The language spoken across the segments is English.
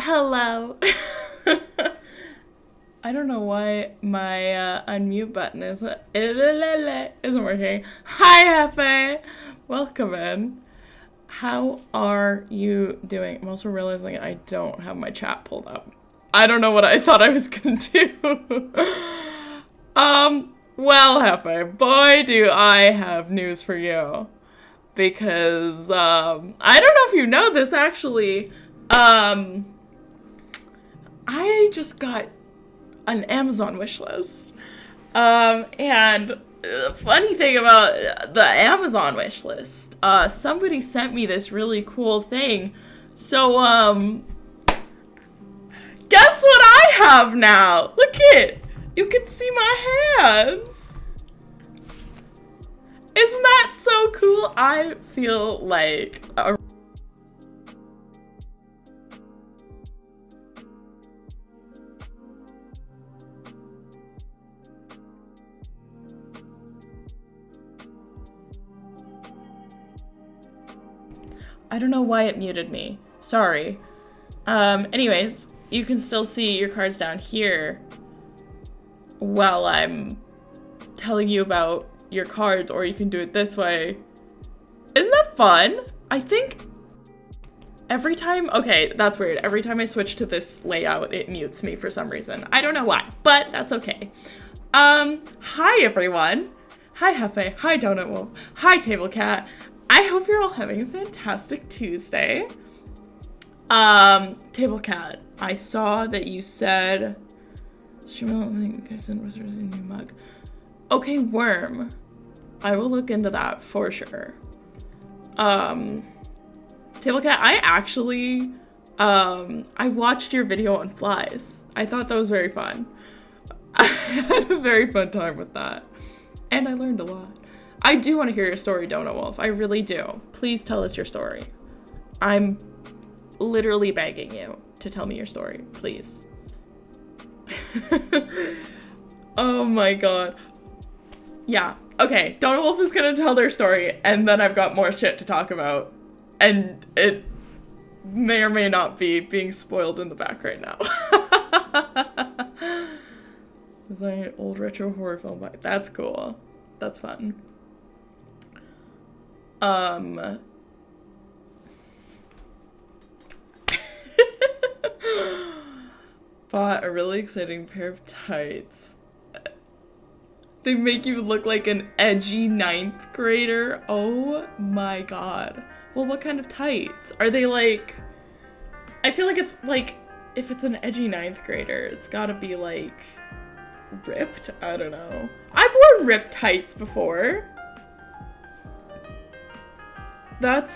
Hello. I don't know why my unmute button isn't working. Hi, Hefe. Welcome in. How are you doing? I'm also realizing I don't have my chat pulled up. I don't know what I thought I was gonna do. Well, Hefe, boy, do I have news for you. Because, I don't know if you know this, actually. I just got an Amazon wish list. And the funny thing about the Amazon wish list, somebody sent me this really cool thing. So, guess what I have now? Look it. You can see my hands. Isn't that so cool? I feel like a I don't know why it muted me. Sorry. Anyways, you can still see your cards down here while I'm telling you about your cards, or you can do it this way. Isn't that fun? I think every time, okay, that's weird. Every time I switch to this layout, it mutes me for some reason. I don't know why, but that's okay. Hi everyone. Hi Hefe. Hi Donut Wolf. Hi Table Cat. I hope you're all having a fantastic Tuesday. Table Cat, I saw that you said she won't think I sent was a new mug. Okay, Worm. I will look into that for sure. Table Cat, I actually I watched your video on flies. I thought that was very fun. I had a very fun time with that. And I learned a lot. I do want to hear your story, Donut Wolf. I really do. Please tell us your story. I'm literally begging you to tell me your story, please. Oh my god. Yeah, okay. Donut Wolf is gonna tell their story, and then I've got more shit to talk about. And it may or may not be being spoiled in the back right now. It's like an old retro horror film. That's cool. That's fun. Bought a really exciting pair of tights. They make you look like an edgy 9th grader. Oh my god. Well, what kind of tights? Are they like... I feel like it's like, if it's an edgy 9th grader, it's gotta be like ripped? I don't know. I've worn ripped tights before. That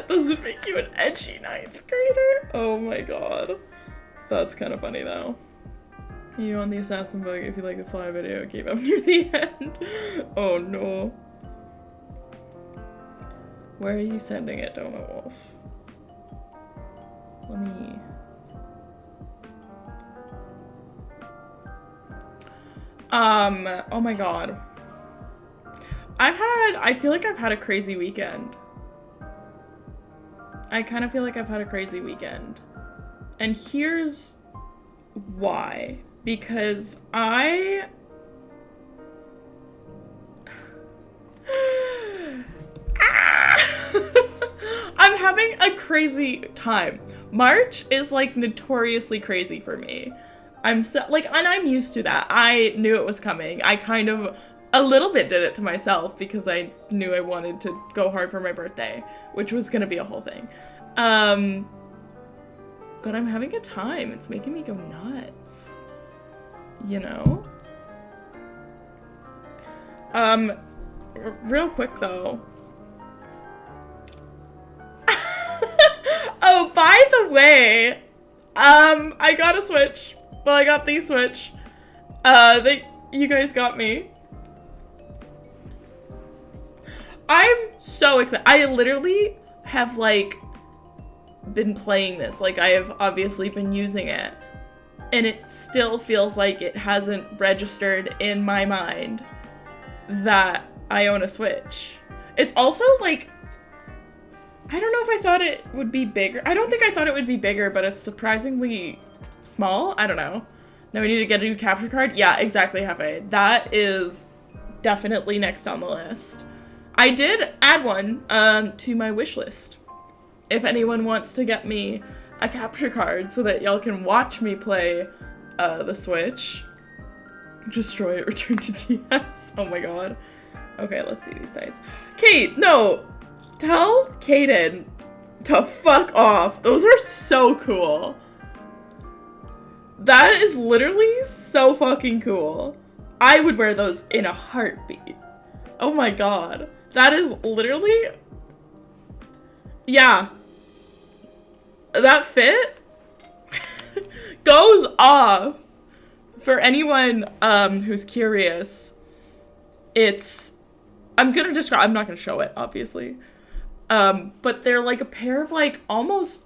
doesn't make you an edgy 9th grader. Oh my god. That's kind of funny though. You on the assassin bug if you like the fly video, gave up near the end. Oh no. Where are you sending it, Donut Wolf? Let me... oh my god. I feel like I've had a crazy weekend. I kind of feel like I've had a crazy weekend. And here's why. Because I'm having a crazy time. March is like notoriously crazy for me. I'm so, like, and I'm used to that. I knew it was coming. I kind of a little bit did it to myself because I knew I wanted to go hard for my birthday, which was gonna be a whole thing. But I'm having a time. It's making me go nuts. You know? Real quick though. Oh, by the way, I got a Switch. Well, I got the Switch. You guys got me. I'm so excited. I literally have, like, been playing this. Like, I have obviously been using it. And it still feels like it hasn't registered in my mind that I own a Switch. It's also, like, I don't know if I thought it would be bigger. I don't think I thought it would be bigger, but it's surprisingly small. I don't know. Now we need to get a new capture card. Yeah, exactly, Hefe. That is definitely next on the list. I did add one to my wish list. If anyone wants to get me a capture card so that y'all can watch me play the Switch. Destroy it, return to DS. Oh my god. Okay, let's see these tights. Kate, no! Tell Kaden to fuck off. Those are so cool. That is literally so fucking cool. I would wear those in a heartbeat. Oh my god. That is literally... Yeah. That fit goes off. For anyone who's curious, it's... I'm not gonna show it, obviously. But they're like a pair of like they're almost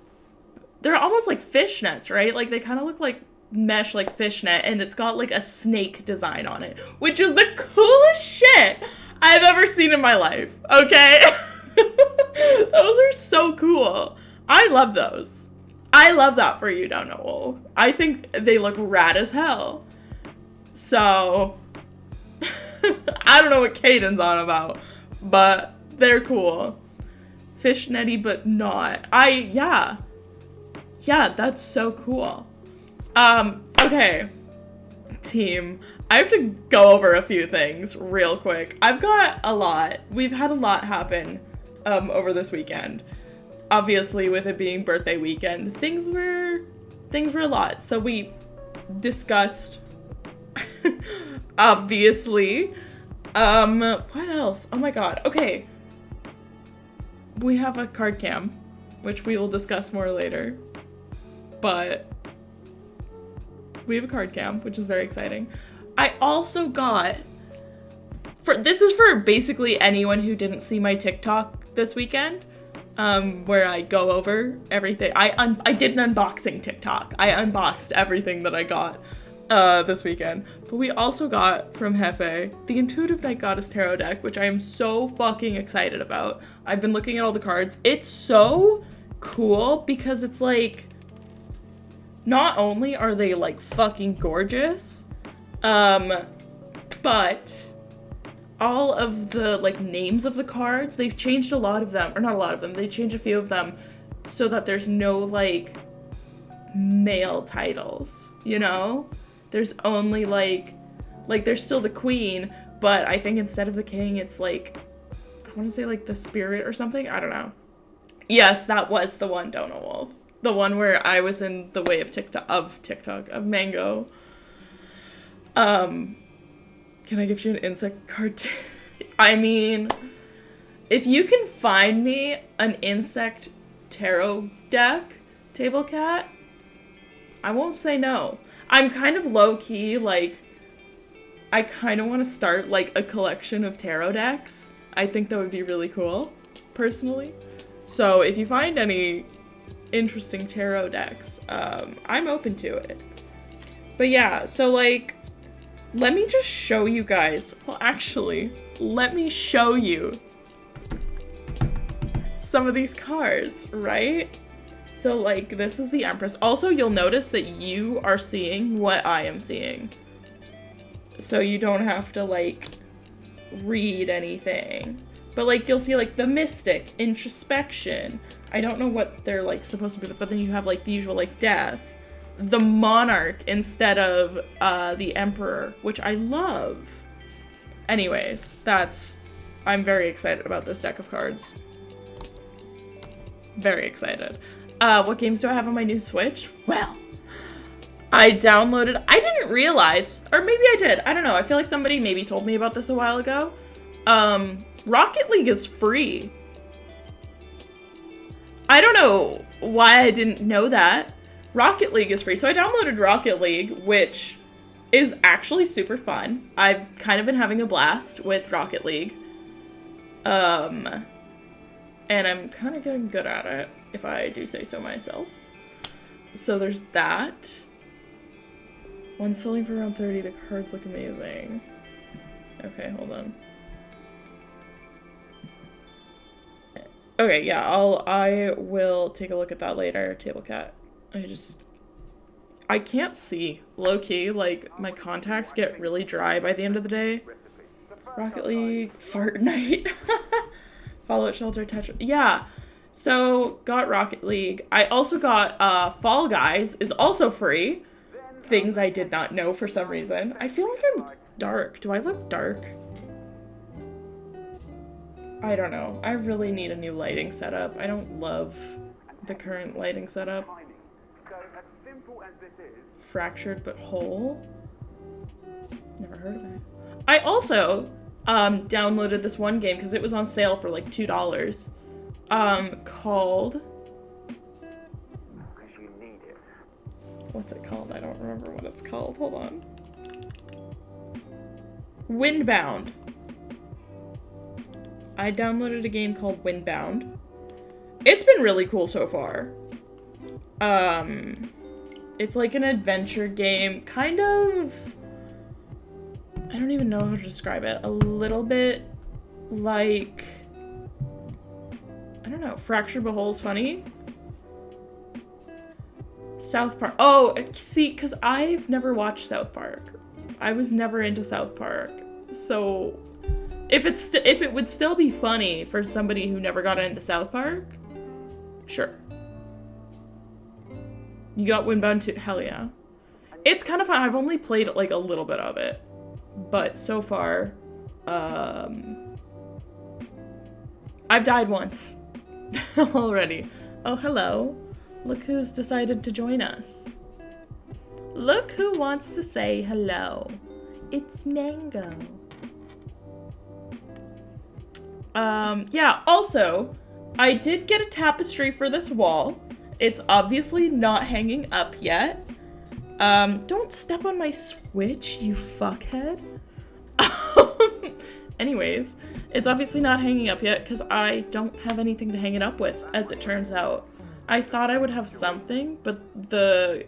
like fishnets, right? Like they kind of look like mesh, like fishnet, and it's got like a snake design on it, which is the coolest shit I've ever seen in my life, okay? Those are so cool. I love those. I love that for you, Dono Wolf. I think they look rad as hell. So, I don't know what Caden's on about, but they're cool. Fishnetty, but not. Yeah, that's so cool. Okay. Team, I have to go over a few things real quick. I've got a lot. We've had a lot happen, over this weekend. Obviously, with it being birthday weekend, things were a lot. So we discussed, obviously, what else? Oh my god. Okay. We have a card cam, which we will discuss more later. But we have a card cam, which is very exciting. I also got, this is for basically anyone who didn't see my TikTok this weekend, where I go over everything. I did an unboxing TikTok. I unboxed everything that I got this weekend. But we also got from Hefe the Intuitive Night Goddess Tarot deck, which I am so fucking excited about. I've been looking at all the cards. It's so cool because it's like, not only are they like fucking gorgeous, but all of the like names of the cards, they've changed a lot of them, or not a lot of them, they changed a few of them so that there's no like male titles, you know? There's only like there's still the queen, but I think instead of the king, it's like, I want to say like the spirit or something. I don't know. Yes, that was the one, Dono Wolf. The one where I was in the way of of Mango. Can I give you an insect card? I mean, if you can find me an insect tarot deck, Table Cat, I won't say no. I'm kind of low-key, like, I kind of want to start, like, a collection of tarot decks. I think that would be really cool, personally. So, if you find any interesting tarot decks, I'm open to it. But yeah, so, like, let me just show you guys. Well, actually, let me show you some of these cards, right? So, like, this is the Empress. Also, you'll notice that you are seeing what I am seeing. So you don't have to, like, read anything. But, like, you'll see, like, the Mystic, Introspection. I don't know what they're, like, supposed to be, but then you have, like, the usual, like, Death. The Monarch instead of, the Emperor, which I love. Anyways, I'm very excited about this deck of cards. Very excited. What games do I have on my new Switch? Well, I didn't realize, or maybe I did, I don't know, I feel like somebody maybe told me about this a while ago. Rocket League is free. I don't know why I didn't know that. Rocket League is free, so I downloaded Rocket League, which is actually super fun. I've kind of been having a blast with Rocket League. And I'm kind of getting good at it, if I do say so myself. So there's that. One selling for around 30, the cards look amazing. Okay, hold on. Okay, yeah, I will take a look at that later, Table Cat. I can't see. Low-key, like, my contacts get really dry by the end of the day. Rocket League, Fortnite, Fallout Shelter, Tetris. Yeah, so got Rocket League. I also got Fall Guys is also free. Things I did not know for some reason. I feel like I'm dark. Do I look dark? I don't know. I really need a new lighting setup. I don't love the current lighting setup. Fractured but whole. Never heard of it. I also downloaded this one game because it was on sale for like $2. Called. What's it called? I don't remember what it's called. Hold on. Windbound. I downloaded a game called Windbound. It's been really cool so far. It's like an adventure game, kind of, I don't even know how to describe it. A little bit like, I don't know, Fractured but Whole's funny. South Park. Oh, see, because I've never watched South Park. I was never into South Park. So if it would still be funny for somebody who never got into South Park, sure. You got Windbound too? Hell yeah. It's kind of fun. I've only played like a little bit of it, but so far, I've died once already. Oh, hello. Look who's decided to join us. Look who wants to say hello. It's Mango. Yeah, also, I did get a tapestry for this wall. It's obviously not hanging up yet. Don't step on my Switch, you fuckhead. Anyways, it's obviously not hanging up yet because I don't have anything to hang it up with, as it turns out. I thought I would have something, but the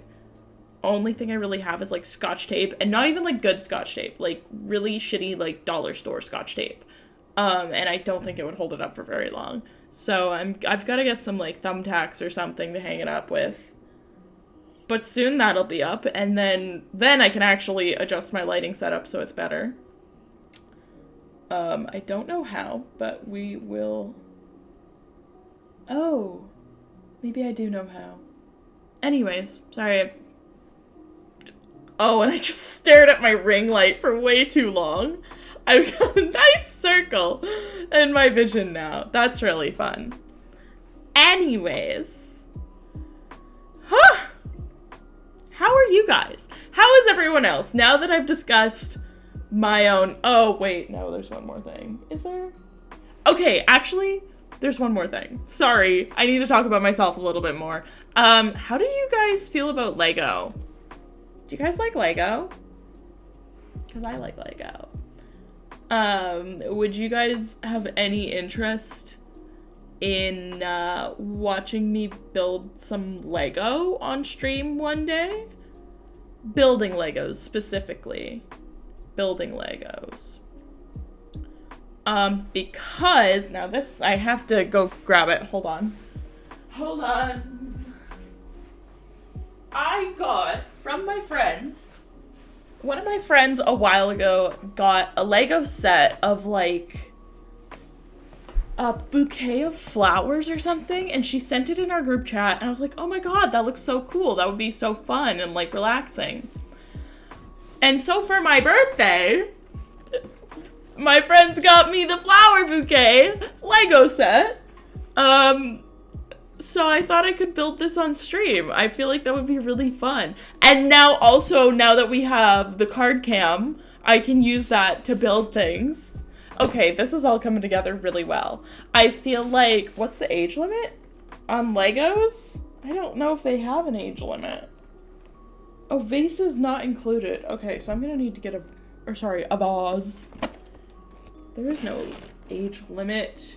only thing I really have is like Scotch tape, and not even like good Scotch tape, like really shitty like dollar store Scotch tape. And I don't think it would hold it up for very long. So I've got to get some like thumbtacks or something to hang it up with. But soon that'll be up, and then I can actually adjust my lighting setup so it's better. I don't know how, but we will. Oh, maybe I do know how. Anyways, sorry. Oh, and I just stared at my ring light for way too long. I've got a nice circle in my vision now. That's really fun. Anyways. Huh. How are you guys? How is everyone else? Now that I've discussed my own... Oh, wait. No, there's one more thing. Is there? Okay, actually, there's one more thing. Sorry. I need to talk about myself a little bit more. How do you guys feel about Lego? Do you guys like Lego? Because I like Lego. Would you guys have any interest in watching me build some Lego on stream one day? Building Legos, specifically. Building Legos. Because, now this, I have to go grab it. Hold on. Hold on. I got, from my friends, one of my friends a while ago got a Lego set of, like, a bouquet of flowers or something, and she sent it in our group chat, and I was like, oh my god, that looks so cool. That would be so fun and, like, relaxing. And so for my birthday, my friends got me the flower bouquet Lego set. So I thought I could build this on stream. I feel like that would be really fun. And now also, now that we have the card cam, I can use that to build things. Okay, this is all coming together really well. I feel like, what's the age limit on Legos? I don't know if they have an age limit. Oh, vase is not included. Okay, so I'm gonna need to get a vase. There is no age limit.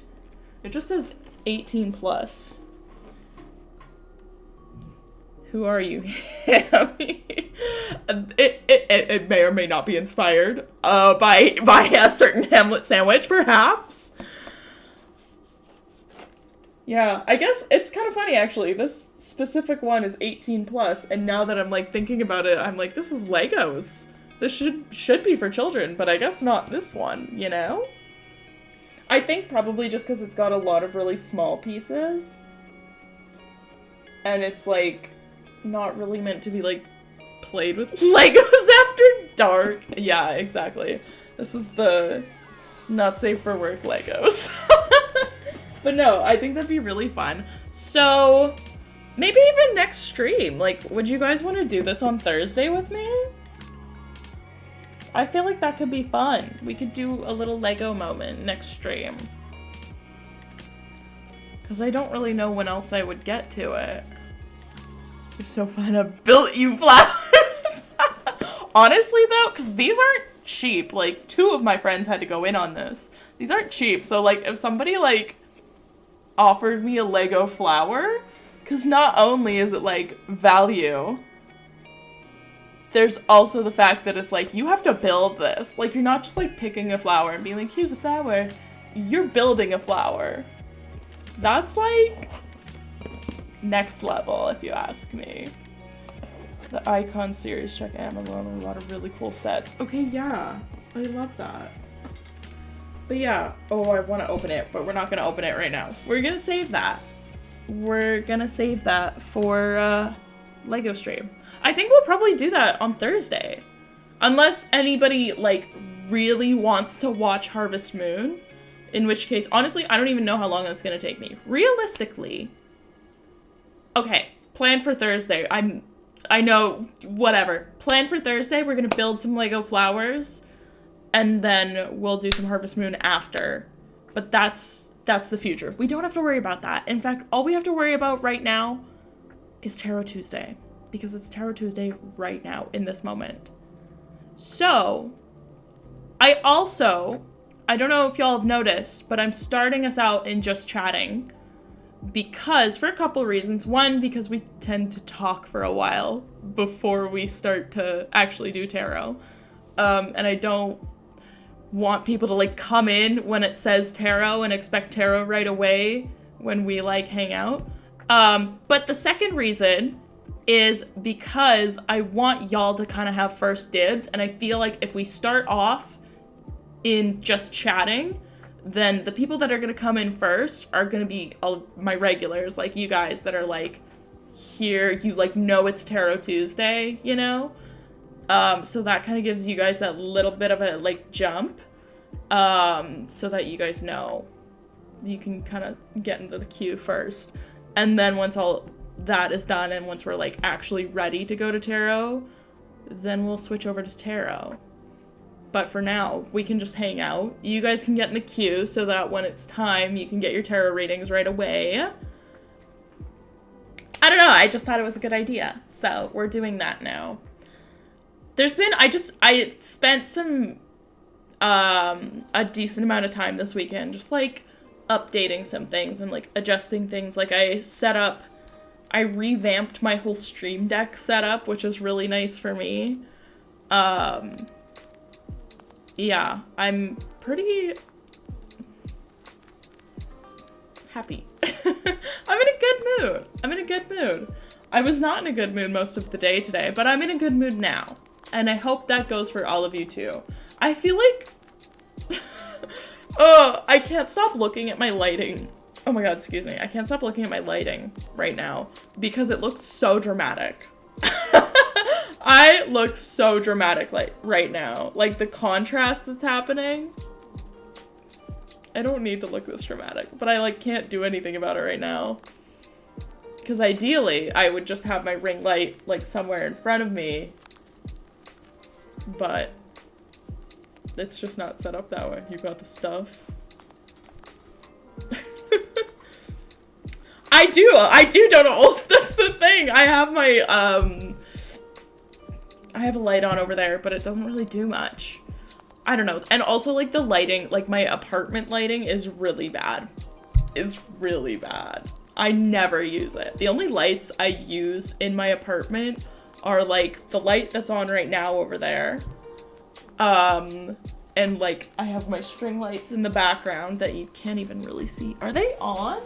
It just says 18 plus. Who are you? It may or may not be inspired by a certain Hamlet sandwich, perhaps. Yeah, I guess it's kind of funny actually. This specific one is 18 plus, and now that I'm like thinking about it, I'm like, this is Legos. This should be for children, but I guess not this one, you know? I think probably just because it's got a lot of really small pieces. And it's like not really meant to be like played with Legos after dark. Yeah, exactly. This is the not safe for work Legos. But no, I think that'd be really fun. So maybe even next stream. Like, would you guys want to do this on Thursday with me? I feel like that could be fun. We could do a little Lego moment next stream. Because I don't really know when else I would get to it. You're so fun. I built you flowers. Honestly though, because these aren't cheap. Like, 2 of my friends had to go in on this. These aren't cheap. So like, if somebody like offered me a Lego flower, because not only is it like value, there's also the fact that it's like, you have to build this. Like, you're not just like picking a flower and being like, here's a flower. You're building a flower. That's like next level, if you ask me. The Icon series, check Amazon, a lot of really cool sets. Okay, yeah, I love that. But yeah, oh, I want to open it, but we're not going to open it right now. We're going to save that. We're going to save that for Lego stream. I think we'll probably do that on Thursday. Unless anybody, like, really wants to watch Harvest Moon. In which case, honestly, I don't even know how long that's going to take me. Realistically. Okay, plan for Thursday. I know, whatever. Plan for Thursday, we're going to build some Lego flowers. And then we'll do some Harvest Moon after. But that's the future. We don't have to worry about that. In fact, all we have to worry about right now is Tarot Tuesday. Because it's Tarot Tuesday right now, in this moment. So, I don't know if y'all have noticed, but I'm starting us out in just chatting. Because, for a couple reasons. One, because we tend to talk for a while before we start to actually do tarot. And I don't want people to, like, come in when it says tarot and expect tarot right away when we, like, hang out. But the second reason is because I want y'all to kind of have first dibs, and I feel like if we start off in just chatting, then the people that are going to come in first are going to be all of my regulars, like you guys that are, like, here, you, like, know it's Tarot Tuesday, you know? So that kind of gives you guys that little bit of a, like, jump, so that you guys know you can kind of get into the queue first. And then once all that is done, and once we're, like, actually ready to go to tarot, then we'll switch over to tarot. But for now, we can just hang out. You guys can get in the queue so that when it's time, you can get your tarot readings right away. I don't know, I just thought it was a good idea. So we're doing that now. There's been, I spent some, a decent amount of time this weekend just, like, updating some things and, like, adjusting things. Like, I revamped my whole Stream Deck setup, which is really nice for me. Yeah, I'm pretty happy. I'm in a good mood. I was not in a good mood most of the day today, but I'm in a good mood now. And I hope that goes for all of you too. I feel like, oh, I can't stop looking at my lighting. Oh my god, excuse me. I can't stop looking at my lighting right now because it looks so dramatic. I look so dramatic, like, right now. Like, the contrast that's happening. I don't need to look this dramatic, but I, like, can't do anything about it right now. Because ideally, I would just have my ring light, like, somewhere in front of me. But it's just not set up that way. You got the stuff. I do, Donna Wolf. That's the thing. I have my, I have a light on over there, but it doesn't really do much. I don't know. And also, like, the lighting, like, my apartment lighting is really bad. It's really bad. I never use it. The only lights I use in my apartment are, like, the light that's on right now over there. And, like, I have my string lights in the background that you can't even really see. Are they on?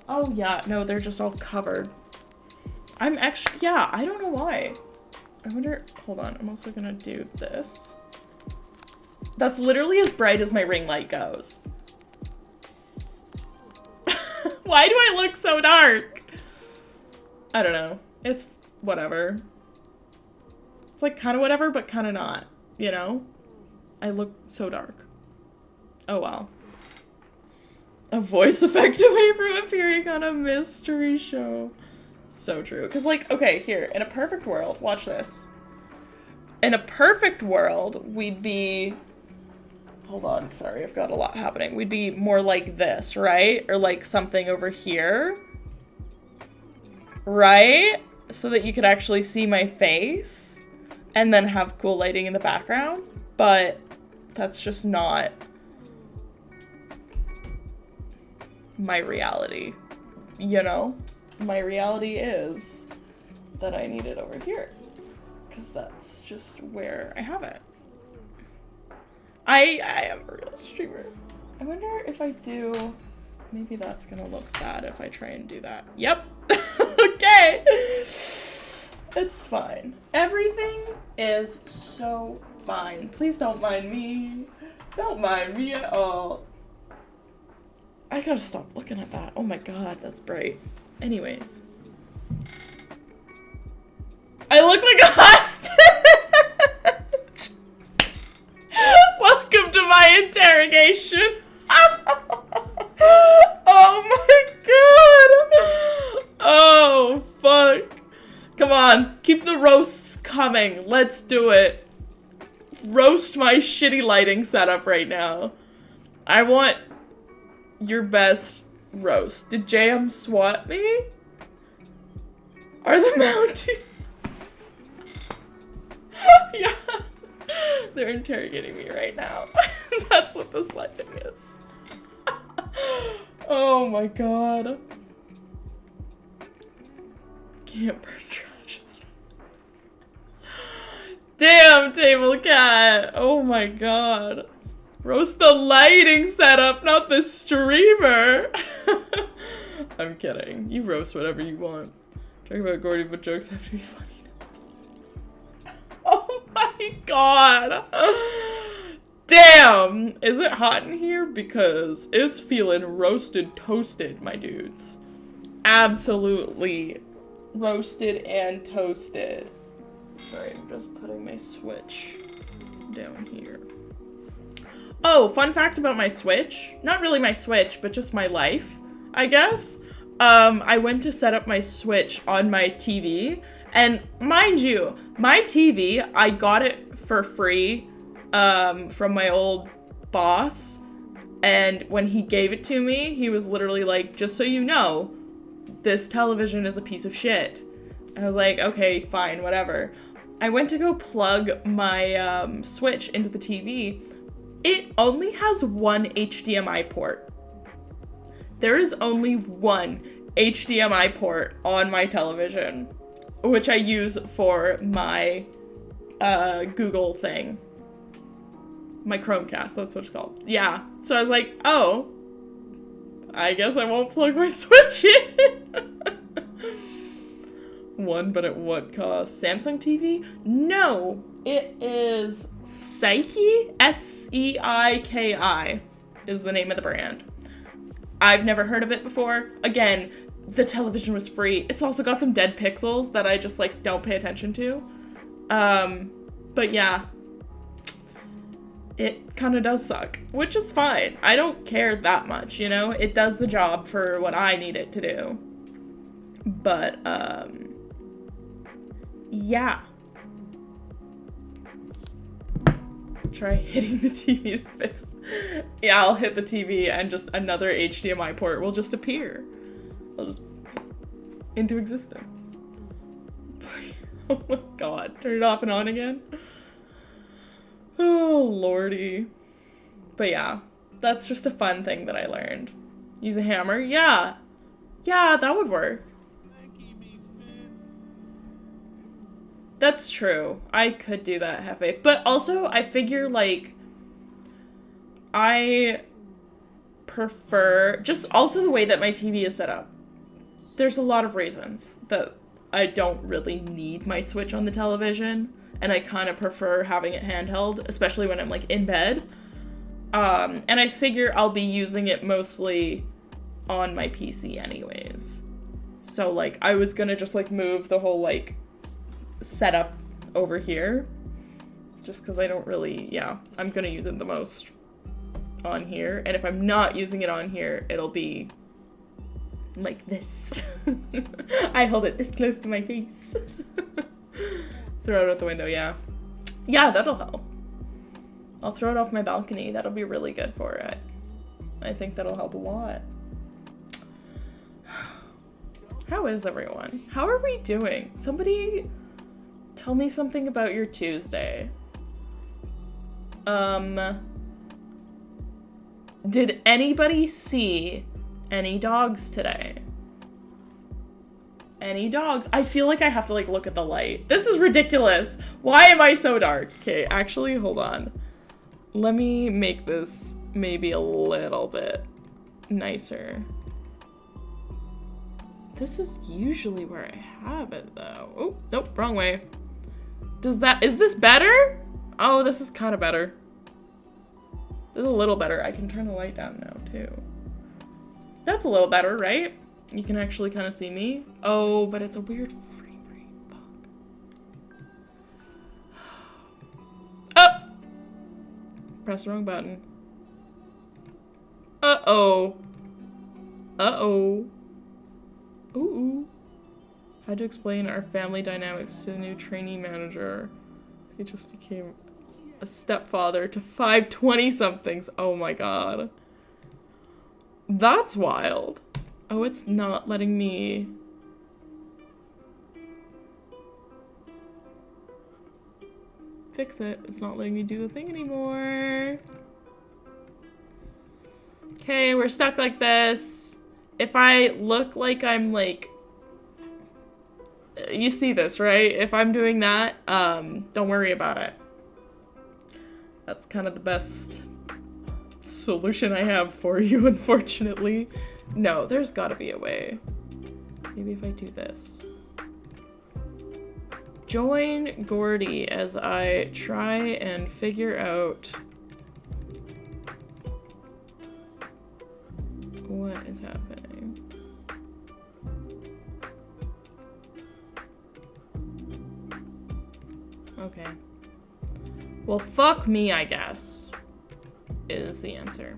Oh yeah, no, they're just all covered. I'm actually, yeah, I don't know why. I wonder, hold on, I'm also gonna do this. That's literally as bright as my ring light goes. Why do I look so dark? I don't know. It's whatever. It's like kind of whatever, but kind of not, you know? I look so dark. Oh, wow. A voice effect away from appearing on a mystery show. So true. Because, like, okay, here, in a perfect world, watch this. In a perfect world, we'd be... Hold on, sorry, I've got a lot happening. We'd be more like this, right? Or like something over here. Right? So that you could actually see my face. And then have cool lighting in the background. But that's just not my reality. You know? My reality is that I need it over here. Because that's just where I have it. I am a real streamer. I wonder if I do... Maybe that's gonna look bad if I try and do that. Yep. Okay. It's fine. Everything is so fine. Please don't mind me. Don't mind me at all. I gotta stop looking at that. Oh my god, that's bright. Anyways. I look like a hostage! Welcome to my interrogation. Oh my god. Oh, fuck. Come on, keep the roasts coming. Let's do it. Roast my shitty lighting setup right now. I want your best roast. Did JM swat me? Are the Mounties? Yeah. They're interrogating me right now. That's what this lighting is. Oh my god. Can't burn trash. It's damn, Table Cat. Oh my god. Roast the lighting setup, not the streamer. I'm kidding. You roast whatever you want. Talking about Gordy, but jokes have to be funny. Oh my god. Damn. Is it hot in here? Because it's feeling roasted toasted, my dudes. Absolutely roasted and toasted. Sorry, I'm just putting my Switch down here. Oh, fun fact about my Switch. Not really my Switch, but just my life, I guess. I went to set up my Switch on my TV. And mind you, my TV, I got it for free from my old boss. And when he gave it to me, he was literally like, just so you know, this television is a piece of shit. I was like, okay, fine, whatever. I went to go plug my Switch into the TV. It only has one HDMI port. There is only one HDMI port on my television, which I use for my Google thing. My Chromecast, that's what it's called. Yeah, so I was like, oh, I guess I won't plug my Switch in. One, but at what cost? Samsung TV? No, it is Seiki, S-E-I-K-I is the name of the brand. I've never heard of it before. Again, the television was free. It's also got some dead pixels that I just like don't pay attention to. But yeah, it kind of does suck, which is fine. I don't care that much, you know? It does the job for what I need it to do. But, yeah. Try hitting the TV to fix. Yeah, I'll hit the TV and just another HDMI port will just appear. I'll just into existence. Oh my god, turn it off and on again. Oh lordy. But yeah, that's just a fun thing that I learned. Use a hammer? Yeah. Yeah, that would work. That's true. I could do that, Hefe. But also, I figure, like, I prefer... Just also the way that my TV is set up. there's a lot of reasons that I don't really need my Switch on the television, and I kind of prefer having it handheld, especially when I'm, like, in bed. And I figure I'll be using it mostly on my PC anyways. So, like, I was gonna just, like, move the whole, like, setup over here. Just because I don't really, yeah, I'm gonna use it the most on here. And if I'm not using it on here, it'll be like this. I hold it this close to my face. Throw it out the window, yeah. Yeah, that'll help. I'll throw it off my balcony. That'll be really good for it. I think that'll help a lot. How is everyone? How are we doing? Somebody tell me something about your Tuesday. Did anybody see any dogs today? Any dogs? I feel like I have to, like, look at the light. This is ridiculous. Why am I so dark? Okay, actually, hold on. Let me make this maybe a little bit nicer. This is usually where I have it, though. Oh, nope, wrong way. Is this better? Oh, this is kind of better. This is a little better. I can turn the light down now, too. That's a little better, right? You can actually kind of see me. Oh, but it's a weird frame rate. Fuck. Oh! Press the wrong button. Uh-oh. Uh-oh. Ooh. Had to explain our family dynamics to the new trainee manager. He just became a stepfather to 5 20-somethings. Oh my god. That's wild. Oh, it's not letting me... fix it. It's not letting me do the thing anymore. Okay, we're stuck like this. If I look like I'm, like... You see this, right? If I'm doing that, don't worry about it. That's kind of the best solution I have for you, unfortunately. No, there's gotta be a way. Maybe if I do this. Join Gordy as I try and figure out what is happening. Okay. Well, fuck me, I guess, is the answer.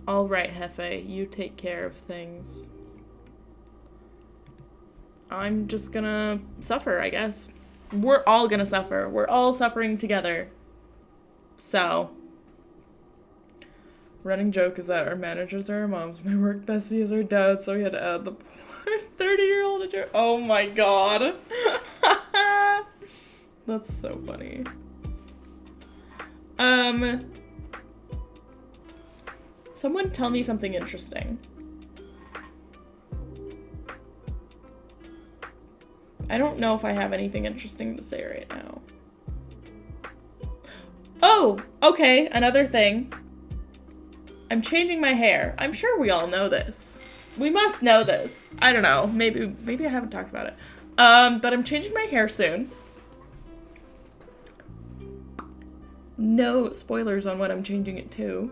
All right, Hefe, you take care of things. I'm just gonna suffer, I guess. We're all gonna suffer. We're all suffering together. So, running joke is that our managers are our moms. My work bestie is our dad, so we had to add the 30-year-old joke. Oh my god. That's so funny. Someone tell me something interesting. I don't know if I have anything interesting to say right now. Oh, okay, another thing. I'm changing my hair. I'm sure we all know this. We must know this. I don't know. Maybe I haven't talked about it. But I'm changing my hair soon. No spoilers on what I'm changing it to.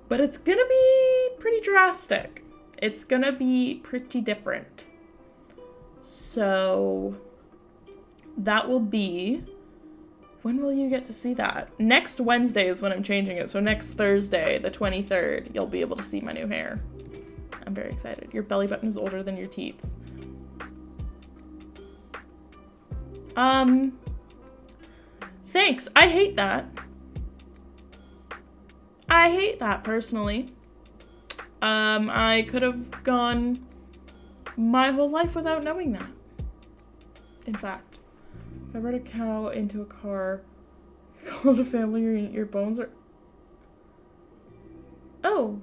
But it's gonna be pretty drastic. It's gonna be pretty different. So that will be... When will you get to see that? Next Wednesday is when I'm changing it. So next Thursday, the 23rd, you'll be able to see my new hair. I'm very excited. Your belly button is older than your teeth. Thanks. I hate that. I hate that, personally. I could have gone my whole life without knowing that. In fact, if I rode a cow into a car, called a family reunion, your bones are... Oh.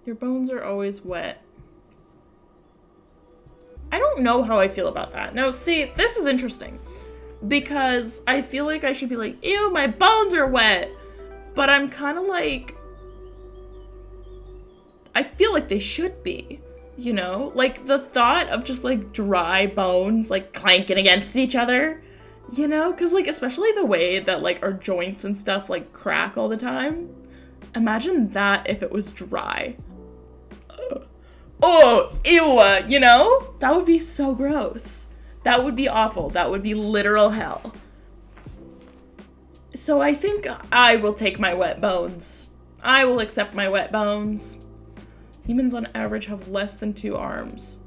Your bones are always wet. I don't know how I feel about that. No, see, this is interesting. Because I feel like I should be like, ew, my bones are wet. But I'm kind of like, I feel like they should be, you know? Like, the thought of just, like, dry bones, like, clanking against each other, you know? Because, like, especially the way that, like, our joints and stuff, like, crack all the time. Imagine that if it was dry. Oh, ew, you know? That would be so gross. That would be awful. That would be literal hell. So I think I will take my wet bones. I will accept my wet bones. Humans on average have less than 2 arms.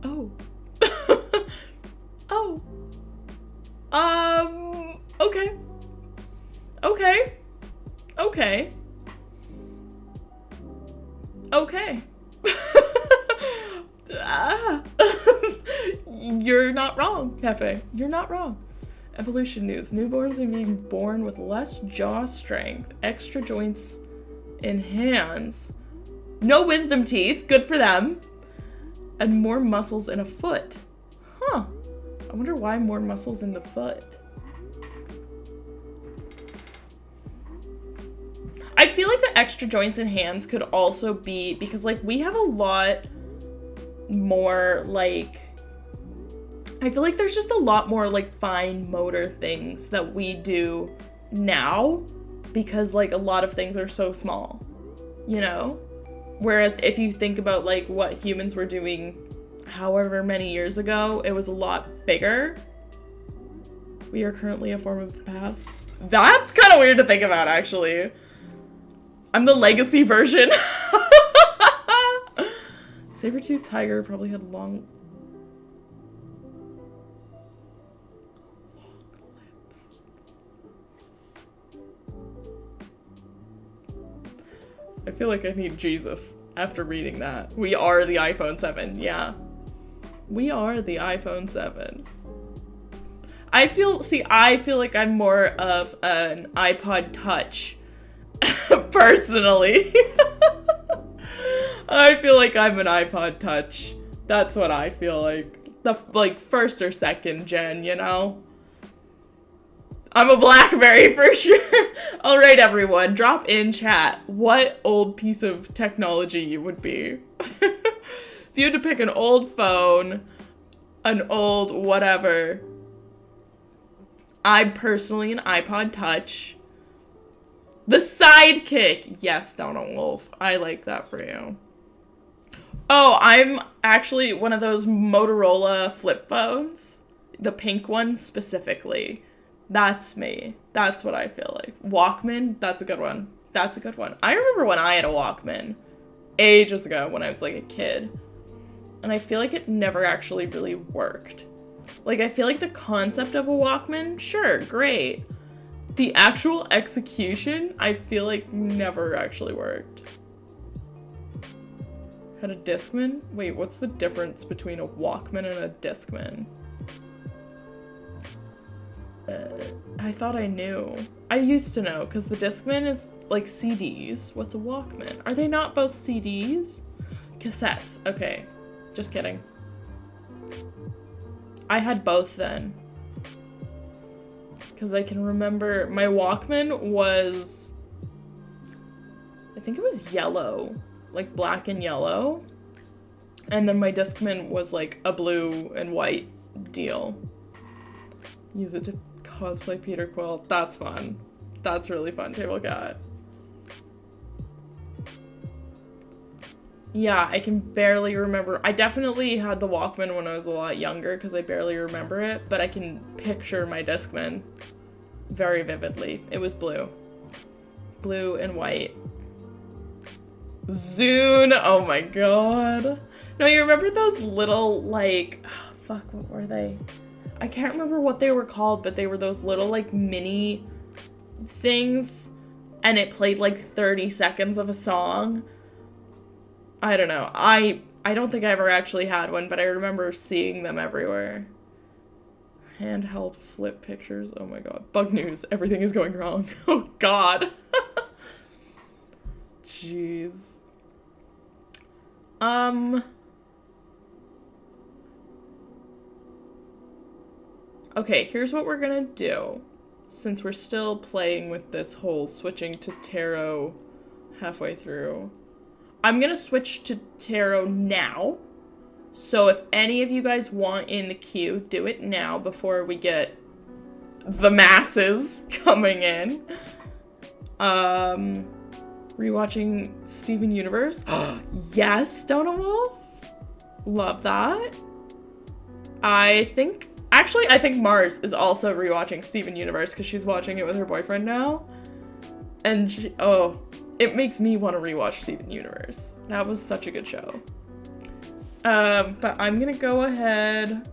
Oh. Oh. Okay. Okay. Okay. Okay. You're not wrong, Cafe. You're not wrong. Evolution news. Newborns are being born with less jaw strength, extra joints in hands, no wisdom teeth, good for them, and more muscles in a foot. Huh. I wonder why more muscles in the foot. I feel like the extra joints in hands could also be because, like, we have a lot more, like, I feel like there's just a lot more, like, fine motor things that we do now because, like, a lot of things are so small, you know? Whereas if you think about, like, what humans were doing however many years ago, it was a lot bigger. We are currently a form of the past. That's kind of weird to think about, actually. I'm the legacy version. Saber-toothed tiger probably had long lips. I feel like I need Jesus after reading that. We are the iPhone 7, yeah. We are the iPhone 7. I feel like I'm more of an iPod Touch. Personally. I feel like I'm an iPod Touch. That's what I feel like. The, like, first or second gen, you know? I'm a BlackBerry for sure. Alright, everyone, drop in chat what old piece of technology you would be. If you had to pick an old phone, an old whatever, I'm personally an iPod Touch. The Sidekick! Yes, Donald Wolf. I like that for you. Oh, I'm actually one of those Motorola flip phones. The pink one specifically. That's me. That's what I feel like. Walkman, that's a good one. That's a good one. I remember when I had a Walkman. Ages ago when I was like a kid. And I feel like it never actually really worked. Like, I feel like the concept of a Walkman, sure, great. The actual execution, I feel like never actually worked. Had a Discman? Wait, what's the difference between a Walkman and a Discman? I thought I knew. I used to know, because the Discman is like CDs. What's a Walkman? Are they not both CDs? Cassettes. Okay. Just kidding. I had both then. Because I can remember my Walkman was, I think it was yellow, like black and yellow. And then my Discman was like a blue and white deal. Use it to cosplay Peter Quill. That's fun. That's really fun to look at. Yeah, I can barely remember. I definitely had the Walkman when I was a lot younger because I barely remember it, but I can picture my Discman very vividly. It was blue. Blue and white. Zune! Oh my god. No, you remember those little, like, oh, fuck, what were they? I can't remember what they were called, but they were those little, like, mini things, and it played, like, 30 seconds of a song. I don't know. I don't think I ever actually had one, but I remember seeing them everywhere. Handheld flip pictures. Oh my god. Bug news. Everything is going wrong. Oh god. Jeez. Okay, here's what we're gonna do. Since we're still playing with this whole switching to tarot halfway through, I'm gonna switch to tarot now. So if any of you guys want in the queue, do it now before we get the masses coming in. Rewatching Steven Universe. Yes, Donna Wolf. Love that. I think Mars is also rewatching Steven Universe because she's watching it with her boyfriend now. And it makes me want to rewatch Steven Universe. That was such a good show. But I'm gonna go ahead.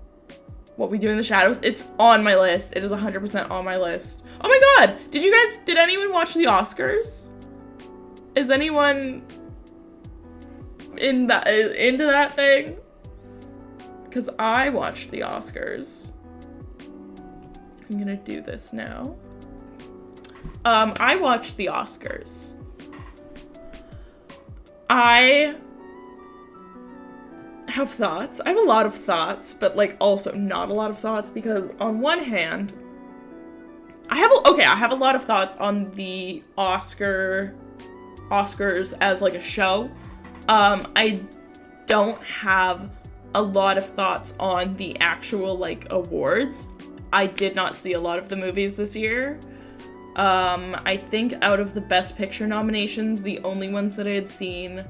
What We Do in the Shadows. It's on my list. It is 100% on my list. Oh my god! Did anyone watch the Oscars? Is anyone into that thing? Because I watched the Oscars. I'm gonna do this now. I watched the Oscars. I have thoughts. I have a lot of thoughts, but like also not a lot of thoughts because on one hand, I have a lot of thoughts on the Oscars as like a show. I don't have a lot of thoughts on the actual like awards. I did not see a lot of the movies this year. I think out of the Best Picture nominations, the only ones that I had seen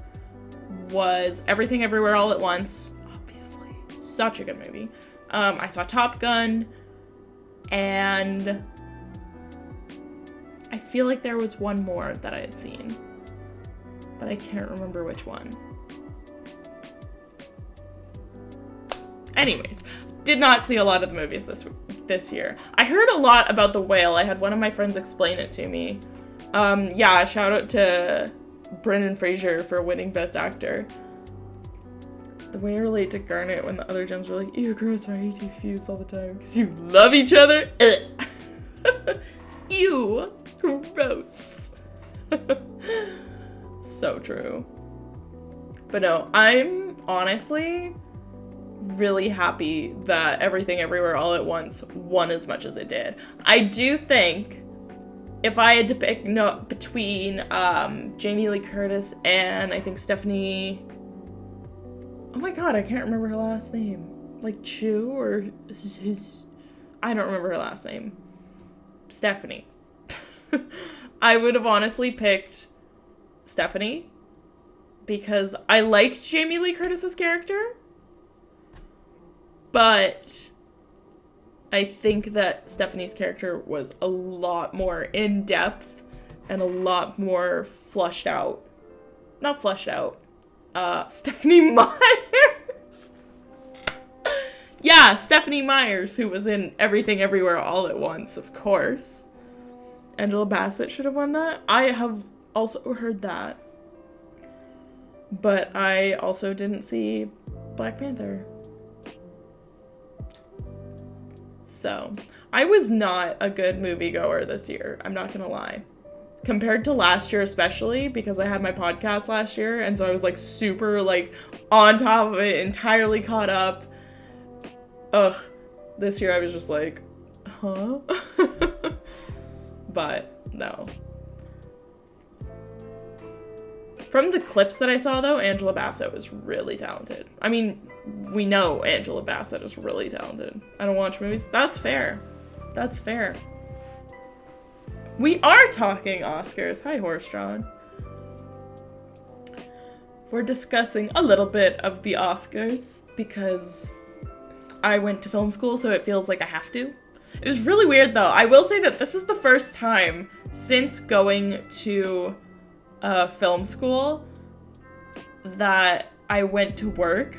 was Everything Everywhere All at Once. Obviously. Such a good movie. I saw Top Gun, and I feel like there was one more that I had seen, but I can't remember which one. Anyways, did not see a lot of the movies this year. I heard a lot about The Whale. I had one of my friends explain it to me. Yeah, shout out to Brendan Fraser for winning Best Actor. The way I relate to Garnet when the other gems were like, ew, gross, why are you two fused all the time? Because you love each other? Ew, gross. So true. But no, I'm honestly really happy that Everything Everywhere All at Once won as much as it did. I do think if I had to pick between Jamie Lee Curtis and I think Stephanie, oh my god, I can't remember her last name. Like Chu or I don't remember her last name. Stephanie. I would have honestly picked Stephanie because I liked Jamie Lee Curtis's character. But I think that Stephanie's character was a lot more in-depth and a lot more fleshed out. Not fleshed out. Stephanie Myers! Yeah, Stephanie Myers, who was in Everything Everywhere All at Once, of course. Angela Bassett should have won that. I have also heard that. But I also didn't see Black Panther. So, I was not a good moviegoer this year, I'm not gonna lie. Compared to last year especially, because I had my podcast last year, and so I was like super like on top of it, entirely caught up. Ugh, this year I was just like, huh? But, no. From the clips that I saw though, Angela Bassett was really talented. I mean, we know Angela Bassett is really talented. I don't watch movies. That's fair. That's fair. We are talking Oscars. Hi, Horse John. We're discussing a little bit of the Oscars because I went to film school, so it feels like I have to. It was really weird, though. I will say that this is the first time since going to film school that I went to work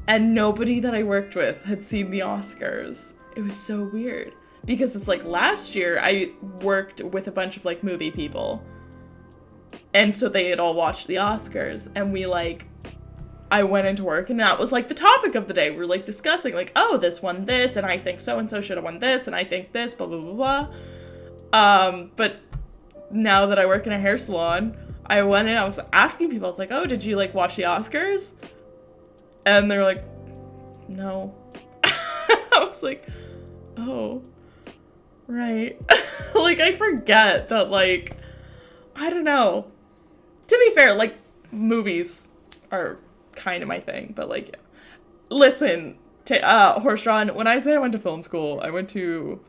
and nobody that I worked with had seen the Oscars. It was so weird because it's like last year I worked with a bunch of like movie people and so they had all watched the Oscars and I went into work and that was like the topic of the day. We were like discussing like, oh, this won this and I think so-and-so should have won this and I think this, blah, blah, blah, blah. But now that I work in a hair salon, I went in, I was asking people, I was like, oh, did you like watch the Oscars? And they were like, no. I was like, Oh, right. Like, I forget that, like, I don't know. To be fair, like, movies are kind of my thing, but, like, listen, Horse-drawn, when I say I went to film school, I went to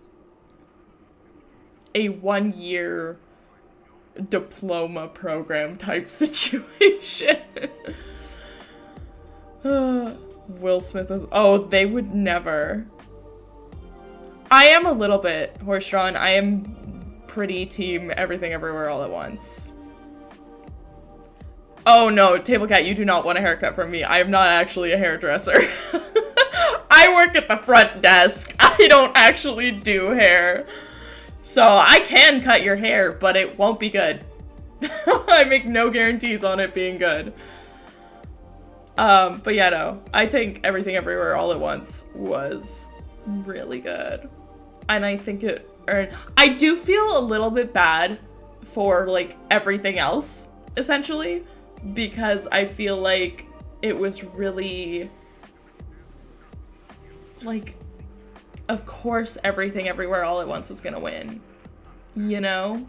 a 1-year diploma program type situation. Will Smith is... Oh, they would never. I am a little bit horse-drawn. I am pretty team Everything Everywhere All at Once. Oh no, Table Cat, you do not want a haircut from me. I am not actually a hairdresser. I work at the front desk. I don't actually do hair. So I can cut your hair, but it won't be good. I make no guarantees on it being good. But yeah, no. I think Everything Everywhere All at Once was really good. And I think it earned... I do feel a little bit bad for, like, everything else, essentially. Because I feel like it was really... Like, of course Everything Everywhere All at Once was gonna win. You know?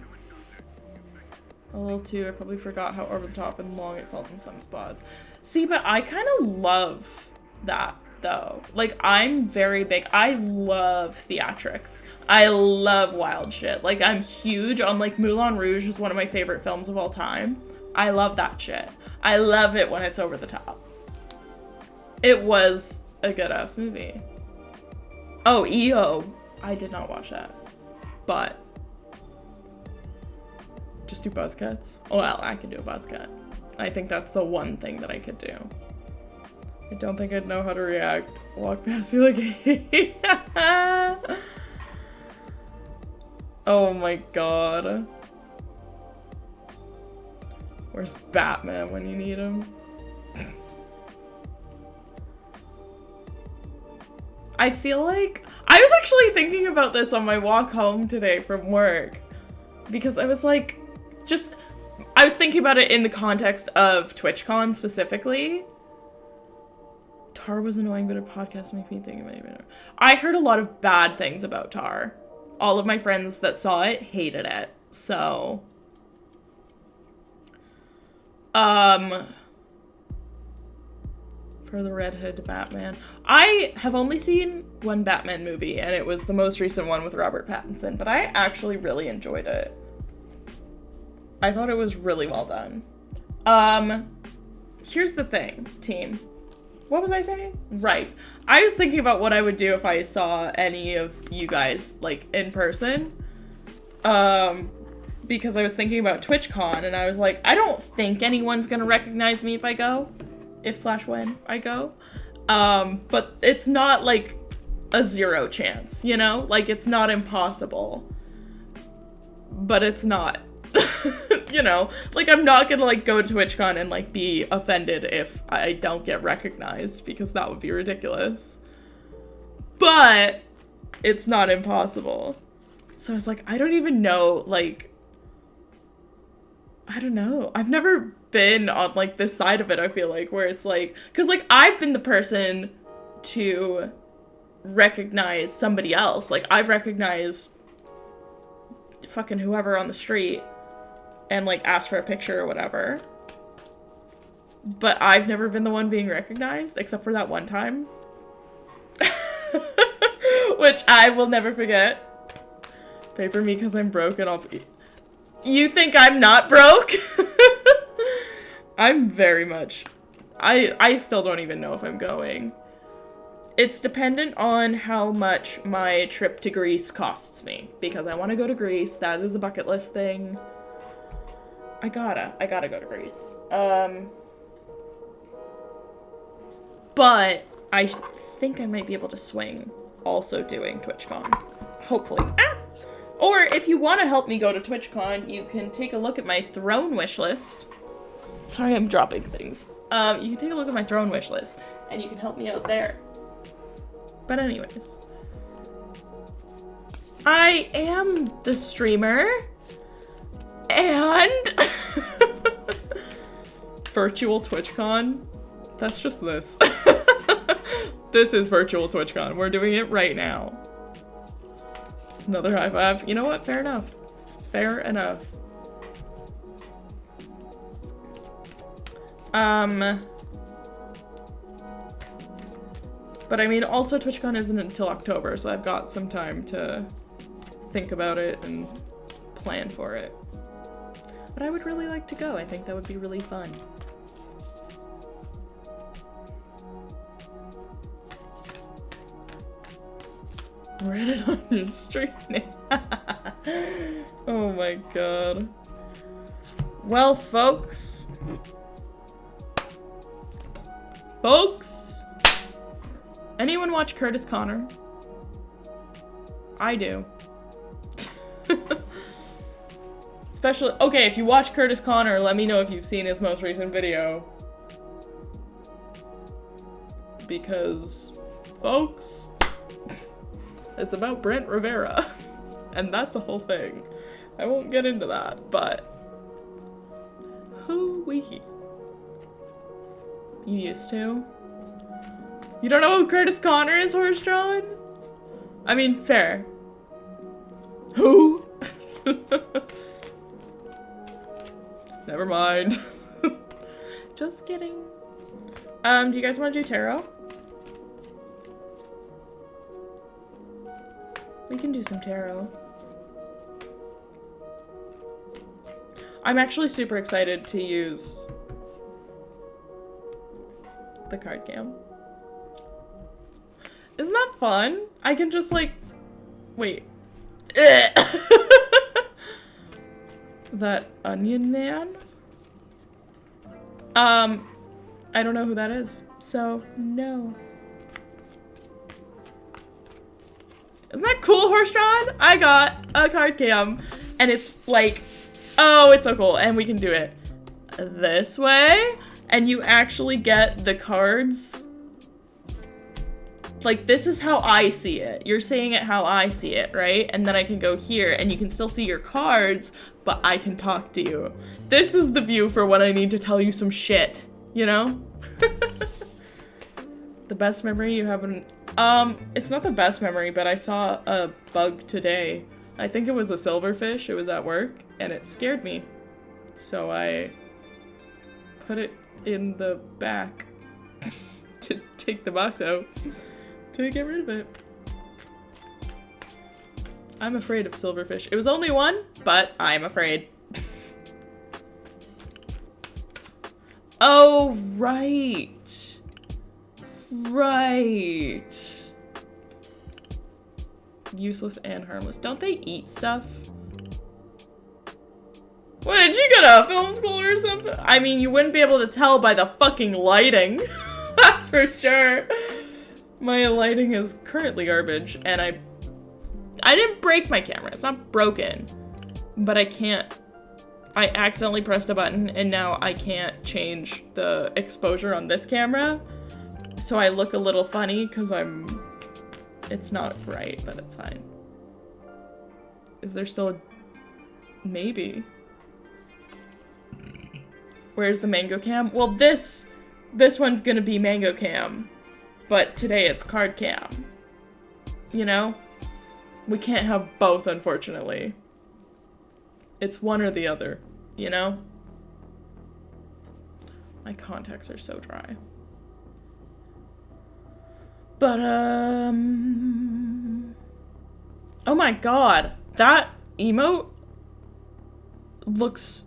A little too, I probably forgot how over the top and long it felt in some spots. See, but I kind of love that, though. Like, I'm very big. I love theatrics. I love wild shit. Like, I'm huge on, like, Moulin Rouge is one of my favorite films of all time. I love that shit. I love it when it's over the top. It was a good-ass movie. Oh, EO. I did not watch that. But... just do buzz cuts? Oh, well, I can do a buzz cut. I think that's the one thing that I could do. I don't think I'd know how to react. Walk past me like, oh my god. Where's Batman when you need him? I feel like... I was actually thinking about this on my walk home today from work. Because I was like... I was thinking about it in the context of TwitchCon specifically. Tar was annoying, but a podcast made me think about it. I heard a lot of bad things about Tar. All of my friends that saw it hated it. So... for the Red Hood Batman. I have only seen one Batman movie, and it was the most recent one with Robert Pattinson, but I actually really enjoyed it. I thought it was really well done. Here's the thing, team. What was I saying? Right. I was thinking about what I would do if I saw any of you guys, like, in person. Because I was thinking about TwitchCon, and I was like, I don't think anyone's gonna recognize me if I go. If/when I go. But it's not, like, a 0 chance, you know? Like, it's not impossible. But it's not. You know? Like, I'm not gonna, like, go to TwitchCon and, like, be offended if I don't get recognized, because that would be ridiculous. But it's not impossible. So I was like, I don't even know, like... I don't know. I've never been on, like, this side of it, I feel like, where it's like... Because, like, I've been the person to recognize somebody else. Like, I've recognized fucking whoever on the street and, like, asked for a picture or whatever. But I've never been the one being recognized, except for that one time. Which I will never forget. Pay for me because I'm broke and I'll be... You think I'm not broke? I'm very much... I still don't even know if I'm going. It's dependent on how much my trip to Greece costs me. Because I want to go to Greece. That is a bucket list thing. I gotta go to Greece. But I think I might be able to swing also doing TwitchCon. Hopefully. Ah! Or if you want to help me go to TwitchCon, you can take a look at my throne wish list. Sorry, I'm dropping things. You can take a look at my throne wish list, and you can help me out there. But anyways. I am the streamer. And... virtual TwitchCon? That's just this. This is virtual TwitchCon. We're doing it right now. Another high five. You know what? Fair enough. Fair enough. But I mean, also TwitchCon isn't until October, so I've got some time to think about it and plan for it. But I would really like to go. I think that would be really fun. Read it on your stream name. Oh my god. Well, folks. Anyone watch Curtis Connor? I do. Especially, okay, if you watch Curtis Connor, let me know if you've seen his most recent video. Because, folks, it's about Brent Rivera. And that's a whole thing. I won't get into that, but hoo-wee. You used to? You don't know who Curtis Connor is, Horse-drawn? I mean, fair. Who? Never mind. Just kidding. Do you guys want to do tarot? We can do some tarot. I'm actually super excited to use the card cam. Isn't that fun? I can just like, wait. That onion man? I don't know who that is, so no. Isn't that cool, Horse-drawn? I got a card cam, and it's like, oh, it's so cool, and we can do it this way, and you actually get the cards. Like, this is how I see it. You're saying it how I see it, right? And then I can go here, and you can still see your cards, but I can talk to you. This is the view for when I need to tell you some shit, you know? The best memory you have in... it's not the best memory, but I saw a bug today. I think it was a silverfish. It was at work, and it scared me. So I put it in the back to take the box out to get rid of it. I'm afraid of silverfish. It was only one, but I'm afraid. Oh, right. Right. Useless and harmless. Don't they eat stuff? What, did you go to film school or something? I mean, you wouldn't be able to tell by the fucking lighting. That's for sure. My lighting is currently garbage, and I didn't break my camera. It's not broken. But I accidentally pressed a button, and now I can't change the exposure on this camera. So I look a little funny, because it's not right, but it's fine. Is there still a... Maybe. Where's the mango cam? Well, this one's gonna be mango cam, but today it's card cam. You know? We can't have both, unfortunately. It's one or the other, you know? My contacts are so dry. But, oh my god. That emote looks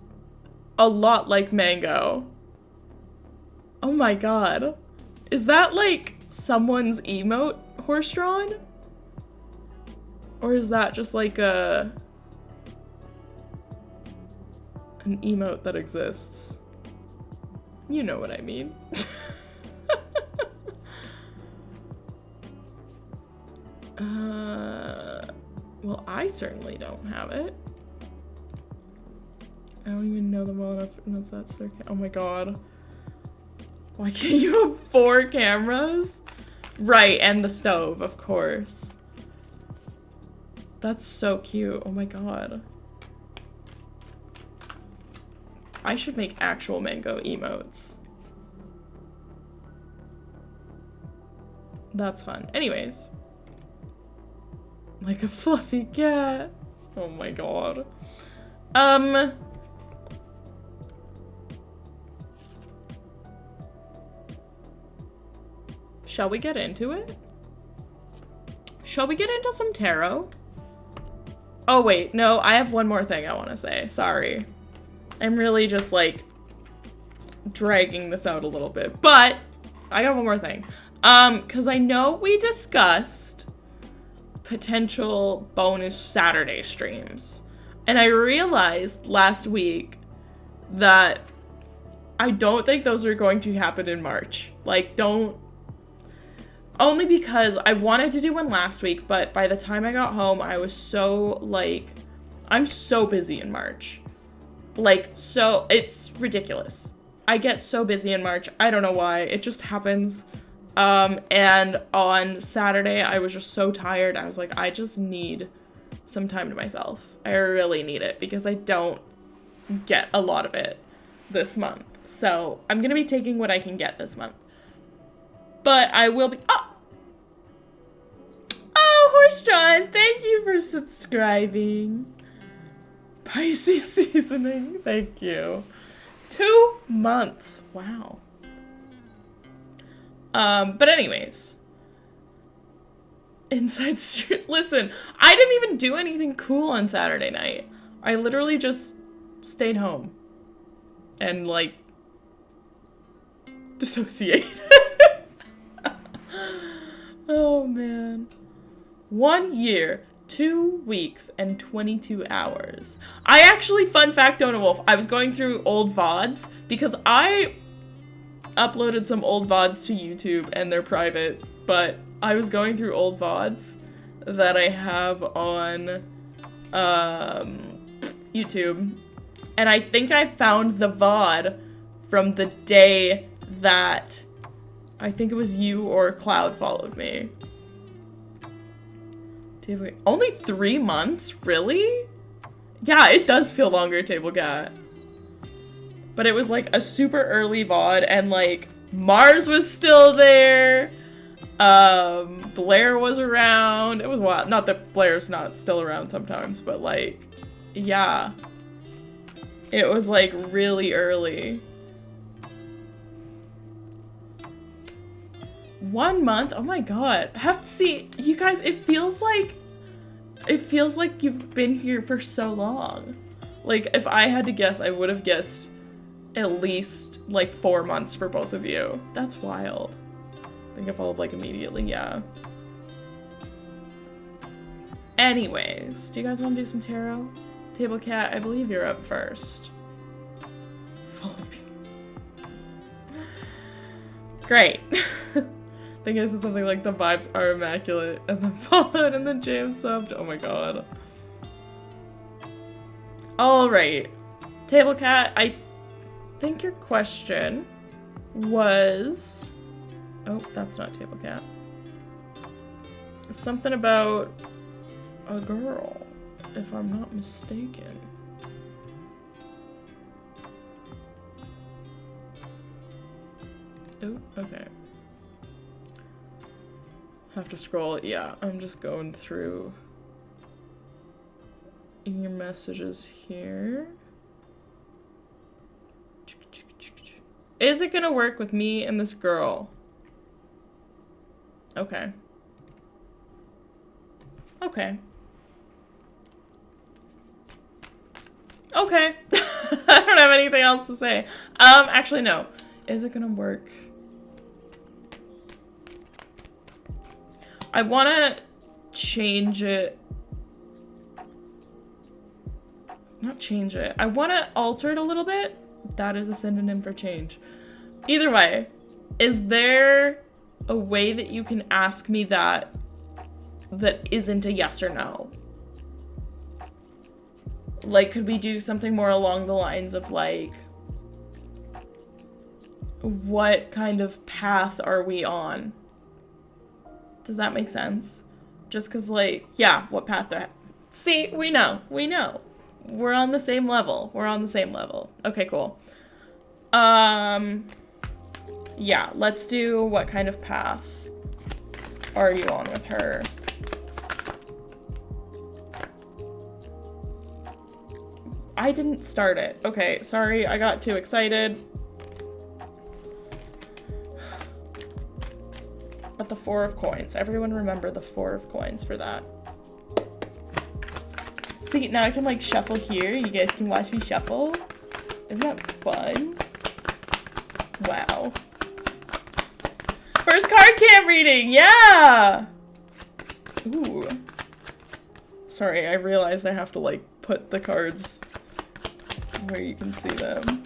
a lot like mango. Oh my god. Is that like someone's emote, Horse-drawn? Or is that just like an emote that exists? You know what I mean. Well, I certainly don't have it. I don't even know them well enough to know if that's their oh my god. Why can't you have 4 cameras? Right, and the stove, of course. That's so cute. Oh my god. I should make actual mango emotes. That's fun. Anyways. Like a fluffy cat. Oh my god. Shall we get into it? Shall we get into some tarot? Oh wait, no, I have one more thing I want to say. Sorry. I'm really just like dragging this out a little bit, but I got one more thing. Because I know we discussed potential bonus Saturday streams, and I realized last week that I don't think those are going to happen in March. Like, only because I wanted to do one last week, but by the time I got home, I was so, like, I'm so busy in March. Like, so, it's ridiculous. I get so busy in March. I don't know why. It just happens. And on Saturday, I was just so tired. I was like, I just need some time to myself. I really need it because I don't get a lot of it this month. So, I'm gonna be taking what I can get this month. But I will be- Oh, Horse John, thank you for subscribing. Pisces seasoning, thank you. 2 months, wow. But anyways. Inside Street, listen, I didn't even do anything cool on Saturday night. I literally just stayed home. And, like, dissociated. Oh, man. 1 year, 2 weeks, and 22 hours. I actually, fun fact, Dona Wolf, I was going through old VODs because I uploaded some old VODs to YouTube and they're private, but I was going through old VODs that I have on YouTube, and I think I found the VOD from the day that I think it was you or Cloud followed me. Only 3 months? Really? Yeah, it does feel longer, Table Cat. But it was like a super early VOD, and like Mars was still there. Blair was around. It was wild. Not that Blair's not still around sometimes, but like, yeah. It was like really early. 1 month? Oh my god. See, you guys, it feels like you've been here for so long. Like, if I had to guess, I would have guessed at least like 4 months for both of you. That's wild. I think I followed like immediately, yeah. Anyways, do you guys want to do some tarot? Table Cat, I believe you're up first. Follow me. Great. I think I said something like the vibes are immaculate and then followed and then James subbed. Oh my god. Alright. Table Cat, I think your question was... Oh, that's not Table Cat. Something about a girl, if I'm not mistaken. Oh, okay. Have to scroll. Yeah, I'm just going through your messages here. Is it gonna work with me and this girl? Okay. Okay. Okay. I don't have anything else to say. Actually, no. Is it gonna work? I wanna change it. Not change it. I wanna alter it a little bit. That is a synonym for change. Either way, is there a way that you can ask me that isn't a yes or no? Like, could we do something more along the lines of, like, what kind of path are we on? Does that make sense? Just because, like, yeah, what path do I have? See, we know. We know. We're on the same level. We're on the same level. Okay, cool. Yeah, let's do what kind of path are you on with her? I didn't start it. Okay, sorry, I got too excited. But the 4 of coins. Everyone remember the 4 of coins for that. See, now I can like shuffle here. You guys can watch me shuffle. Isn't that fun? Wow. First card cam reading, yeah! Ooh. Sorry, I realized I have to like put the cards where you can see them.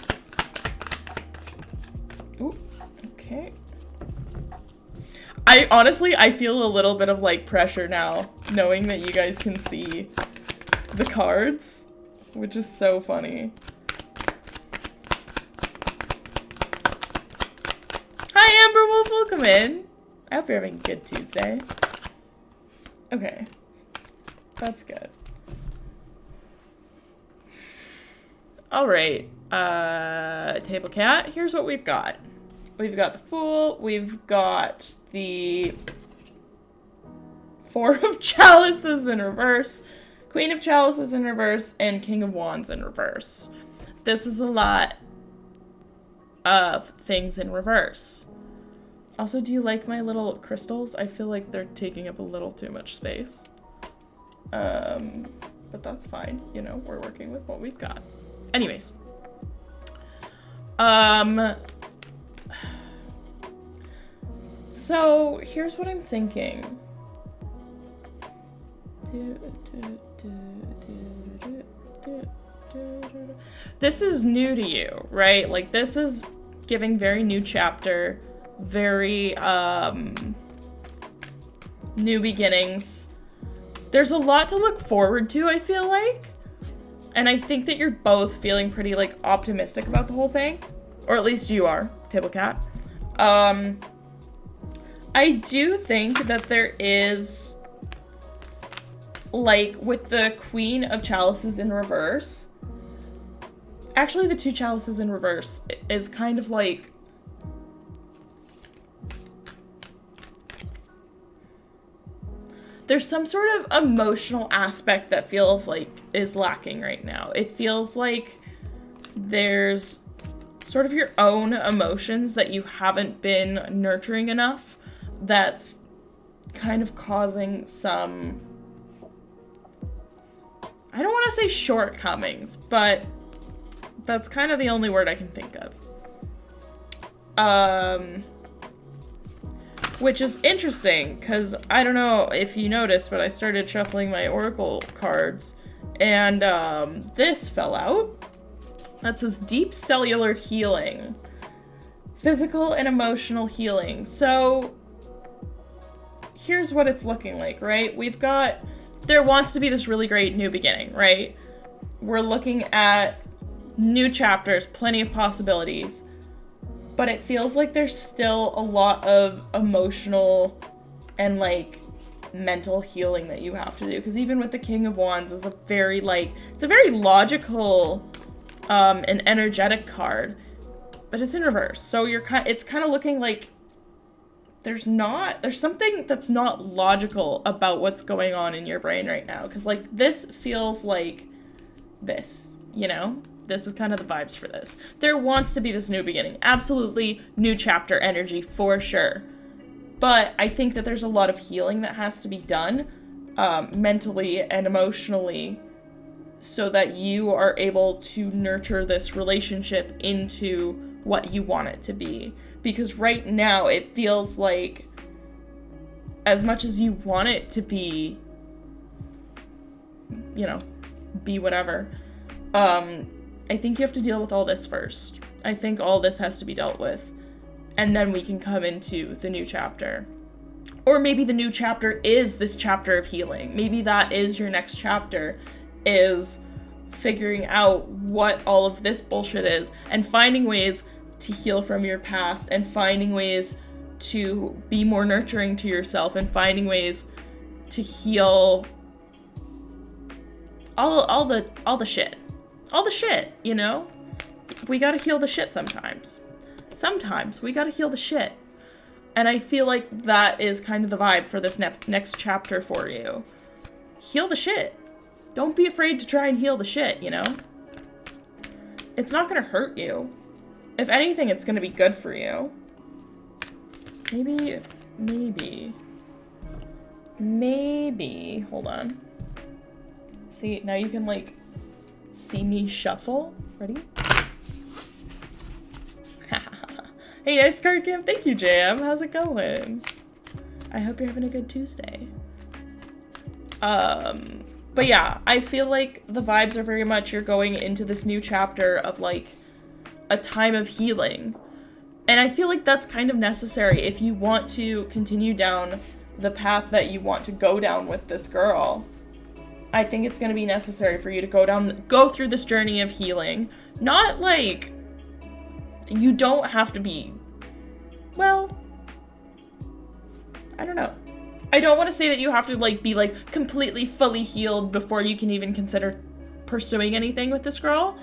Ooh, okay. I honestly, I feel a little bit of like pressure now, knowing that you guys can see the cards, which is so funny. Hi Amber Wolf, welcome in. I hope you're having a good Tuesday. Okay, that's good. All right, Table Cat, here's what we've got. We've got the Fool, we've got the 4 of Chalices in reverse, Queen of Chalices in reverse, and King of Wands in reverse. This is a lot of things in reverse. Also, do you like my little crystals? I feel like they're taking up a little too much space. But that's fine, you know, we're working with what we've got. Anyways. So, here's what I'm thinking. This is new to you, right? Like, this is giving very new chapter, very, new beginnings. There's a lot to look forward to, I feel like. And I think that you're both feeling pretty, like, optimistic about the whole thing. Or at least you are, Table Cat. I do think that there is, like, with the Queen of Chalices in reverse, actually the 2 chalices in reverse is kind of like, there's some sort of emotional aspect that feels like is lacking right now. It feels like there's sort of your own emotions that you haven't been nurturing enough that's kind of causing some, I don't want to say shortcomings, but that's kind of the only word I can think of. Which is interesting, because I don't know if you noticed, but I started shuffling my Oracle cards, and this fell out. That says Deep Cellular Healing. Physical and emotional healing. So, here's what it's looking like, right? We've got, there wants to be this really great new beginning, right? We're looking at new chapters, plenty of possibilities. But it feels like there's still a lot of emotional and, like, mental healing that you have to do. Because even with the King of Wands is a very, like, it's a very logical and energetic card. But it's in reverse. So it's kind of looking like there's something that's not logical about what's going on in your brain right now. Because, like, this feels like this, you know? This is kind of the vibes for this. There wants to be this new beginning. Absolutely new chapter energy for sure. But I think that there's a lot of healing that has to be done mentally and emotionally so that you are able to nurture this relationship into what you want it to be. Because right now it feels like as much as you want it to be, you know, be whatever, I think you have to deal with all this first. I think all this has to be dealt with. And then we can come into the new chapter. Or maybe the new chapter is this chapter of healing. Maybe that is your next chapter, is figuring out what all of this bullshit is and finding ways to heal from your past and finding ways to be more nurturing to yourself and finding ways to heal all the shit. All the shit, you know? We gotta heal the shit sometimes. Sometimes we gotta heal the shit. And I feel like that is kind of the vibe for this next chapter for you. Heal the shit. Don't be afraid to try and heal the shit, you know? It's not gonna hurt you. If anything, it's gonna be good for you. Maybe, hold on. See, now you can, like, see me shuffle. Ready? Hey, nice card cam. Thank you, JM. How's it going? I hope you're having a good Tuesday. But yeah, I feel like the vibes are very much you're going into this new chapter of, like, a time of healing. And I feel like that's kind of necessary if you want to continue down the path that you want to go down with this girl. I think it's going to be necessary for you to go through this journey of healing. Not like, you don't have to be, well, I don't know. I don't want to say that you have to, like, be, like, completely fully healed before you can even consider pursuing anything with this girl.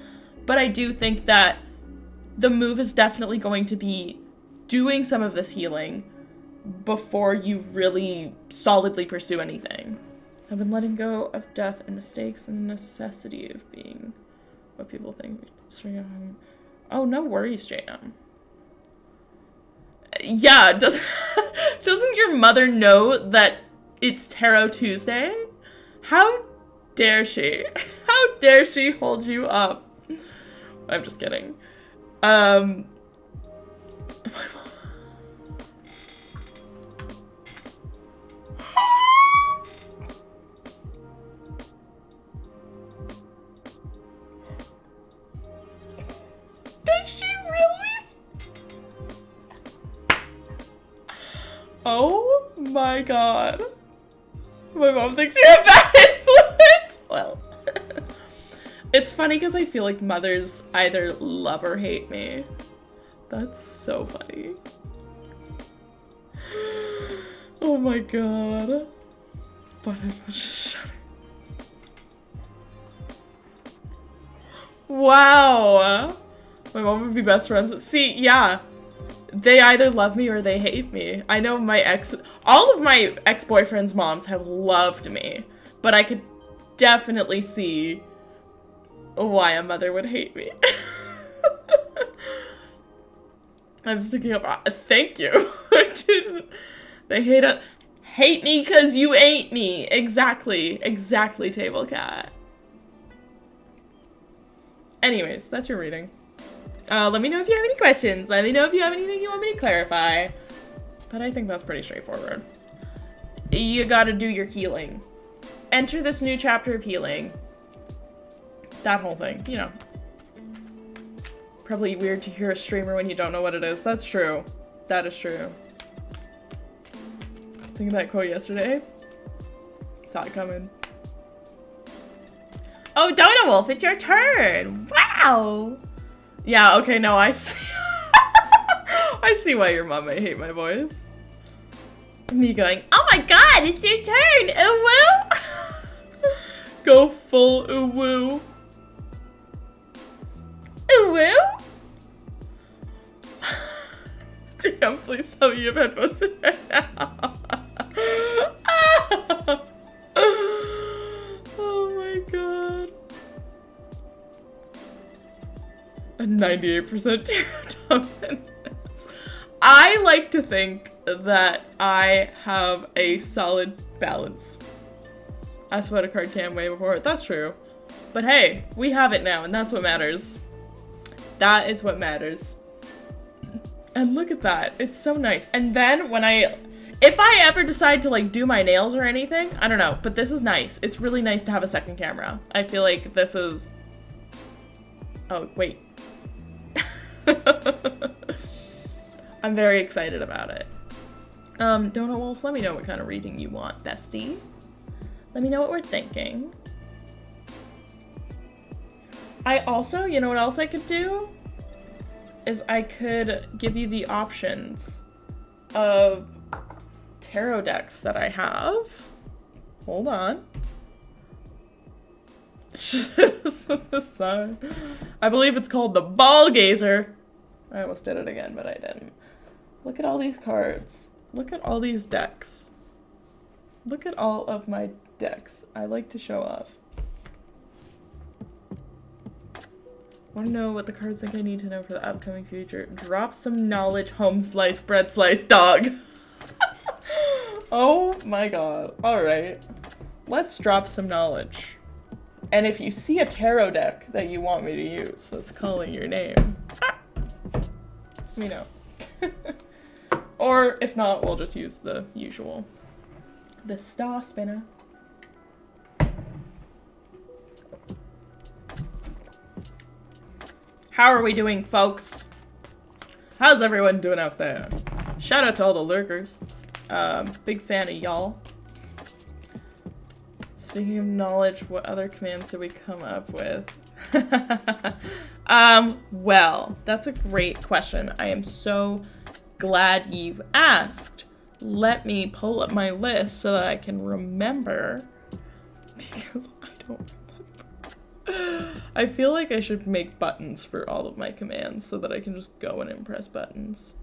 But I do think that the move is definitely going to be doing some of this healing before you really solidly pursue anything. I've been letting go of death and mistakes and the necessity of being what people think. Oh, no worries, JM. Yeah, doesn't your mother know that it's Tarot Tuesday? How dare she? How dare she hold you up? I'm just kidding. Does she really? Oh my god. My mom thinks you're a bad influence. Well, it's funny because I feel like mothers either love or hate me. That's so funny. Oh my god. But I must shudder. Wow. My mom would be best friends. See, yeah. They either love me or they hate me. I know all of my ex-boyfriend's moms have loved me, but I could definitely see why a mother would hate me. I'm sticking up. Thank you. They hate me because you ain't me. Exactly, Table Cat. Anyways, that's your reading. Let me know if you have any questions. Let me know if you have anything you want me to clarify. But I think that's pretty straightforward. You gotta do your healing. Enter this new chapter of healing. That whole thing, you know. Probably weird to hear a streamer when you don't know what it is. That's true. That is true. Thinking that quote yesterday. Saw it coming. Oh, Dona Wolf, it's your turn. Wow. Yeah, okay, no, I see. I see why your mom might hate my voice. Me going, oh my god, it's your turn, ooh woo. Go full ooh woo. Ooh woo. Jam, please tell me you have headphones in right now. Oh my god. A 98% tarot dominance. I like to think that I have a solid balance. I sweat a card cam way before. That's true. But hey, we have it now, and that's what matters. That is what matters. And look at that. It's so nice. And then when if I ever decide to, like, do my nails or anything, I don't know, but this is nice. It's really nice to have a second camera. I feel like this is... Oh, wait. I'm very excited about it. Donut Wolf, let me know what kind of reading you want, bestie. Let me know what we're thinking. I also, you know what else I could do? Is I could give you the options of tarot decks that I have. Hold on. I believe it's called the Ball Gazer. I almost did it again, but I didn't. Look at all these cards. Look at all these decks. Look at all of my decks. I like to show off. Want to know what the cards think I need to know for the upcoming future? Drop some knowledge, home slice, bread slice, dog. Oh my god. Alright. Let's drop some knowledge. And if you see a tarot deck that you want me to use that's calling your name, let me know. Or if not, we'll just use the usual. The star spinner. How are we doing, folks? How's everyone doing out there? Shout out to all the lurkers. Big fan of y'all. Speaking of knowledge, what other commands did we come up with? Well, that's a great question. I am so glad you asked. Let me pull up my list so that I can remember. Because I don't remember. I feel like I should make buttons for all of my commands so that I can just go in and press buttons.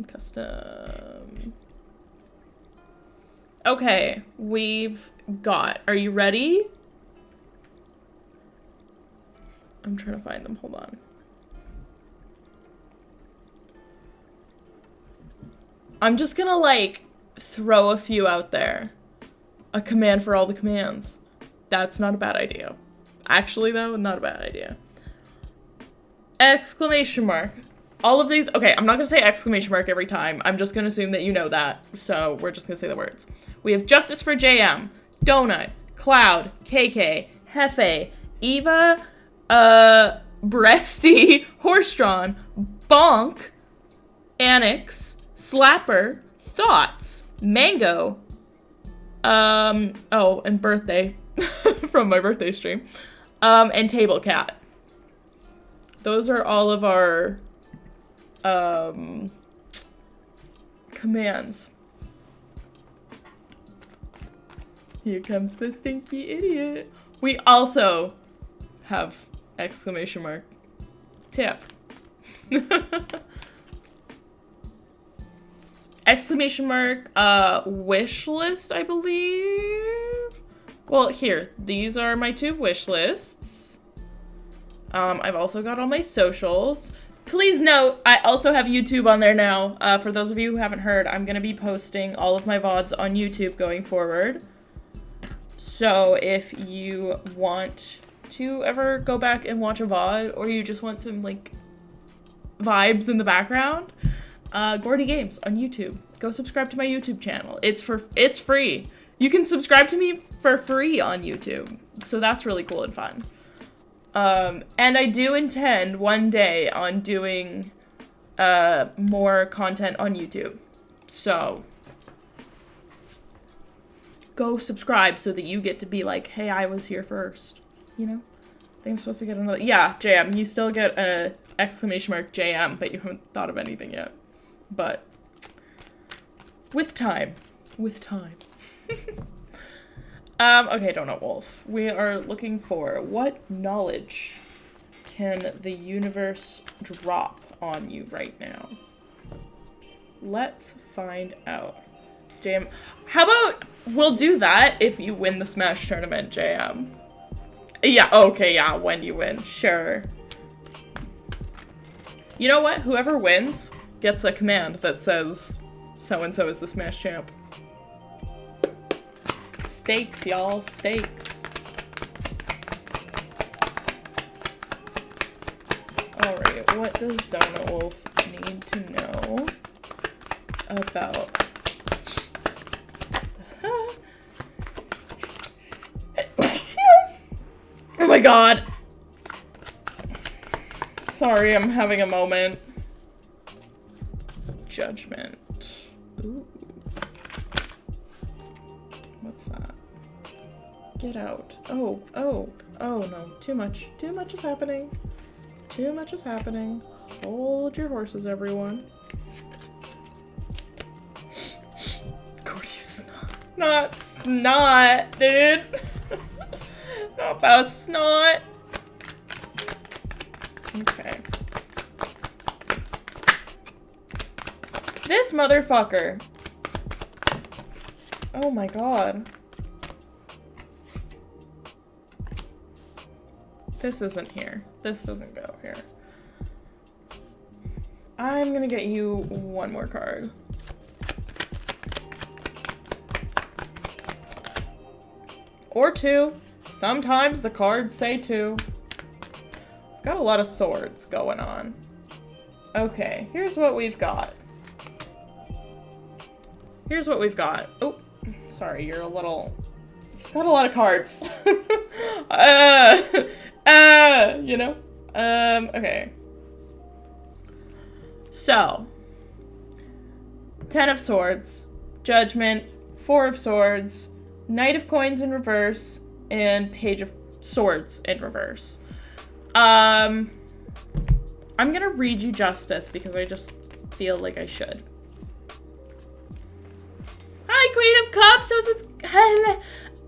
Custom. Okay, we've got, are you ready? I'm trying to find them, hold on. I'm just gonna like throw a few out there. A command for all the commands. That's not a bad idea. Actually though, not a bad idea. Exclamation mark. All of these, okay, I'm not gonna say exclamation mark every time. I'm just gonna assume that you know that. So we're just gonna say the words. We have Justice for JM, Donut, Cloud, KK, Hefe, Eva, Breasty, Horse-drawn, Bonk, Annex, Slapper, Thoughts, Mango, oh, and Birthday from my birthday stream, and Table Cat. Those are all of our, commands. Here comes the stinky idiot. We also have exclamation mark tip. Exclamation mark wish list, I believe. Well, here, these are my two wish lists. I've also got all my socials. Please note, I also have YouTube on there now. For those of you who haven't heard, I'm gonna be posting all of my VODs on YouTube going forward. So if you want to ever go back and watch a VOD, or you just want some like vibes in the background, Gordy Games on YouTube. Go subscribe to my YouTube channel. It's free. You can subscribe to me for free on YouTube. So that's really cool and fun. And I do intend one day on doing more content on YouTube. So go subscribe so that you get to be like, hey, I was here first. You know? I think I'm supposed to get another. Yeah, JM. You still get a exclamation mark JM, but you haven't thought of anything yet. But with time. With time. Okay, Donut Wolf. We are looking for what knowledge can the universe drop on you right now? Let's find out. JM, how about we'll do that if you win the Smash tournament, JM? Yeah, okay, yeah, when you win, sure. You know what? Whoever wins gets a command that says so-and-so is the Smash champ. Stakes, y'all, stakes. Alright, what does Donut Wolf need to know about... Oh my god! Sorry, I'm having a moment. Judgment. Ooh. What's that? Get out. Oh no. Too much. Too much is happening. Too much is happening. Hold your horses, everyone. Gordy's not snot, dude. Not about snot. Okay. This motherfucker. Oh my god. This isn't here. This doesn't go here. I'm gonna get you one more card. Or two. Sometimes the cards say two. We've got a lot of swords going on. Okay, here's what we've got. Here's what we've got. Oh, sorry, you're a little... You've got a lot of cards. You know? Okay. So, 10 of Swords, Judgment, 4 of Swords, Knight of Coins in reverse, and Page of Swords in reverse. I'm gonna read you Justice because I just feel like I should. Hi, Queen of Cups!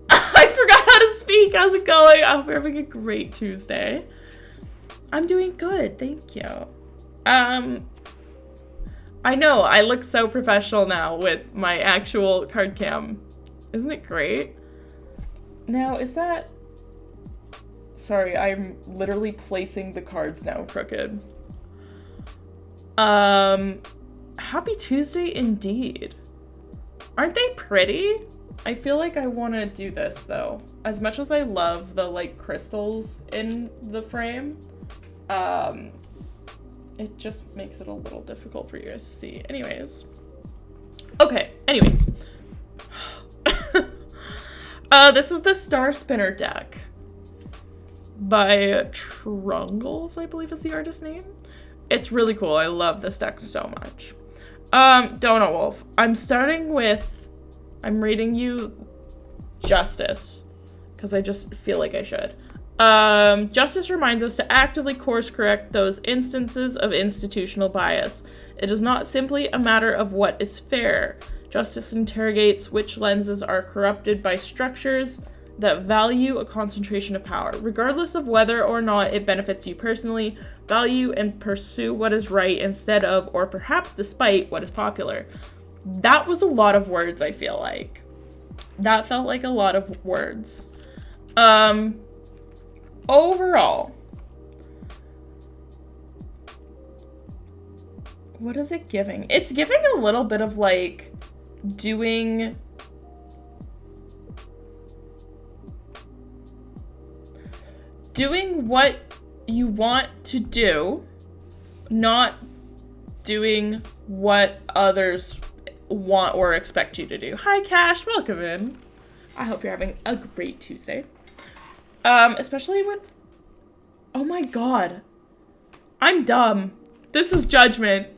I forgot how to speak! How's it going? I hope you're having a great Tuesday. I'm doing good, thank you. I know, I look so professional now with my actual card cam. Isn't it great? Now, is that... Sorry, I'm literally placing the cards now crooked. Happy Tuesday indeed. Aren't they pretty? I feel like I want to do this, though. As much as I love the, like, crystals in the frame, it just makes it a little difficult for you guys to see. Anyways. Okay, anyways. This is the Star Spinner deck by Trungles, I believe is the artist's name. It's really cool. I love this deck so much. Donut Wolf. I'm reading you Justice, because I just feel like I should. Justice reminds us to actively course correct those instances of institutional bias. It is not simply a matter of what is fair. Justice interrogates which lenses are corrupted by structures that value a concentration of power. Regardless of whether or not it benefits you personally, value and pursue what is right instead of, or perhaps despite, what is popular. That was a lot of words, I feel like. That felt like a lot of words. Overall, what is it giving? It's giving a little bit of, like, doing what you want to do, not doing what others want or expect you to do. Hi, Cash. Welcome in. I hope you're having a great Tuesday. Especially with... Oh my god. I'm dumb. This is Judgment,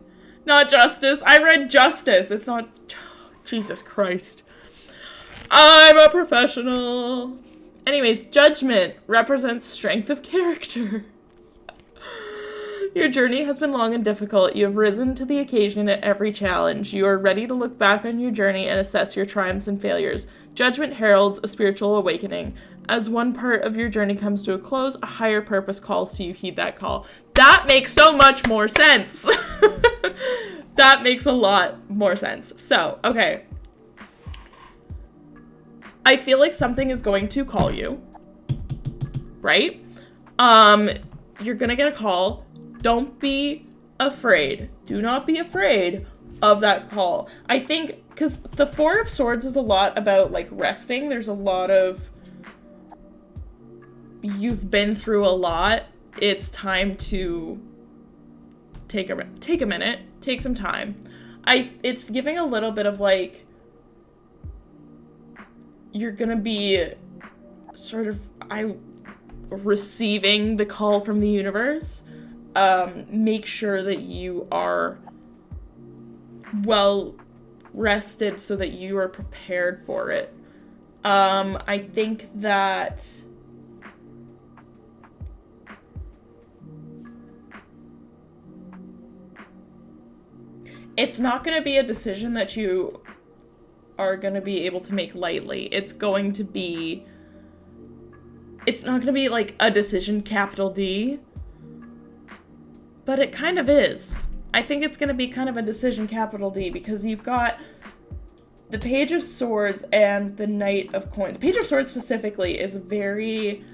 not Justice. I read Justice. It's not... Jesus Christ. I'm a professional. Anyways, Judgment represents strength of character. Your journey has been long and difficult. You have risen to the occasion at every challenge. You are ready to look back on your journey and assess your triumphs and failures. Judgment heralds a spiritual awakening. As one part of your journey comes to a close, a higher purpose calls to you. Heed that call. That makes so much more sense. That makes a lot more sense. So, okay. I feel like something is going to call you. Right? You're gonna get a call. Don't be afraid. Do not be afraid of that call. I think, because the Four of Swords is a lot about, like, resting. There's a lot of... You've been through a lot. It's time to take a minute. Take some time. It's giving a little bit of, like... You're gonna be sort of... receiving the call from the universe. Make sure that you are well rested so that you are prepared for it. I think that it's not going to be a decision that you are going to be able to make lightly. It's not going to be like a decision, capital D. But it kind of is. I think it's going to be kind of a decision, capital D, because you've got the Page of Swords and the Knight of Coins. Page of Swords specifically is very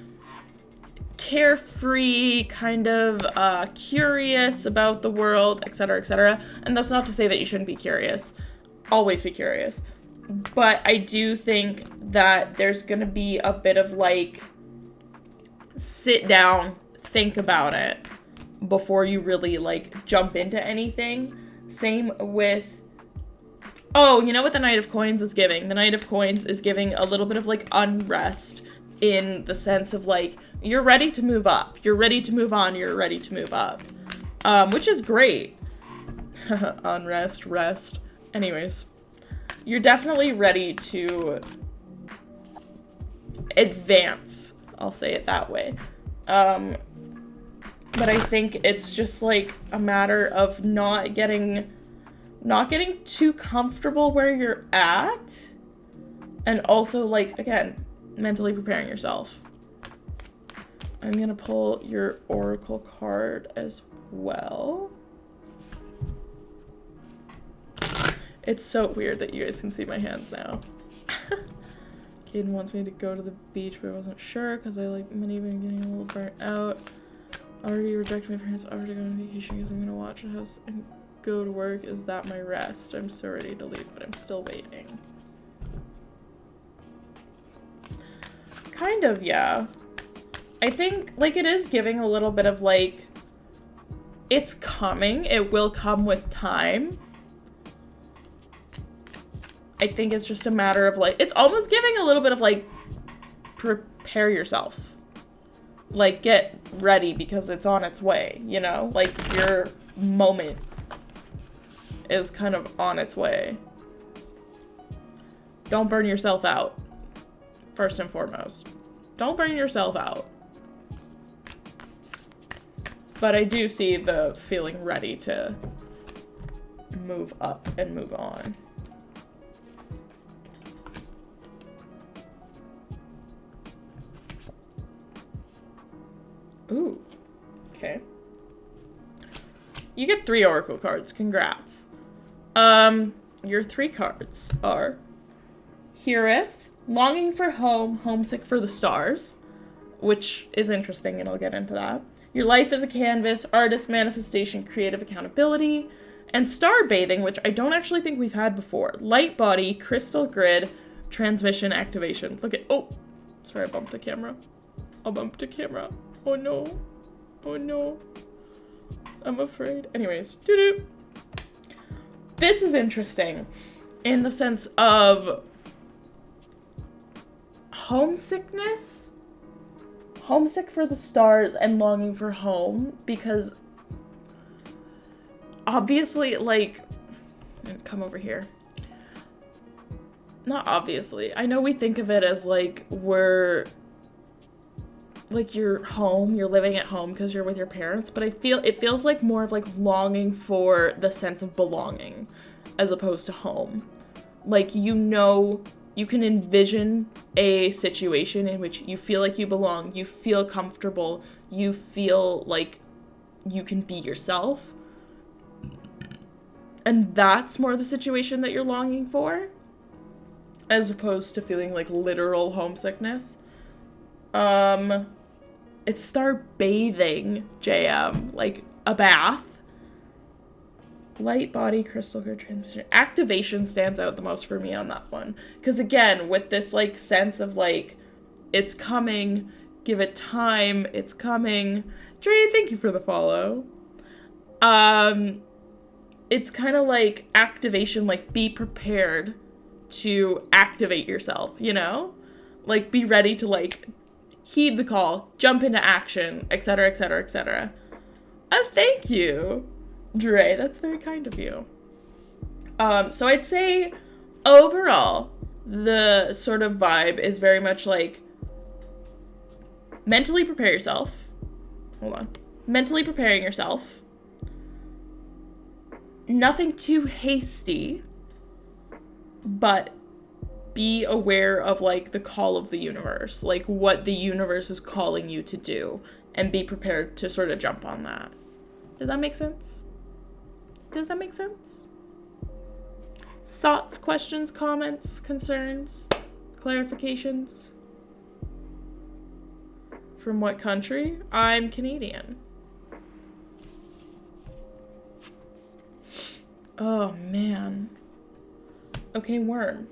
carefree, kind of curious about the world, etc., etc. And that's not to say that you shouldn't be curious. Always be curious. But I do think that there's gonna be a bit of like, sit down, think about it before you really like jump into anything. Same with, oh, you know what the Knight of Coins is giving? The Knight of Coins is giving a little bit of like unrest, in the sense of like, you're ready to move up, you're ready to move on, you're ready to move up, which is great. Unrest, rest. Anyways, you're definitely ready to advance, I'll say it that way. But I think it's just like a matter of not getting too comfortable where you're at, and also like, again, mentally preparing yourself. I'm gonna pull your oracle card as well. It's so weird that you guys can see my hands now. Caden wants me to go to the beach, but I wasn't sure because I like many been getting a little burnt out. Already rejected my parents' offer to go on vacation because I'm gonna watch a house and go to work. Is that my rest? I'm so ready to leave, but I'm still waiting. Kind of, yeah. I think, like, it is giving a little bit of, like, it's coming. It will come with time. I think it's just a matter of, like, it's almost giving a little bit of, like, prepare yourself. Like, get ready because it's on its way, you know? Like, your moment is kind of on its way. Don't burn yourself out. First and foremost. Don't burn yourself out. But I do see the feeling ready to move up and move on. Ooh. Okay. You get 3 oracle cards. Congrats. Your 3 cards are Heareth, Longing for Home, Homesick for the Stars, which is interesting, and I'll get into that. Your Life is a Canvas, Artist Manifestation, Creative Accountability, and Star Bathing, which I don't actually think we've had before. Light Body, Crystal Grid, Transmission Activation. Look at, oh, sorry, I bumped the camera. I bumped the camera. Oh no. Oh no. I'm afraid. Anyways, doo-doo. This is interesting in the sense of homesickness, homesick for the stars, and longing for home, because obviously, like, come over here. Not obviously. I know we think of it as like we're like you're home, you're living at home because you're with your parents, but it feels like more of like longing for the sense of belonging as opposed to home. Like, you know, you can envision a situation in which you feel like you belong, you feel comfortable, you feel like you can be yourself. And that's more the situation that you're longing for, as opposed to feeling like literal homesickness. It's Star Bathing, JM, like a bath. Light Body, Crystal Grid, Transmission. Activation stands out the most for me on that one. Because again, with this like sense of like, it's coming, give it time, it's coming. Dre, thank you for the follow. It's kind of like activation, like be prepared to activate yourself, you know? Like, be ready to like heed the call, jump into action, etc., etc., etc. Thank you, Dre. That's very kind of you. So I'd say overall, the sort of vibe is very much like mentally prepare yourself. Hold on. Mentally preparing yourself. Nothing too hasty, but be aware of like the call of the universe, like what the universe is calling you to do, and be prepared to sort of jump on that. Does that make sense? Does that make sense? Thoughts, questions, comments, concerns, clarifications? From what country? I'm Canadian. Oh, man. Okay, worm.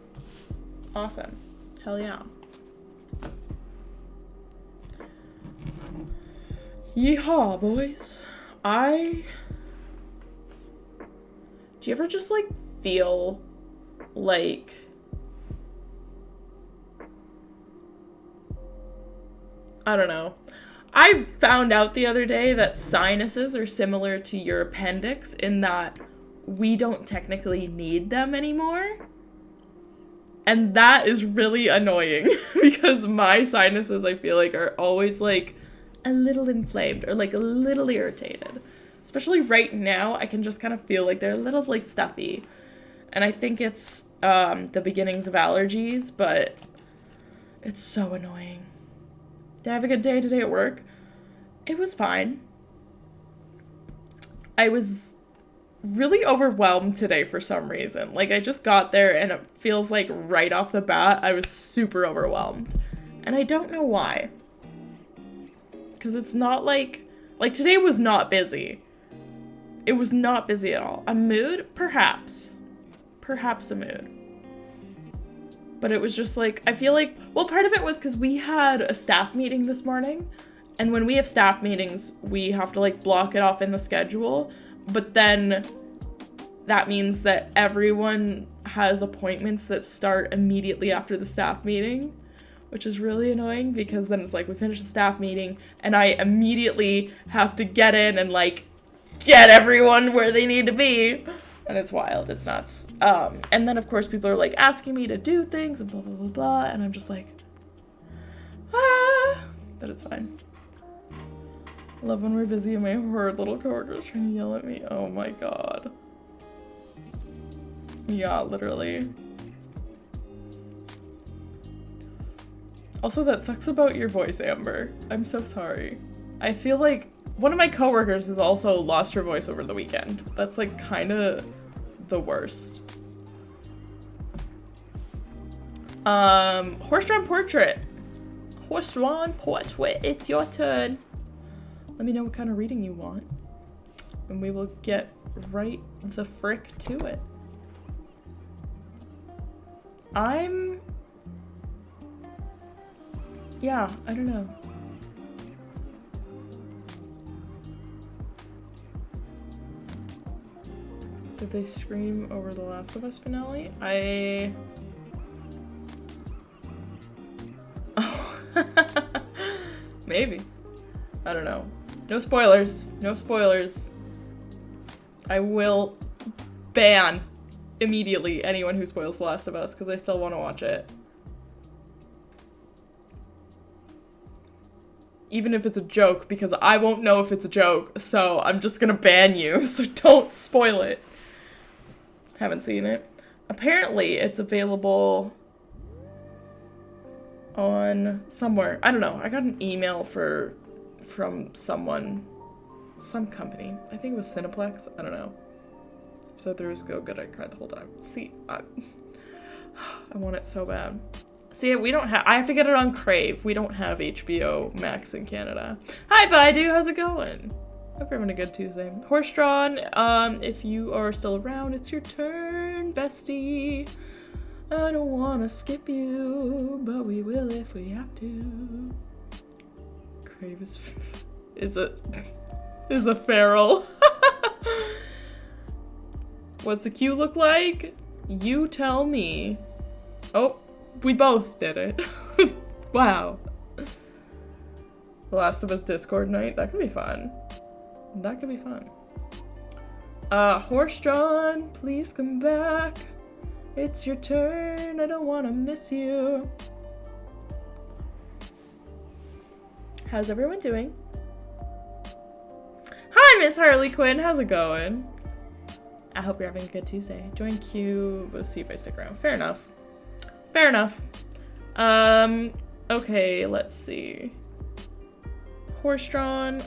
Awesome. Hell yeah. Yeehaw, boys. Do you ever just, like, feel like... I don't know. I found out the other day that sinuses are similar to your appendix in that we don't technically need them anymore. And that is really annoying because my sinuses, I feel like, are always, like, a little inflamed or, like, a little irritated. Especially right now, I can just kind of feel like they're a little, like, stuffy. And I think it's the beginnings of allergies, but it's so annoying. Did I have a good day today at work? It was fine. I was really overwhelmed today for some reason. Like, I just got there and it feels like right off the bat, I was super overwhelmed. And I don't know why. Because it's not like today was not busy. It was not busy at all. A mood? Perhaps. Perhaps a mood. But it was just like, I feel like, well, part of it was because we had a staff meeting this morning. And when we have staff meetings, we have to, like, block it off in the schedule. But then that means that everyone has appointments that start immediately after the staff meeting, which is really annoying because then it's like we finish the staff meeting and I immediately have to get in and, like, get everyone where they need to be. And it's wild. It's nuts. And then, of course, people are, like, asking me to do things and blah, blah, blah, blah. And I'm just like, but it's fine. I love when we're busy and my horrid little coworkers trying to yell at me. Oh my god. Yeah, literally. Also, that sucks about your voice, Amber. I'm so sorry. I feel like one of my coworkers has also lost her voice over the weekend. That's, like, kind of the worst. Horse-drawn portrait. Horse-drawn portrait, it's your turn. Let me know what kind of reading you want. And we will get right the frick to it. Yeah, I don't know. Did they scream over The Last of Us finale? Oh. Maybe. I don't know. No spoilers. No spoilers. I will ban immediately anyone who spoils The Last of Us because I still want to watch it. Even if it's a joke, because I won't know if it's a joke, so I'm just gonna ban you, so don't spoil it. Haven't seen it. Apparently, it's available on somewhere. I don't know. I got an email from someone, some company. I think it was Cineplex. I don't know. So there was go good. I cried the whole time. See, I want it so bad. See, we don't have. I have to get it on Crave. We don't have HBO Max in Canada. Hi, Baidu. How's it going? Hope you're having a good Tuesday. Horse-drawn, if you are still around, it's your turn, bestie. I don't want to skip you, but we will if we have to. Crave is a feral. What's the queue look like? You tell me. Oh, we both did it. Wow. The Last of Us Discord night. That could be fun. That could be fun. Horse-drawn, please come back. It's your turn. I don't want to miss you. How's everyone doing? Hi, Miss Harley Quinn. How's it going? I hope you're having a good Tuesday. Join queue. We'll see if I stick around. Fair enough. Fair enough. Okay, let's see. Horse-drawn.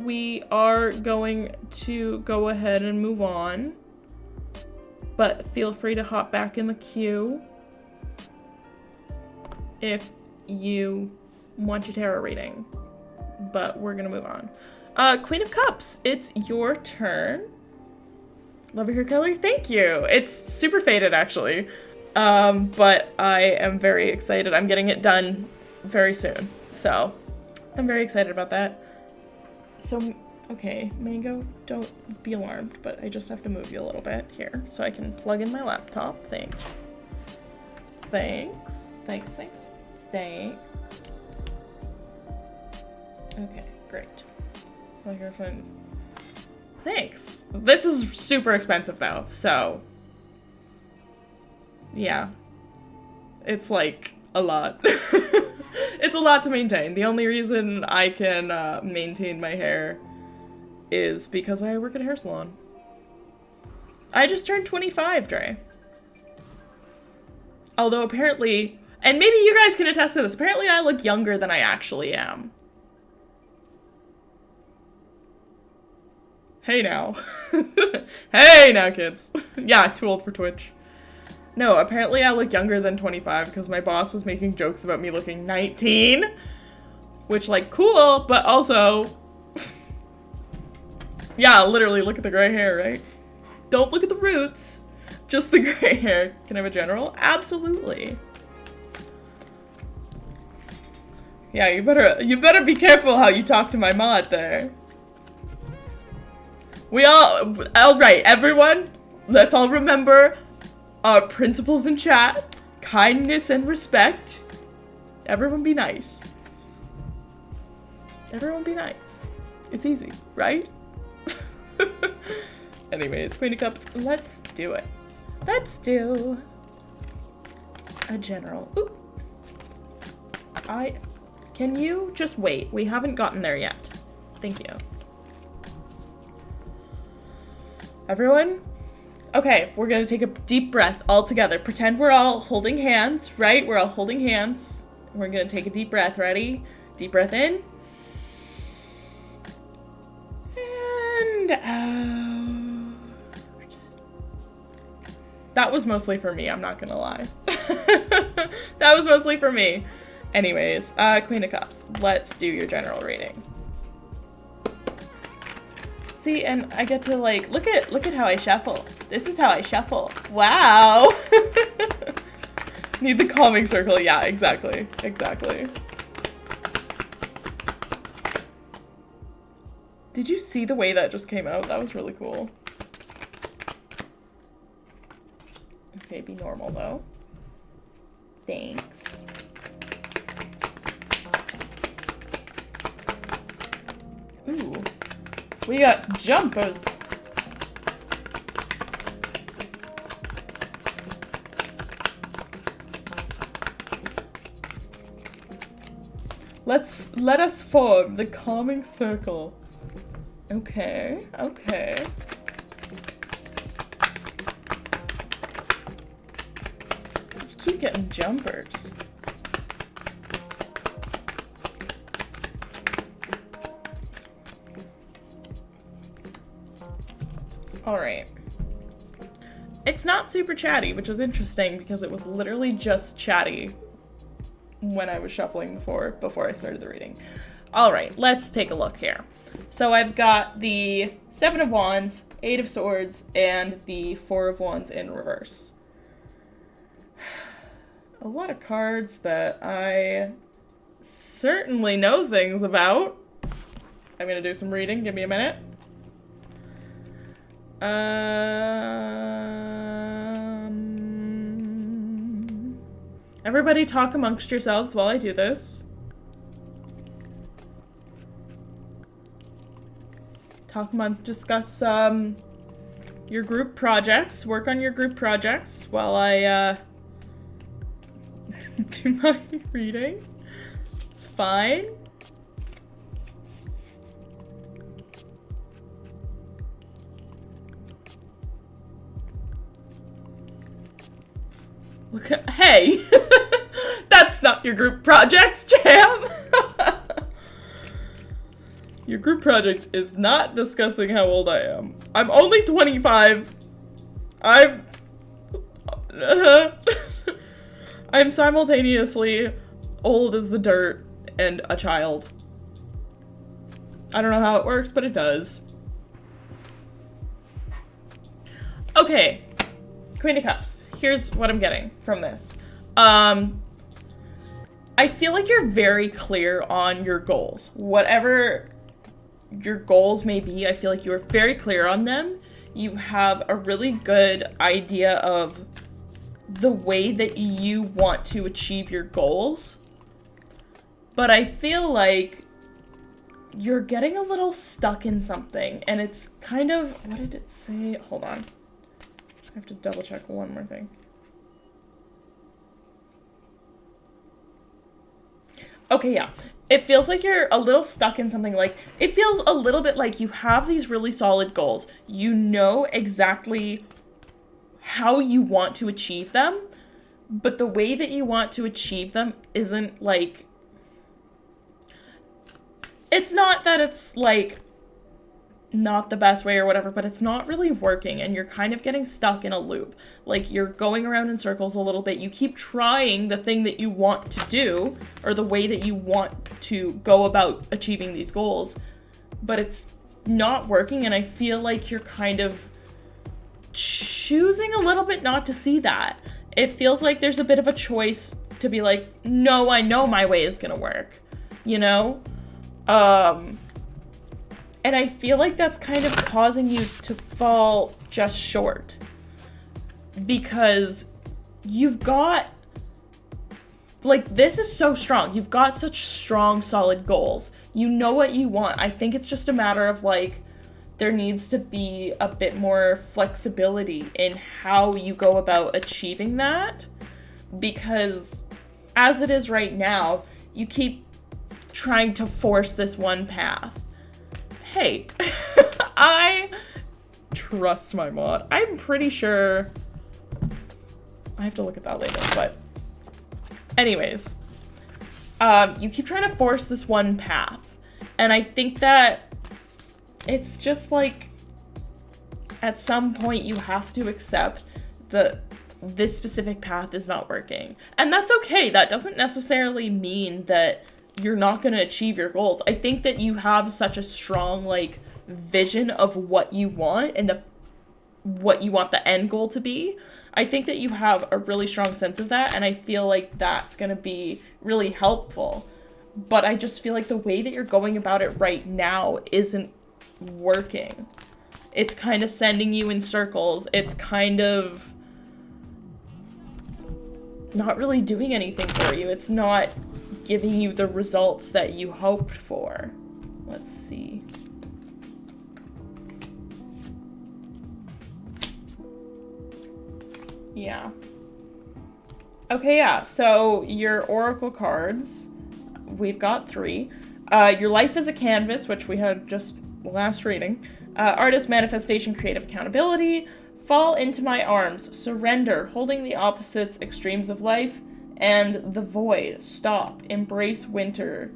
We are going to go ahead and move on. But feel free to hop back in the queue if you want your tarot reading. But we're gonna move on. Queen of Cups, it's your turn. Love your hair color, thank you. It's super faded actually. But I am very excited. I'm getting it done very soon. So I'm very excited about that. So, okay, Mango, don't be alarmed, but I just have to move you a little bit here so I can plug in my laptop. Thanks. Thanks. Thanks, thanks, thanks. Okay, great. Microphone. Thanks. This is super expensive though, so yeah. It's like a lot. It's a lot to maintain. The only reason I can maintain my hair is because I work at a hair salon. I just turned 25, Dre. Although apparently, and maybe you guys can attest to this, apparently I look younger than I actually am. Hey now. Hey now, kids. Yeah, too old for Twitch. No, apparently I look younger than 25 because my boss was making jokes about me looking 19. Which, like, cool, but also... yeah, literally, look at the gray hair, right? Don't look at the roots. Just the gray hair. Can I have a general? Absolutely. Yeah, you better be careful how you talk to my mod there. Alright, everyone, let's all remember our principles in chat. Kindness and respect. Everyone be nice. Everyone be nice. It's easy, right? Anyways, Queen of Cups, let's do it. Let's do a general. Ooh. Can you just wait? We haven't gotten there yet. Thank you. Everyone? Okay, we're gonna take a deep breath all together. Pretend we're all holding hands, right? We're all holding hands. We're gonna take a deep breath. Ready? Deep breath in. And out. That was mostly for me, I'm not gonna lie. That was mostly for me. Anyways, Queen of Cups, let's do your general reading. See, and I get to like, look at how I shuffle. This is how I shuffle. Wow. Need the calming circle. Yeah, exactly. Exactly. Did you see the way that just came out? That was really cool. Okay, be normal though. Thanks. Ooh. We got jumpers. Let us form the calming circle. Okay, okay. You keep getting jumpers. Alright. It's not super chatty, which was interesting because it was literally just chatty when I was shuffling before I started the reading. Alright, let's take a look here. So I've got the 7 of Wands, 8 of Swords, and the 4 of Wands in reverse. A lot of cards that I certainly know things about. I'm gonna do some reading, give me a minute. Everybody talk amongst yourselves while I do this. Discuss your group projects. Work on your group projects while I do my reading. It's fine. Look at, hey! That's not your group project, Jam! Your group project is not discussing how old I am. I'm only 25. I'm simultaneously old as the dirt and a child. I don't know how it works, but it does. Okay, Queen of Cups. Here's what I'm getting from this. I feel like you're very clear on your goals. Whatever your goals may be, I feel like you are very clear on them. You have a really good idea of the way that you want to achieve your goals. But I feel like you're getting a little stuck in something, and it's kind of, what did it say? Hold on. I have to double check one more thing. Okay, yeah. It feels like you're a little stuck in something. Like, it feels a little bit like you have these really solid goals. You know exactly how you want to achieve them, but the way that you want to achieve them isn't, like, it's not that it's, like, not the best way or whatever, but it's not really working, and you're kind of getting stuck in a loop. Like, you're going around in circles a little bit. You keep trying the thing that you want to do, or the way that you want to go about achieving these goals, but it's not working, and I feel like you're kind of choosing a little bit not to see that. It feels like there's a bit of a choice to be like, no, I know my way is gonna work, you know? And I feel like that's kind of causing you to fall just short. Because you've got, like, this is so strong. You've got such strong, solid goals. You know what you want. I think it's just a matter of, like, there needs to be a bit more flexibility in how you go about achieving that. Because as it is right now, you keep trying to force this one path. Hey, I trust my mod. I'm pretty sure, I have to look at that later, but anyways, you keep trying to force this one path, and I think that it's just like, at some point you have to accept that this specific path is not working, and that's okay. That doesn't necessarily mean that you're not going to achieve your goals. I think that you have such a strong, like, vision of what you want and what you want the end goal to be. I think that you have a really strong sense of that, and I feel like that's going to be really helpful. But I just feel like the way that you're going about it right now isn't working. It's kind of sending you in circles. It's kind of not really doing anything for you. It's not giving you the results that you hoped for. Let's see. Yeah. Okay, yeah. So your oracle cards, we've got 3. Your life is a canvas, which we had just last reading. Artist, manifestation, creative accountability. Fall into my arms. Surrender. Holding the opposites, extremes of life. And the void, stop, embrace winter,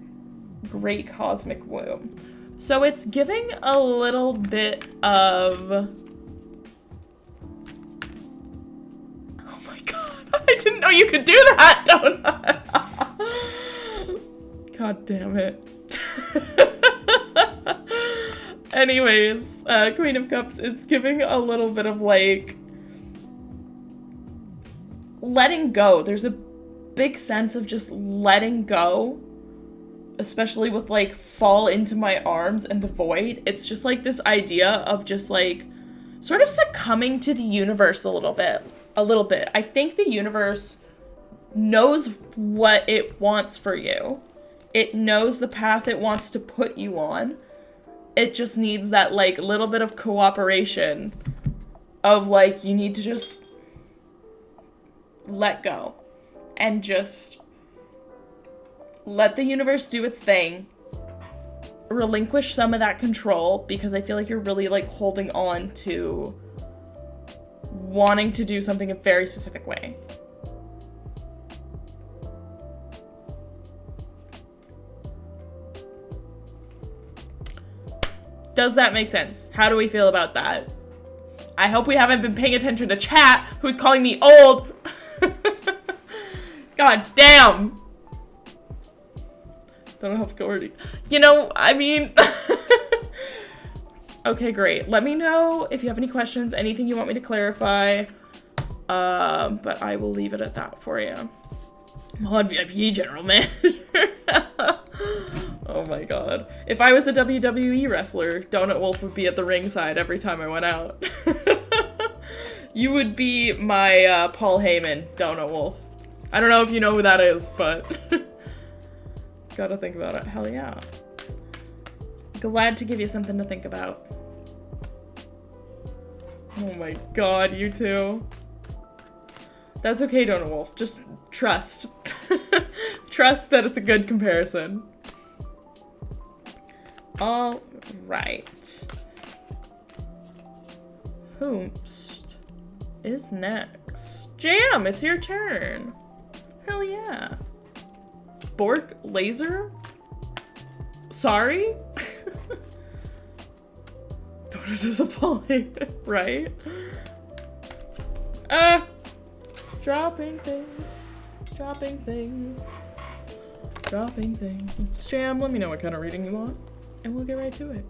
great cosmic womb. So it's giving a little bit of, oh my god, I didn't know you could do that, don't I? God damn it. Anyways, Queen of Cups, it's giving a little bit of, like, letting go. There's a big sense of just letting go, especially with, like, fall into my arms and the void. It's just, like, this idea of just, like, sort of succumbing to the universe a little bit. I think the universe knows what it wants for you. It knows the path it wants to put you on. It just needs that, like, little bit of cooperation of, like, you need to just let go. And just let the universe do its thing. Relinquish some of that control, because I feel like you're really, like, holding on to wanting to do something a very specific way. Does that make sense? How do we feel about that? I hope we haven't been paying attention to chat, who's calling me old. God damn. Don't know how to already. You know, I mean... Okay, great. Let me know if you have any questions, anything you want me to clarify. But I will leave it at that for you. Mod VIP General Manager. Oh my god. If I was a WWE wrestler, Donut Wolf would be at the ringside every time I went out. You would be my Paul Heyman, Donut Wolf. I don't know if you know who that is, but gotta think about it. Hell yeah. Glad to give you something to think about. Oh my god, you two. That's okay, Donut Wolf. Just trust. Trust that it's a good comparison. All right. Whomst is next? Jam, it's your turn. Hell yeah. Bork Laser? Sorry? Donut is a poly, right? Dropping things. Dropping things. Dropping things. Jam, let me know what kind of reading you want, and we'll get right to it.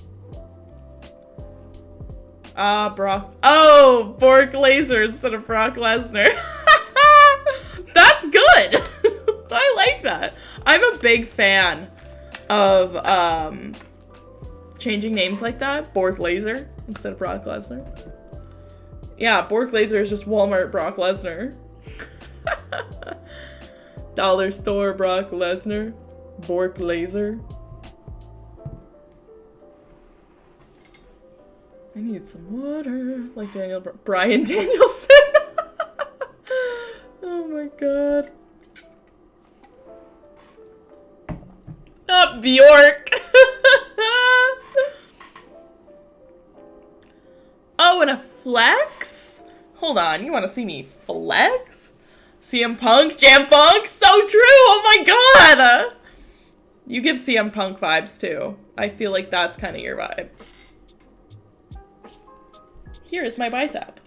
Brock. Oh, Bork Laser instead of Brock Lesnar. That's good. I like that. I'm a big fan of changing names like that. Bork Laser instead of Brock Lesnar. Yeah, Bork Laser is just Walmart Brock Lesnar. Dollar store Brock Lesnar. Bork Laser. I need some water. Like Brian Danielson. Oh my god. Not Bjork. Oh, and a flex? Hold on, you want to see me flex? CM Punk, Jam Punk, so true, oh my god! You give CM Punk vibes too. I feel like that's kind of your vibe. Here is my bicep.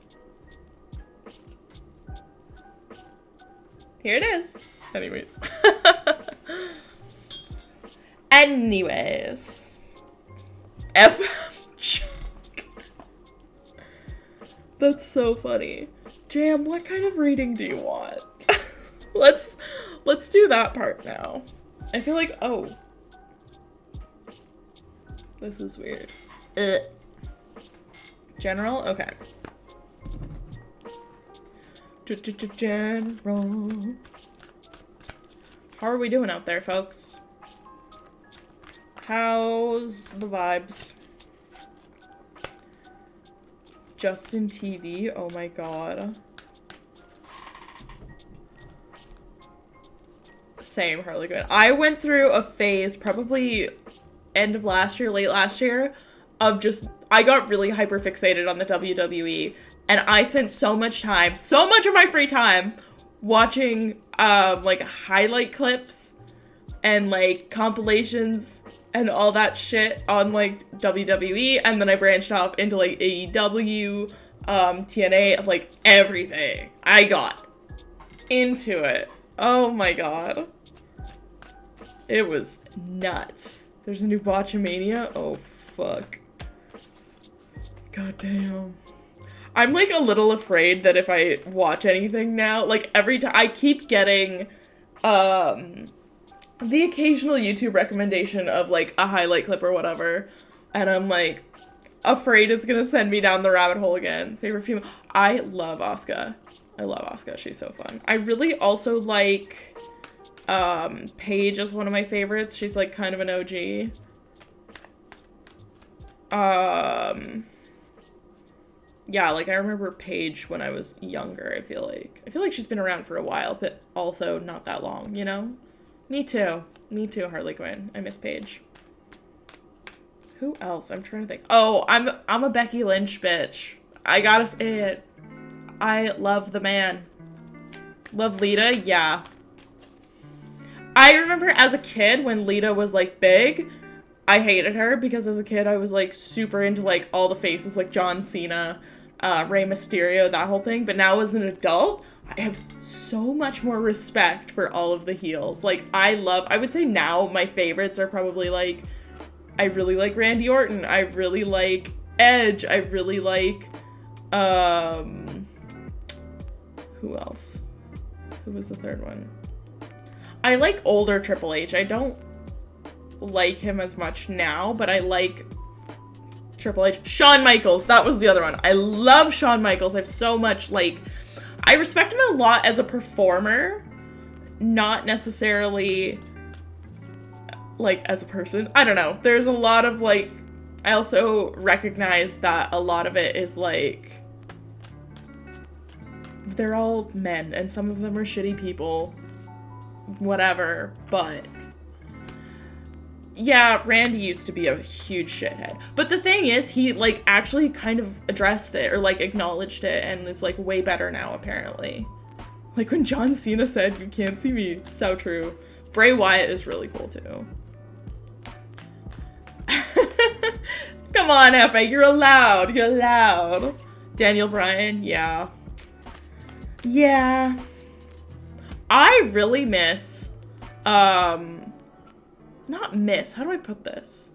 Here it is. Anyways. Anyways. That's so funny. Jam, what kind of reading do you want? Let's do that part now. I feel like, oh. This is weird. General? Okay. General. How are we doing out there, folks? How's the vibes? Justin TV? Oh my god. Same, Harley Quinn. I went through a phase, probably end of last year, late last year, of just, I got really hyper fixated on the WWE, and I spent so much time, so much of my free time, watching, like, highlight clips, and, like, compilations, and all that shit on, like, WWE, and then I branched off into, like, AEW, TNA, like, everything. I got into it. Oh my god. It was nuts. There's a new Botchamania? Oh, fuck. God damn. I'm, like, a little afraid that if I watch anything now, like, every time, I keep getting, the occasional YouTube recommendation of, like, a highlight clip or whatever, and I'm, like, afraid it's gonna send me down the rabbit hole again. Favorite female? I love Asuka. I love Asuka. She's so fun. I really also like, Paige is one of my favorites. She's, like, kind of an OG. Yeah, like, I remember Paige when I was younger, I feel like. I feel like she's been around for a while, but also not that long, you know? Me too. Me too, Harley Quinn. I miss Paige. Who else? I'm trying to think. Oh, I'm a Becky Lynch bitch. I gotta say it. I love the man. Love Lita? Yeah. I remember as a kid when Lita was, like, big, I hated her because as a kid I was, like, super into, like, all the faces, like John Cena, Rey Mysterio, that whole thing. But now as an adult, I have so much more respect for all of the heels. Like, I would say now my favorites are probably, like, I really like Randy Orton. I really like Edge. I really like, who else? Who was the third one? I like older Triple H. I don't like him as much now, but I like Triple H. Shawn Michaels, that was the other one. I love Shawn Michaels. I have so much, like, I respect him a lot as a performer, not necessarily, like, as a person. I don't know. There's a lot of, like, I also recognize that a lot of it is, like, they're all men, and some of them are shitty people. Whatever, but yeah, Randy used to be a huge shithead. But the thing is, he, like, actually kind of addressed it, or, like, acknowledged it, and is, like, way better now, apparently. Like, when John Cena said, "You can't see me," so true. Bray Wyatt is really cool, too. Come on, Efe, you're allowed, you're allowed. Daniel Bryan, yeah. Yeah. I really miss, not miss, how do I put this?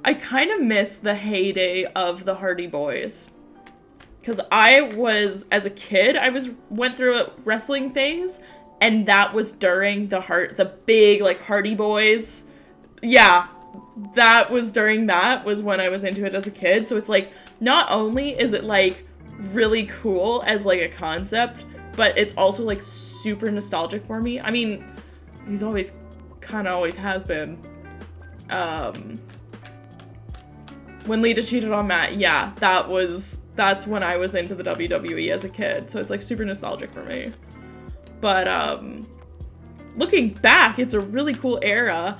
I kind of miss the heyday of the Hardy Boys. Because I was, as a kid, went through a wrestling phase, and that was during the big, like, Hardy Boys. Yeah, that was when I was into it as a kid. So it's like, not only is it, like, really cool as, like, a concept, but it's also, like, super nostalgic for me. I mean, he's always has been. When Lita cheated on Matt, yeah, that's when I was into the WWE as a kid, so it's, like, super nostalgic for me. But, looking back, it's a really cool era,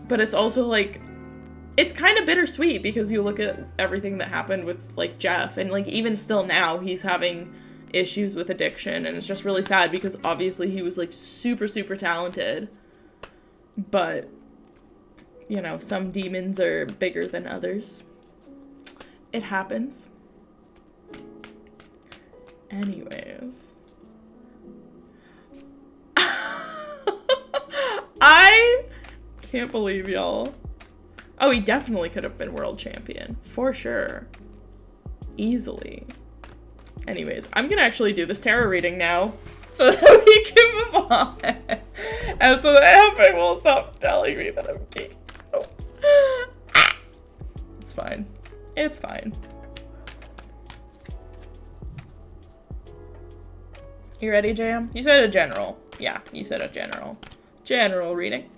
but it's also, like, it's kind of bittersweet because you look at everything that happened with, like, Jeff, and, like, even still now, he's having issues with addiction, and it's just really sad because obviously he was, like, super, super talented, but, you know, some demons are bigger than others. It happens. Anyways. I can't believe y'all. Oh, he definitely could have been world champion. For sure. Easily. Anyways, I'm gonna actually do this tarot reading now so that we can move on. And so that Efe will stop telling me that I'm gay. Oh. It's fine. It's fine. You ready, Jam? You said a general. Yeah, you said a general. General reading.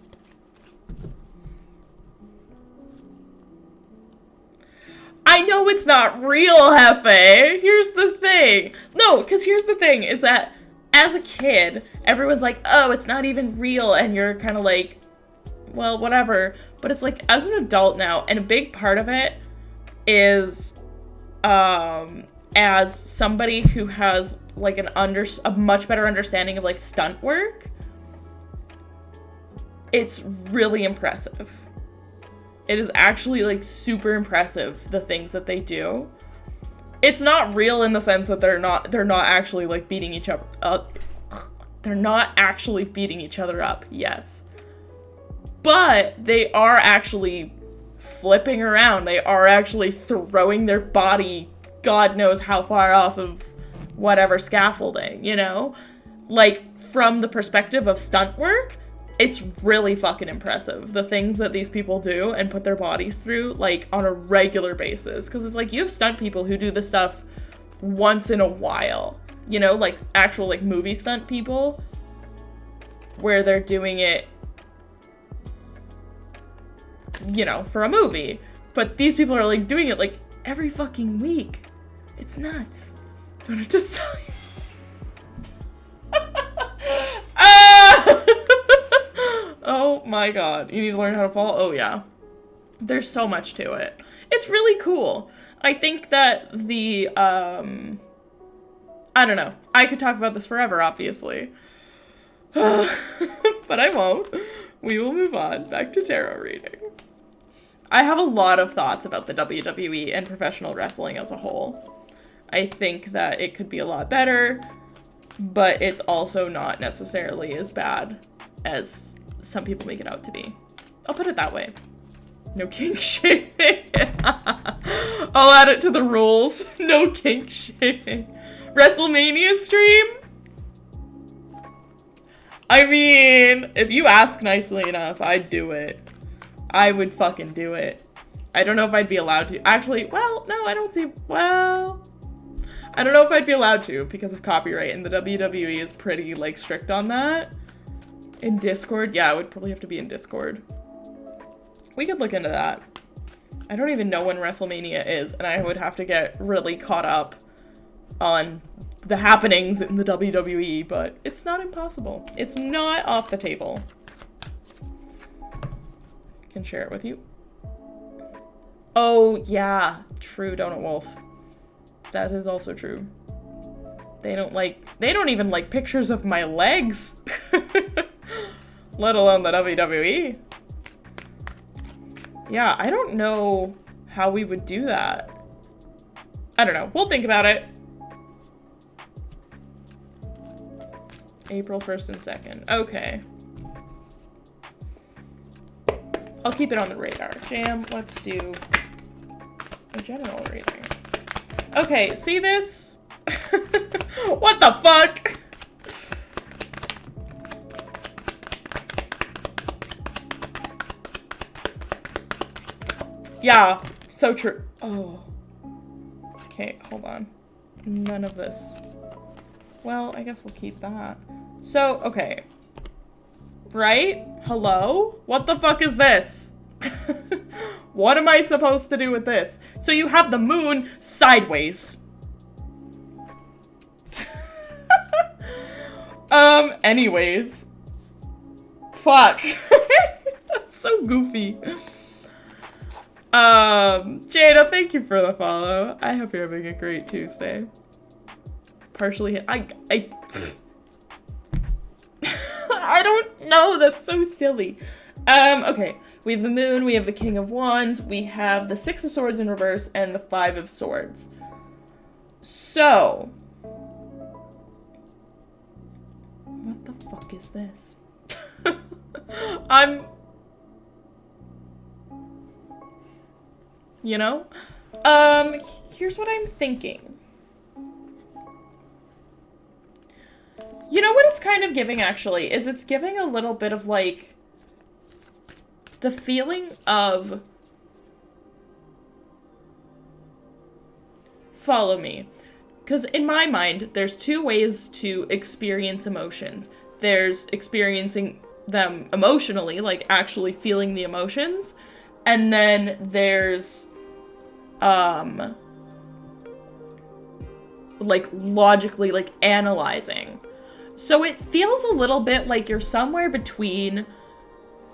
I know it's not real, Hefe. Here's the thing. No, because here's the thing, is that as a kid, everyone's like, oh, it's not even real, and you're kind of like, well, whatever. But it's like, as an adult now, and a big part of it is, as somebody who has, like, a much better understanding of, like, stunt work, it's really impressive. It is actually, like, super impressive, the things that they do. It's not real in the sense that they're not actually, like, beating each other up. They're not actually beating each other up, yes. But they are actually flipping around. They are actually throwing their body God knows how far off of whatever scaffolding, you know? Like, from the perspective of stunt work, it's really fucking impressive, the things that these people do and put their bodies through, like, on a regular basis. Because it's like, you have stunt people who do this stuff once in a while, you know, like, actual, like, movie stunt people, where they're doing it, you know, for a movie. But these people are, like, doing it, like, every fucking week. It's nuts. Don't have to sell you. Oh my god. You need to learn how to fall? Oh yeah. There's so much to it. It's really cool. I think that the, I don't know. I could talk about this forever, obviously. But I won't. We will move on back to tarot readings. I have a lot of thoughts about the WWE and professional wrestling as a whole. I think that it could be a lot better, but it's also not necessarily as bad as some people make it out to be. I'll put it that way. No kink shaming. I'll add it to the rules. No kink shaming. WrestleMania stream? I mean, if you ask nicely enough, I'd do it. I would fucking do it. I don't know if I'd be allowed to. Actually, well, no, I don't see, well, I don't know if I'd be allowed to because of copyright, and the WWE is pretty, like, strict on that. In Discord? Yeah, it would probably have to be in Discord. We could look into that. I don't even know when WrestleMania is, and I would have to get really caught up on the happenings in the WWE, but it's not impossible. It's not off the table. Can share it with you. Oh, yeah. True, Donut Wolf. That is also true. They don't even like pictures of my legs. Let alone the WWE. Yeah, I don't know how we would do that. I don't know. We'll think about it. April 1st and 2nd. Okay. I'll keep it on the radar. Jam, let's do a general reading. Okay, see this? What the fuck? Yeah, so true. Oh. Okay, hold on. None of this. Well, I guess we'll keep that. So, okay. Right? Hello? What the fuck is this? What am I supposed to do with this? So you have the moon sideways. Anyways. Fuck. That's so goofy. Jada, thank you for the follow. I hope you're having a great Tuesday. Partially, I don't know, that's so silly. Okay, we have the moon, we have the King of Wands, we have the Six of Swords in reverse, and the Five of Swords. So, what the fuck is this? You know? Here's what I'm thinking. You know what it's kind of giving, actually, is it's giving a little bit of, like, the feeling of... Follow me. Because in my mind, there's two ways to experience emotions. There's experiencing them emotionally, like actually feeling the emotions. And then there's, like, logically, like, analyzing. So it feels a little bit like you're somewhere between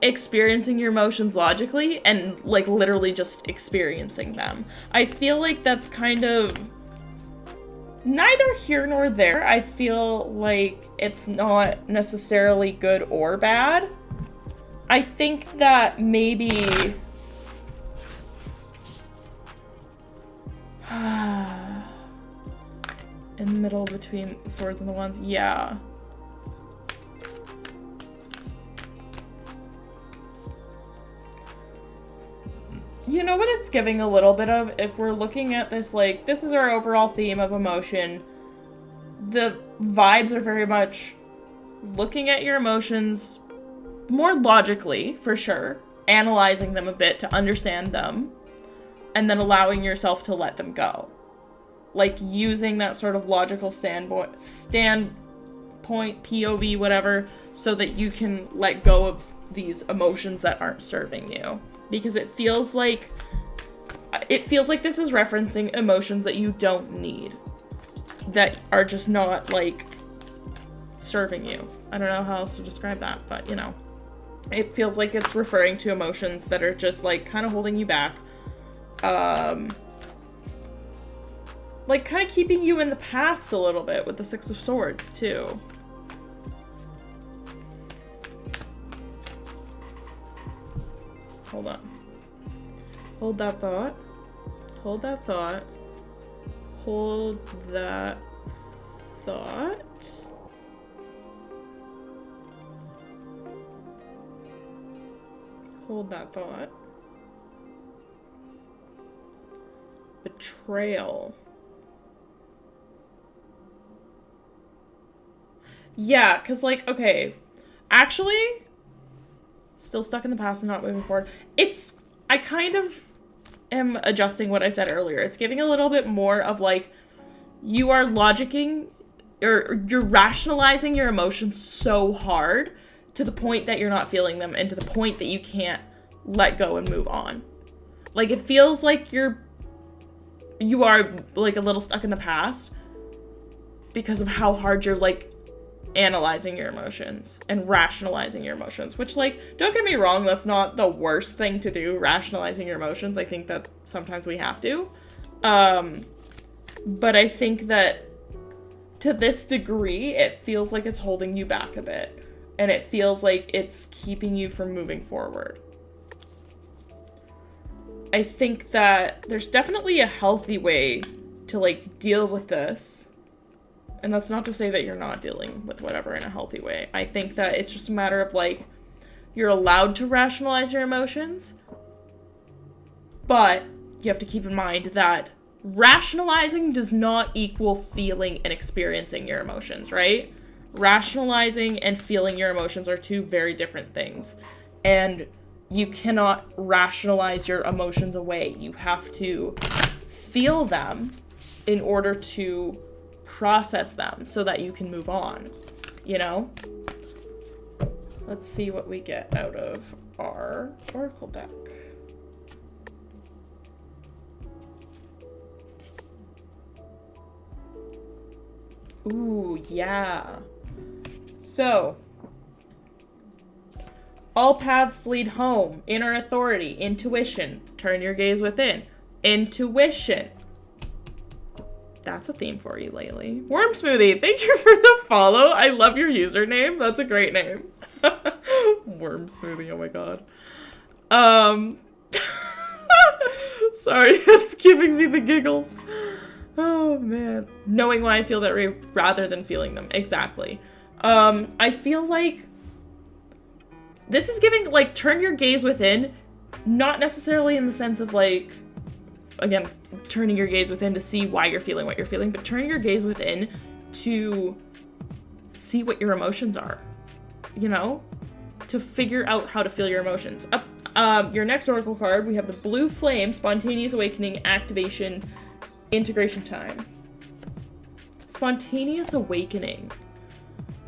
experiencing your emotions logically and, like, literally just experiencing them. I feel like that's kind of neither here nor there. I feel like it's not necessarily good or bad. I think that maybe... in the middle between the swords and the wands, yeah. You know what it's giving a little bit of? If we're looking at this, like, this is our overall theme of emotion. The vibes are very much looking at your emotions more logically, for sure. Analyzing them a bit to understand them. And then allowing yourself to let them go. Like, using that sort of logical standpoint, POV, whatever, so that you can let go of these emotions that aren't serving you. Because it feels like this is referencing emotions that you don't need. That are just not, like, serving you. I don't know how else to describe that, but, you know. It feels like it's referring to emotions that are just, like, kind of holding you back. Like, kind of keeping you in the past a little bit with the Six of Swords, too. Hold on. Hold that thought. Hold that thought. hold that thought. Hold that thought. Betrayal. Yeah, because, like, okay. Actually, still stuck in the past and not moving forward. I kind of am adjusting what I said earlier. It's giving a little bit more of, like, you are logicking, or you're rationalizing your emotions so hard to the point that you're not feeling them and to the point that you can't let go and move on. Like, it feels like you are, like, a little stuck in the past because of how hard you're, like, analyzing your emotions and rationalizing your emotions, which, like, don't get me wrong, that's not the worst thing to do, rationalizing your emotions. I think that sometimes we have to. But I think that to this degree, it feels like it's holding you back a bit. And it feels like it's keeping you from moving forward. I think that there's definitely a healthy way to, like, deal with this. And that's not to say that you're not dealing with whatever in a healthy way. I think that it's just a matter of, like, you're allowed to rationalize your emotions, but you have to keep in mind that rationalizing does not equal feeling and experiencing your emotions, right? Rationalizing and feeling your emotions are two very different things. And you cannot rationalize your emotions away. You have to feel them in order to process them so that you can move on, you know? Let's see what we get out of our Oracle deck. Ooh, yeah. So, all paths lead home. Inner authority. Intuition. Turn your gaze within. Intuition. That's a theme for you lately. Worm Smoothie, thank you for the follow. I love your username. That's a great name. Worm Smoothie, oh my god. Sorry, it's giving me the giggles. Oh man. Knowing why I feel that way rather than feeling them. Exactly. I feel like this is giving, like, turn your gaze within, not necessarily in the sense of, like, again, turning your gaze within to see why you're feeling what you're feeling, but turning your gaze within to see what your emotions are, you know? To figure out how to feel your emotions. Your next Oracle card, we have the Blue Flame, Spontaneous Awakening, Activation, Integration Time. Spontaneous Awakening.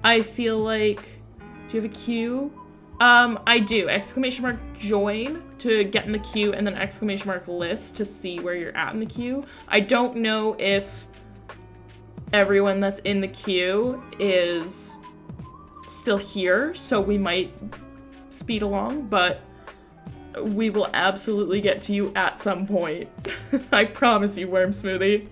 I feel like, do you have a queue? I do. Exclamation mark join to get in the queue, and then exclamation mark list to see where you're at in the queue. I don't know if everyone that's in the queue is still here, so we might speed along, but we will absolutely get to you at some point. I promise you, Worm Smoothie.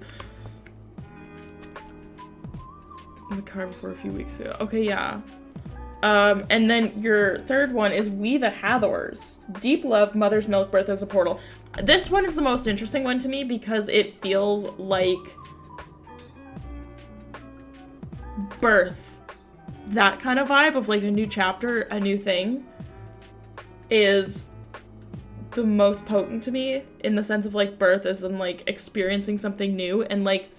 The card before a few weeks ago. Okay, yeah. And then your third one is We the Hathors. Deep love, mother's milk, birth as a portal. This one is the most interesting one to me because it feels like birth. That kind of vibe of, like, a new chapter, a new thing is the most potent to me in the sense of, like, birth as in, like, experiencing something new and, like,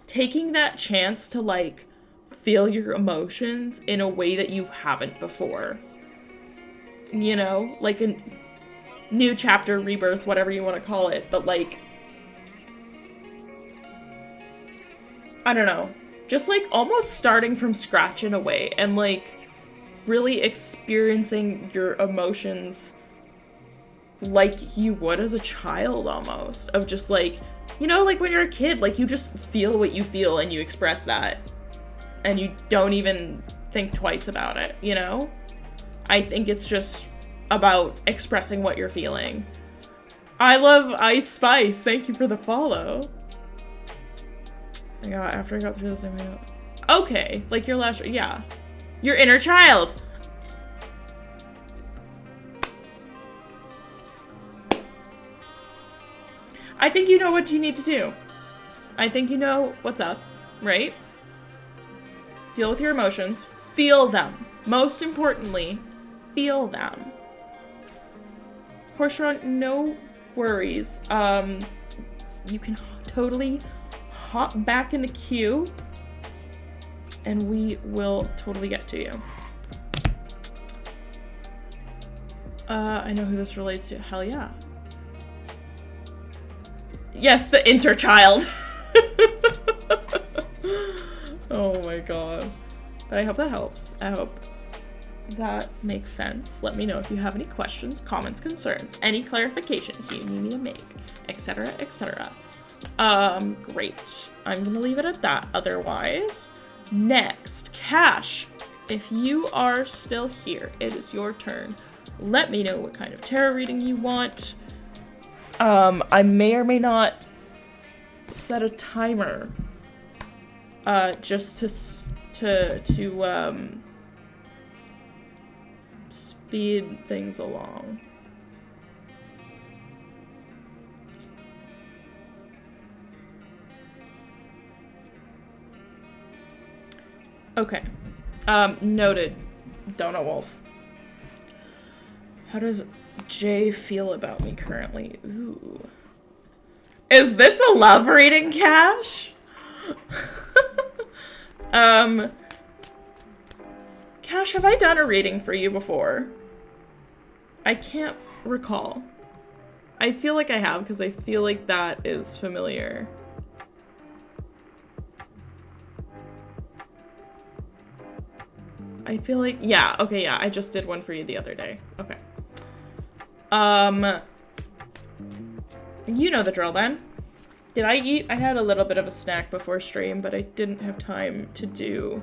taking that chance to, like, feel your emotions in a way that you haven't before. You know? Like a new chapter, rebirth, whatever you want to call it. But, like, I don't know. Just, like, almost starting from scratch in a way. And, like, really experiencing your emotions like you would as a child, almost. Of just, like, you know, like when you're a kid, like, you just feel what you feel and you express that. And you don't even think twice about it, you know? I think it's just about expressing what you're feeling. I love Ice Spice. Thank you for the follow. After I got through this, okay, like your last, yeah. Your inner child. I think you know what you need to do. I think you know what's up, right? Deal with your emotions. Feel them. Most importantly, feel them. Horse run, no worries. You can totally hop back in the queue and we will totally get to you. I know who this relates to. Hell yeah. Yes, the interchild. Oh my god. But I hope that helps. I hope that makes sense. Let me know if you have any questions, comments, concerns, any clarifications you need me to make, etc., etc. Great. I'm gonna leave it at that. Otherwise, next, Cash. If you are still here, it is your turn. Let me know what kind of tarot reading you want. I may or may not set a timer, just to speed things along. Okay. Noted. Donut Wolf. How does Jay feel about me currently? Ooh. Is this a love reading, Cash? Cash, have I done a reading for you before? I can't recall. I feel like I have, because I feel like that is familiar. I feel like, yeah, okay, yeah, I just did one for you the other day. Okay. You know the drill then. Did I eat? I had a little bit of a snack before stream, but I didn't have time to do...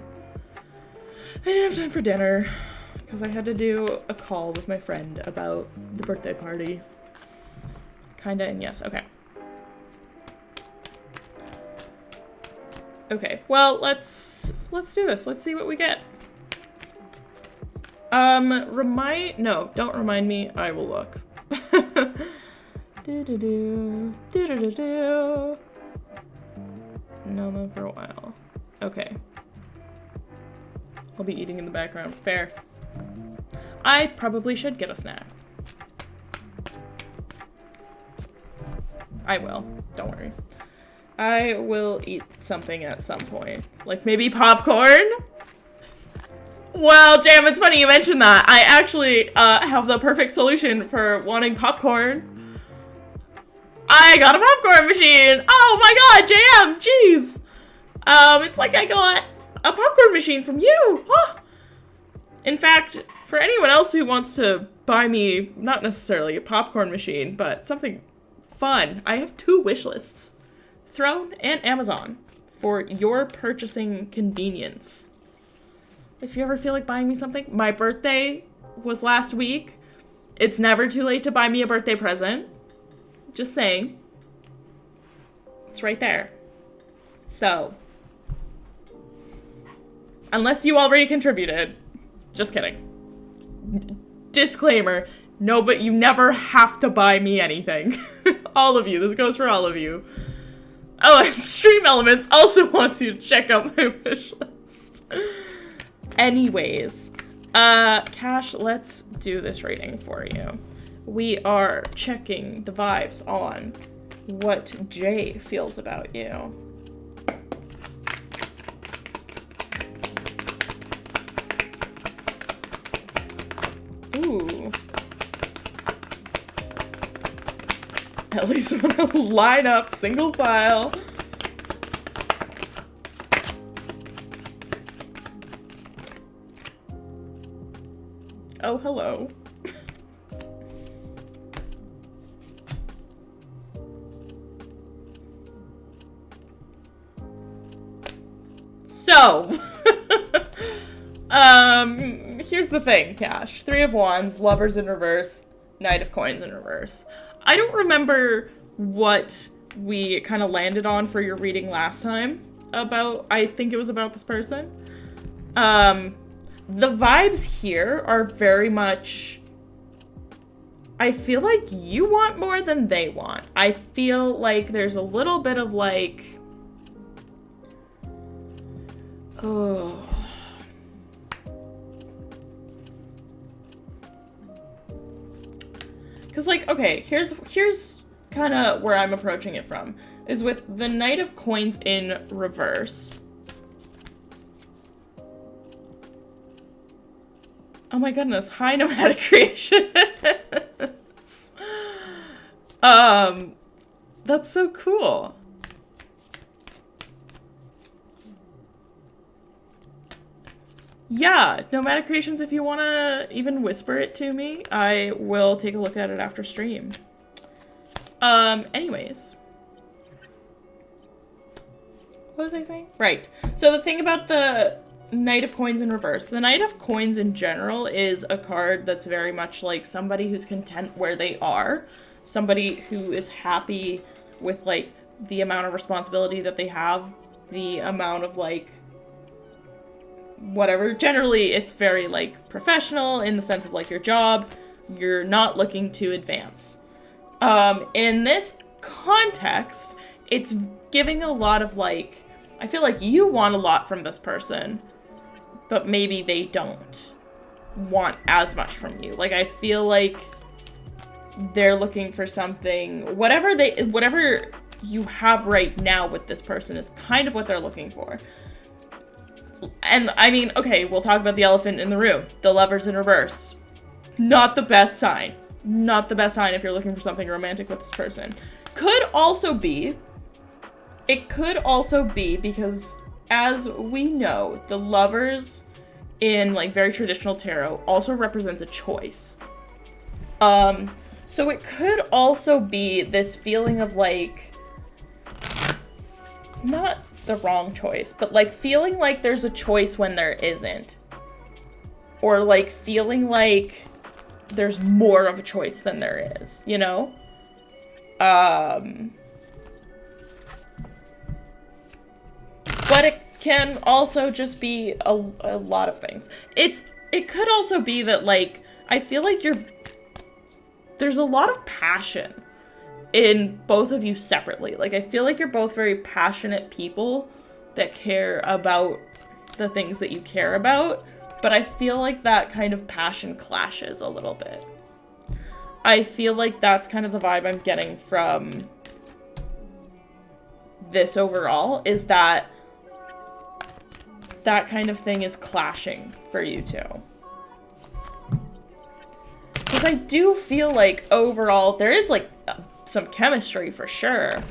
I didn't have time for dinner, because I had to do a call with my friend about the birthday party. Kinda and yes, okay. Okay, well, let's do this. Let's see what we get. No, don't remind me. I will look. No, for a while. Okay. I'll be eating in the background. Fair. I probably should get a snack. I will. Don't worry. I will eat something at some point. Like maybe popcorn? Well, Jam, it's funny you mentioned that. I actually have the perfect solution for wanting popcorn. I got a popcorn machine. Oh my god, Jam, jeez. It's like I got a popcorn machine from you. Huh. In fact, for anyone else who wants to buy me, not necessarily a popcorn machine, but something fun, I have 2 wish lists. Throne and Amazon for your purchasing convenience. If you ever feel like buying me something, my birthday was last week. It's never too late to buy me a birthday present. Just saying. It's right there. So, unless you already contributed, just kidding. Disclaimer, no, but you never have to buy me anything. All of you, this goes for all of you. Oh, and Stream Elements also wants you to check out my wish list. Anyways, Cash, let's do this rating for you. We are checking the vibes on what Jay feels about you. Ooh. At least I'm gonna line up single file. Oh, hello. So, here's the thing, Cash. 3 of Wands, Lovers in reverse, Knight of Coins in reverse. I don't remember what we kind of landed on for your reading last time about, I think it was about this person. The vibes here are very much, I feel like you want more than they want. I feel like there's a little bit of like, Oh. Because, like, okay, here's kind of where I'm approaching it from. Is with the Knight of Coins in reverse. Oh my goodness, high nomadic creation. That's so cool. Yeah, nomadic creations, if you want to even whisper it to me, I will take a look at it after stream. Anyways. What was I saying? Right. So the thing about the Knight of Coins in reverse. The Knight of Coins in general is a card that's very much like somebody who's content where they are. Somebody who is happy with, like, the amount of responsibility that they have. The amount of, like, whatever. Generally, it's very, like, professional in the sense of, like, your job. You're not looking to advance. In this context, it's giving a lot of, like, I feel like you want a lot from this person, but maybe they don't want as much from you. Like, I feel like they're looking for something, whatever you have right now with this person is kind of what they're looking for. And, I mean, okay, we'll talk about the elephant in the room. The Lovers in reverse. Not the best sign. Not the best sign if you're looking for something romantic with this person. It could also be because, as we know, the Lovers in, like, very traditional tarot also represents a choice. So it could also be this feeling of, like, not the wrong choice, but, like, feeling like there's a choice when there isn't. Or, like, feeling like there's more of a choice than there is, you know? But it can also just be a lot of things. It could also be that, like, I feel like there's a lot of passion in both of you separately. Like, I feel like you're both very passionate people that care about the things that you care about, but I feel like that kind of passion clashes a little bit. I feel like that's kind of the vibe I'm getting from this overall, is that kind of thing is clashing for you two. Because I do feel like overall there is, like, some chemistry for sure,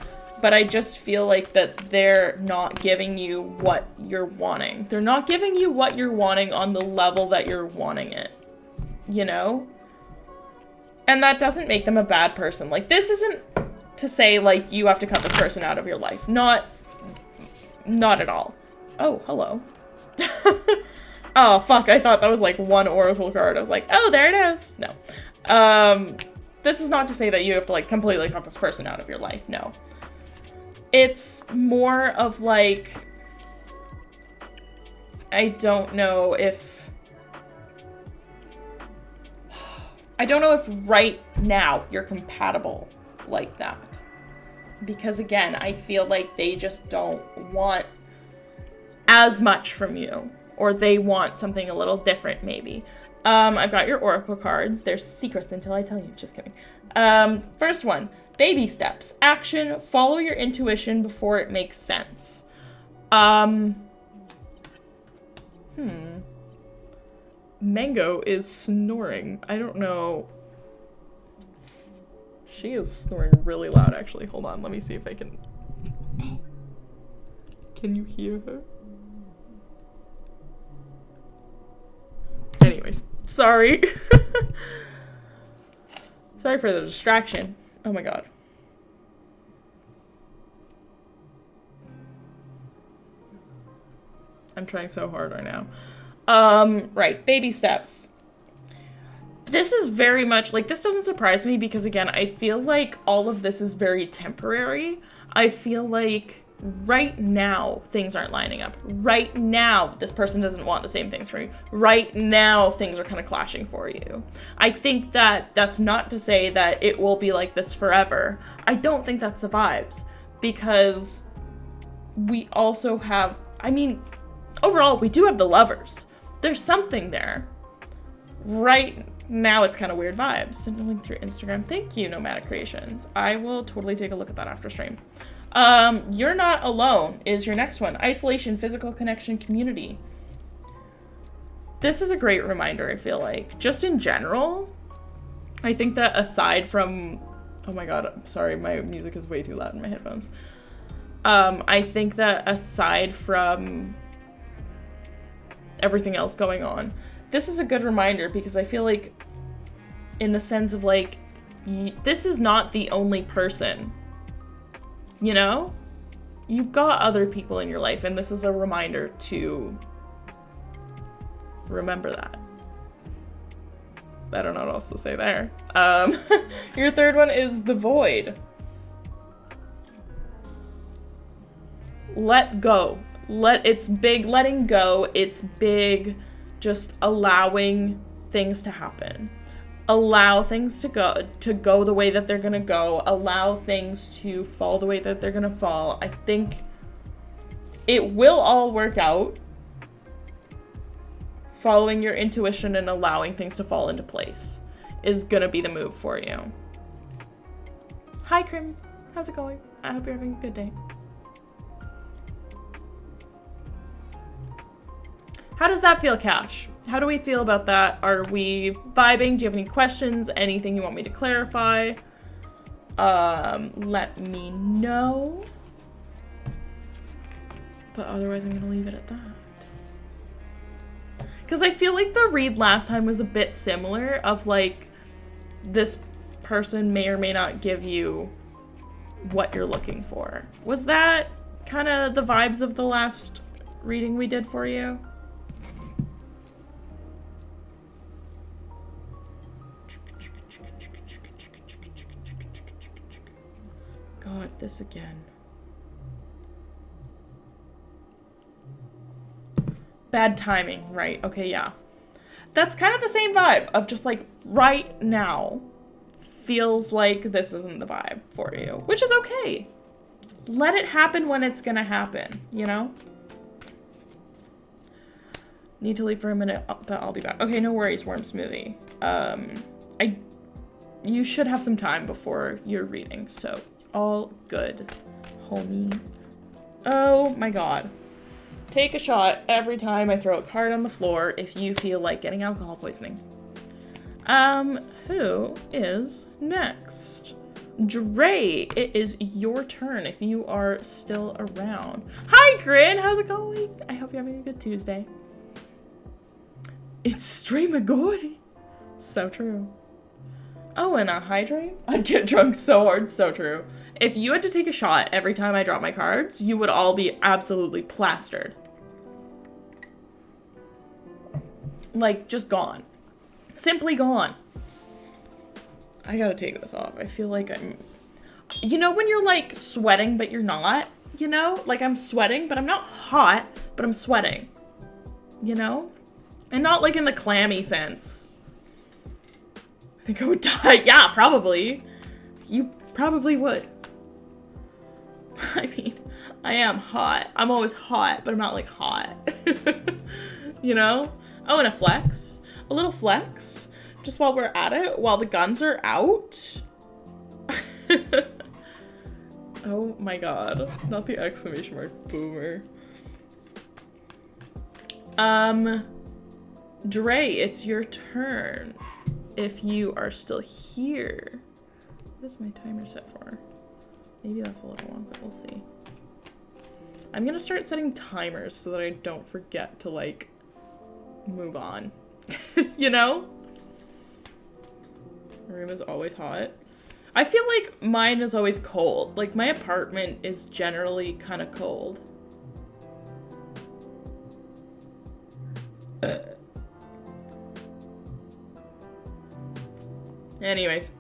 but I just feel like that they're not giving you what you're wanting. They're not giving you what you're wanting on the level that you're wanting it, you know? And that doesn't make them a bad person. Like, this isn't to say, like, you have to cut this person out of your life. Not at all. Oh, hello. Oh, fuck, I thought that was, like, one oracle card. I was like, oh, there it is. No. This is not to say that you have to, like, completely cut this person out of your life. No. It's more of, like, I don't know if right now you're compatible like that. Because, again, I feel like they just don't want as much from you. Or they want something a little different, maybe. I've got your oracle cards. There's secrets until I tell you. Just kidding. First one. Baby steps. Action. Follow your intuition before it makes sense. Mango is snoring. I don't know. She is snoring really loud, actually. Hold on. Let me see if I can... Can you hear her? Anyways, sorry. Sorry for the distraction. Oh my god. I'm trying so hard right now. Right, baby steps. This is very much, like, this doesn't surprise me because, again, I feel like all of this is very temporary. I feel like right now things aren't lining up. Right now this person doesn't want the same things for you. Right now things are kind of clashing for you. I think that that's not to say that it will be like this forever. I don't think that's the vibes, because we also have, I mean, overall, we do have the lovers. There's something there. Right now, it's kind of weird vibes. Send a link through Instagram. Thank you, Nomadic Creations. I will totally take a look at that after stream. You're not alone is your next one. Isolation, physical connection, community. This is a great reminder, I feel like. Just in general, I think that aside from... Oh my god, I'm sorry, my music is way too loud in my headphones. I think that aside from everything else going on, this is a good reminder because I feel like in the sense of like, this is not the only person, you know? You've got other people in your life, and this is a reminder to remember that. I don't know what else to say there. Your third one is the void. Let go. It's big letting go. It's big just allowing things to happen. Allow things to go the way that they're gonna go. Allow things to fall the way that they're gonna fall. I think it will all work out. Following your intuition and allowing things to fall into place is gonna be the move for you. Hi, Krim. How's it going? I hope you're having a good day. How does that feel, Cash? How do we feel about that? Are we vibing? Do you have any questions? Anything you want me to clarify? Let me know. But otherwise, I'm gonna leave it at that. Because I feel like the read last time was a bit similar of like, this person may or may not give you what you're looking for. Was that kind of the vibes of the last reading we did for you? God, this again. Bad timing, right? Okay, yeah. That's kind of the same vibe of just like right now feels like this isn't the vibe for you, which is okay. Let it happen when it's gonna happen, you know? Need to leave for a minute, but I'll be back. Okay, no worries, Worm Smoothie. You should have some time before your reading, so all good, homie. Oh my god. Take a shot every time I throw a card on the floor if you feel like getting alcohol poisoning. Who is next? Dre, it is your turn if you are still around. Hi, Grin, how's it going? I hope you're having a good Tuesday. It's Stray McGordy. So true. Oh, and a hydrate? I'd get drunk so hard, so true. If you had to take a shot every time I drop my cards, you would all be absolutely plastered. Like, just gone. Simply gone. I gotta take this off. I feel like I'm... You know when you're, like, sweating, but you're not? You know? Like, I'm sweating, but I'm not hot, but I'm sweating. You know? And not, like, in the clammy sense. I think I would die. Yeah, probably. You probably would. I mean, I am hot. I'm always hot, but I'm not, like, hot. You know? Oh, and a flex. A little flex. Just while we're at it, while the guns are out. Oh my god. Not the exclamation mark boomer. Dre, it's your turn. If you are still here. What is my timer set for? Maybe that's a little long, but we'll see. I'm gonna start setting timers so that I don't forget to, like, move on. You know? My room is always hot. I feel like mine is always cold. Like, my apartment is generally kind of cold. Anyways.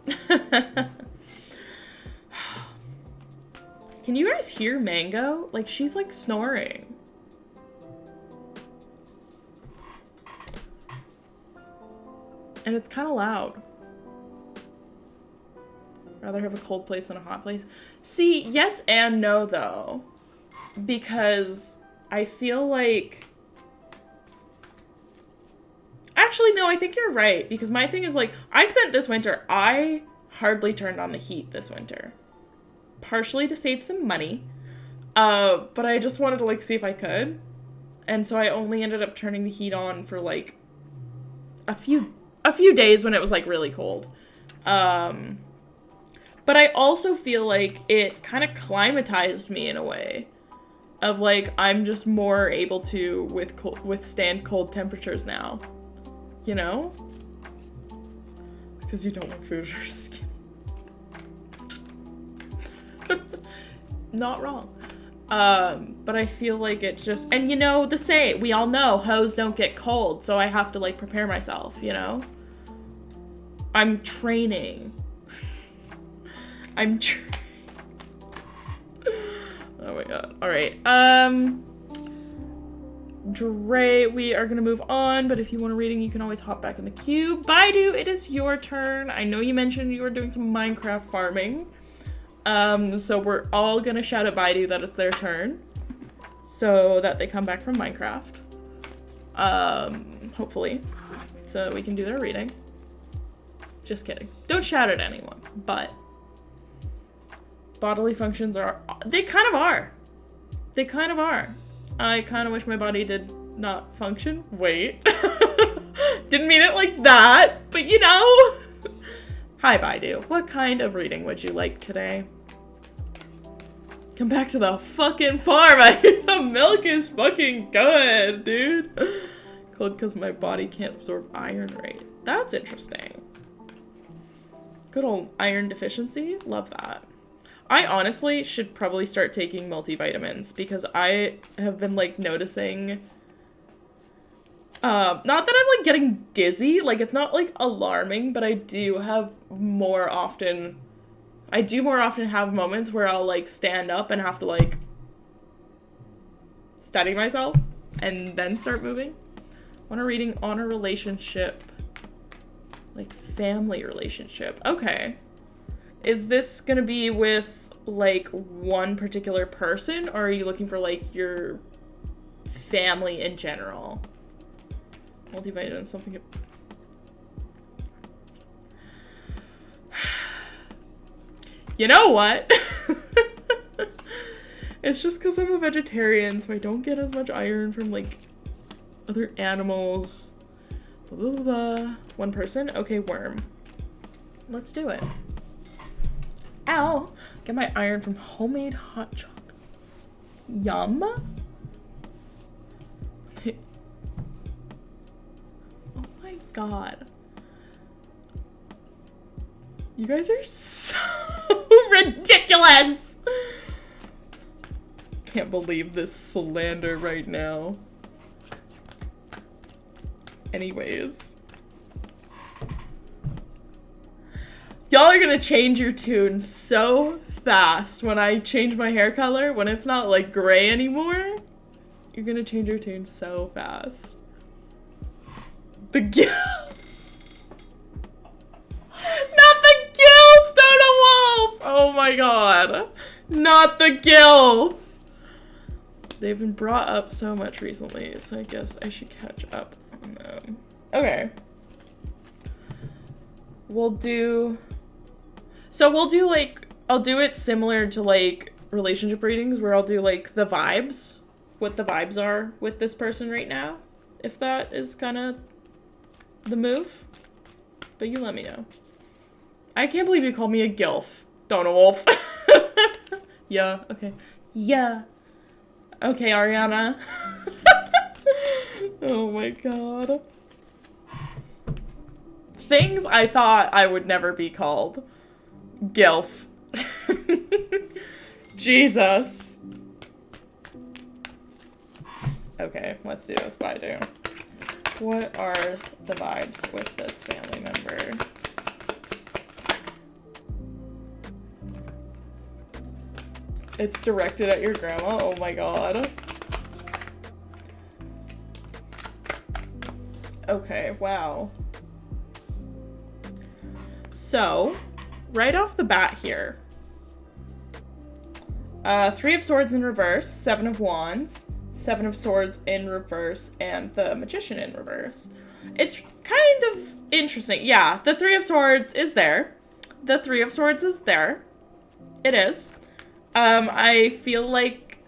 Can you guys hear Mango? Like, she's, like, snoring. And it's kind of loud. Rather have a cold place than a hot place. See, yes and no, though. Because I feel like actually, no, I think you're right, because my thing is, like, I spent this winter, I hardly turned on the heat this winter. Partially to save some money, but I just wanted to, like, see if I could. And so I only ended up turning the heat on for, like, a few days when it was, like, really cold. But I also feel like it kind of climatized me in a way. Of, like, I'm just more able to withstand cold temperatures now. You know? Because you don't like food or skin. Not wrong. But I feel like it's just, and you know, we all know hoes don't get cold, so I have to, like, prepare myself, you know? I'm training. Oh my god. Alright, Dre, we are gonna move on, but if you want a reading, you can always hop back in the queue. Baidu, it is your turn. I know you mentioned you were doing some Minecraft farming. So we're all gonna shout at Baidu that it's their turn, so that they come back from Minecraft. Hopefully, so we can do their reading. Just kidding. Don't shout at anyone, but bodily functions they kind of are. They kind of are. I kind of wish my body did not function. Wait. Didn't mean it like that, but you know. Hi, Baidu. What kind of reading would you like today? Come back to the fucking farm. I hear the milk is fucking good, dude. Cold because my body can't absorb iron right. That's interesting. Good old iron deficiency. Love that. I honestly should probably start taking multivitamins because I have been, like, noticing, not that I'm, like, getting dizzy, like, it's not, like, alarming, but I do more often have moments where I'll, like, stand up and have to, like, steady myself and then start moving. Want a reading on a relationship, like, family relationship. Okay. Is this gonna be with, like, one particular person, or are you looking for, like, your family in general? Multivitamins, something. You know what? It's just because I'm a vegetarian, so I don't get as much iron from, like, other animals. Blah, blah, blah, blah. One person? Okay, worm. Let's do it. Ow! Get my iron from homemade hot chocolate. Yum! Oh my god. You guys are so ridiculous! Can't believe this slander right now. Anyways. Y'all are gonna change your tune so fast when I change my hair color, when it's not, like, gray anymore. You're gonna change your tune so fast. The gilf! Not the gilf, Dona Wolf! Oh my god. Not the gilf! They've been brought up so much recently, so I guess I should catch up on them. Okay. We'll do, like, I'll do it similar to, like, relationship readings, where I'll do, like, the vibes, what the vibes are with this person right now, if that is kind of the move. But you let me know. I can't believe you called me a gilf, Dona Wolf. Yeah, okay. Yeah. Okay, Ariana. Oh my god. Things I thought I would never be called. Gilf. Jesus. Okay, let's do this. Baidu. What are the vibes with this family member? It's directed at your grandma? Oh my god. Okay, wow. So, right off the bat here. 3 of Swords in reverse, 7 of Wands, 7 of Swords in reverse, and the Magician in reverse. It's kind of interesting. Yeah, the Three of Swords is there. The Three of Swords is there. It is. I feel like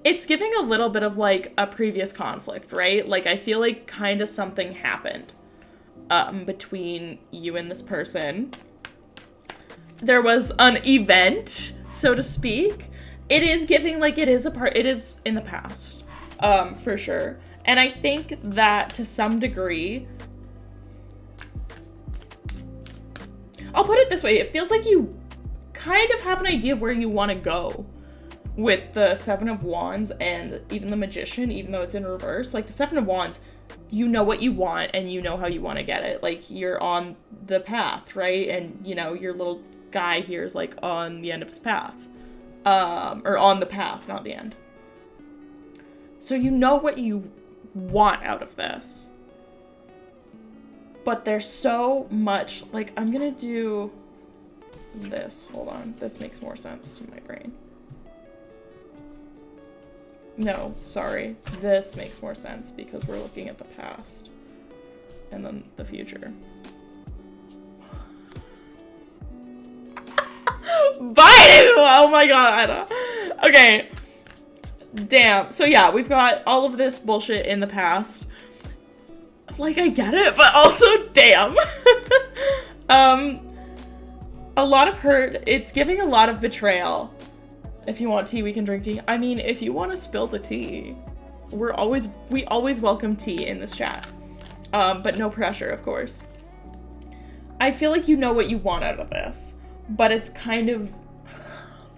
it's giving a little bit of, like, a previous conflict, right? Like, I feel like kind of something happened between you and this person. There was an event, so to speak. It is giving, like, it is in the past, for sure. And I think that, to some degree, I'll put it this way, it feels like you kind of have an idea of where you want to go with the Seven of Wands and even the Magician, even though it's in reverse. Like, the Seven of Wands, you know what you want and you know how you want to get it. Like, you're on the path, right? And, you know, your little guy here is, like, on the end of his path. Or on the path, not the end. So you know what you want out of this. But there's so much, like, I'm gonna do this. Hold on. This makes more sense to my brain. No, sorry. This makes more sense because we're looking at the past and then the future. Biden! Oh my god. Okay. Damn. So yeah, we've got all of this bullshit in the past. Like, I get it, but also, damn. A lot of hurt. It's giving a lot of betrayal. If you want tea, we can drink tea. I mean, if you want to spill the tea, we always welcome tea in this chat. But no pressure, of course. I feel like you know what you want out of this, but it's kind of,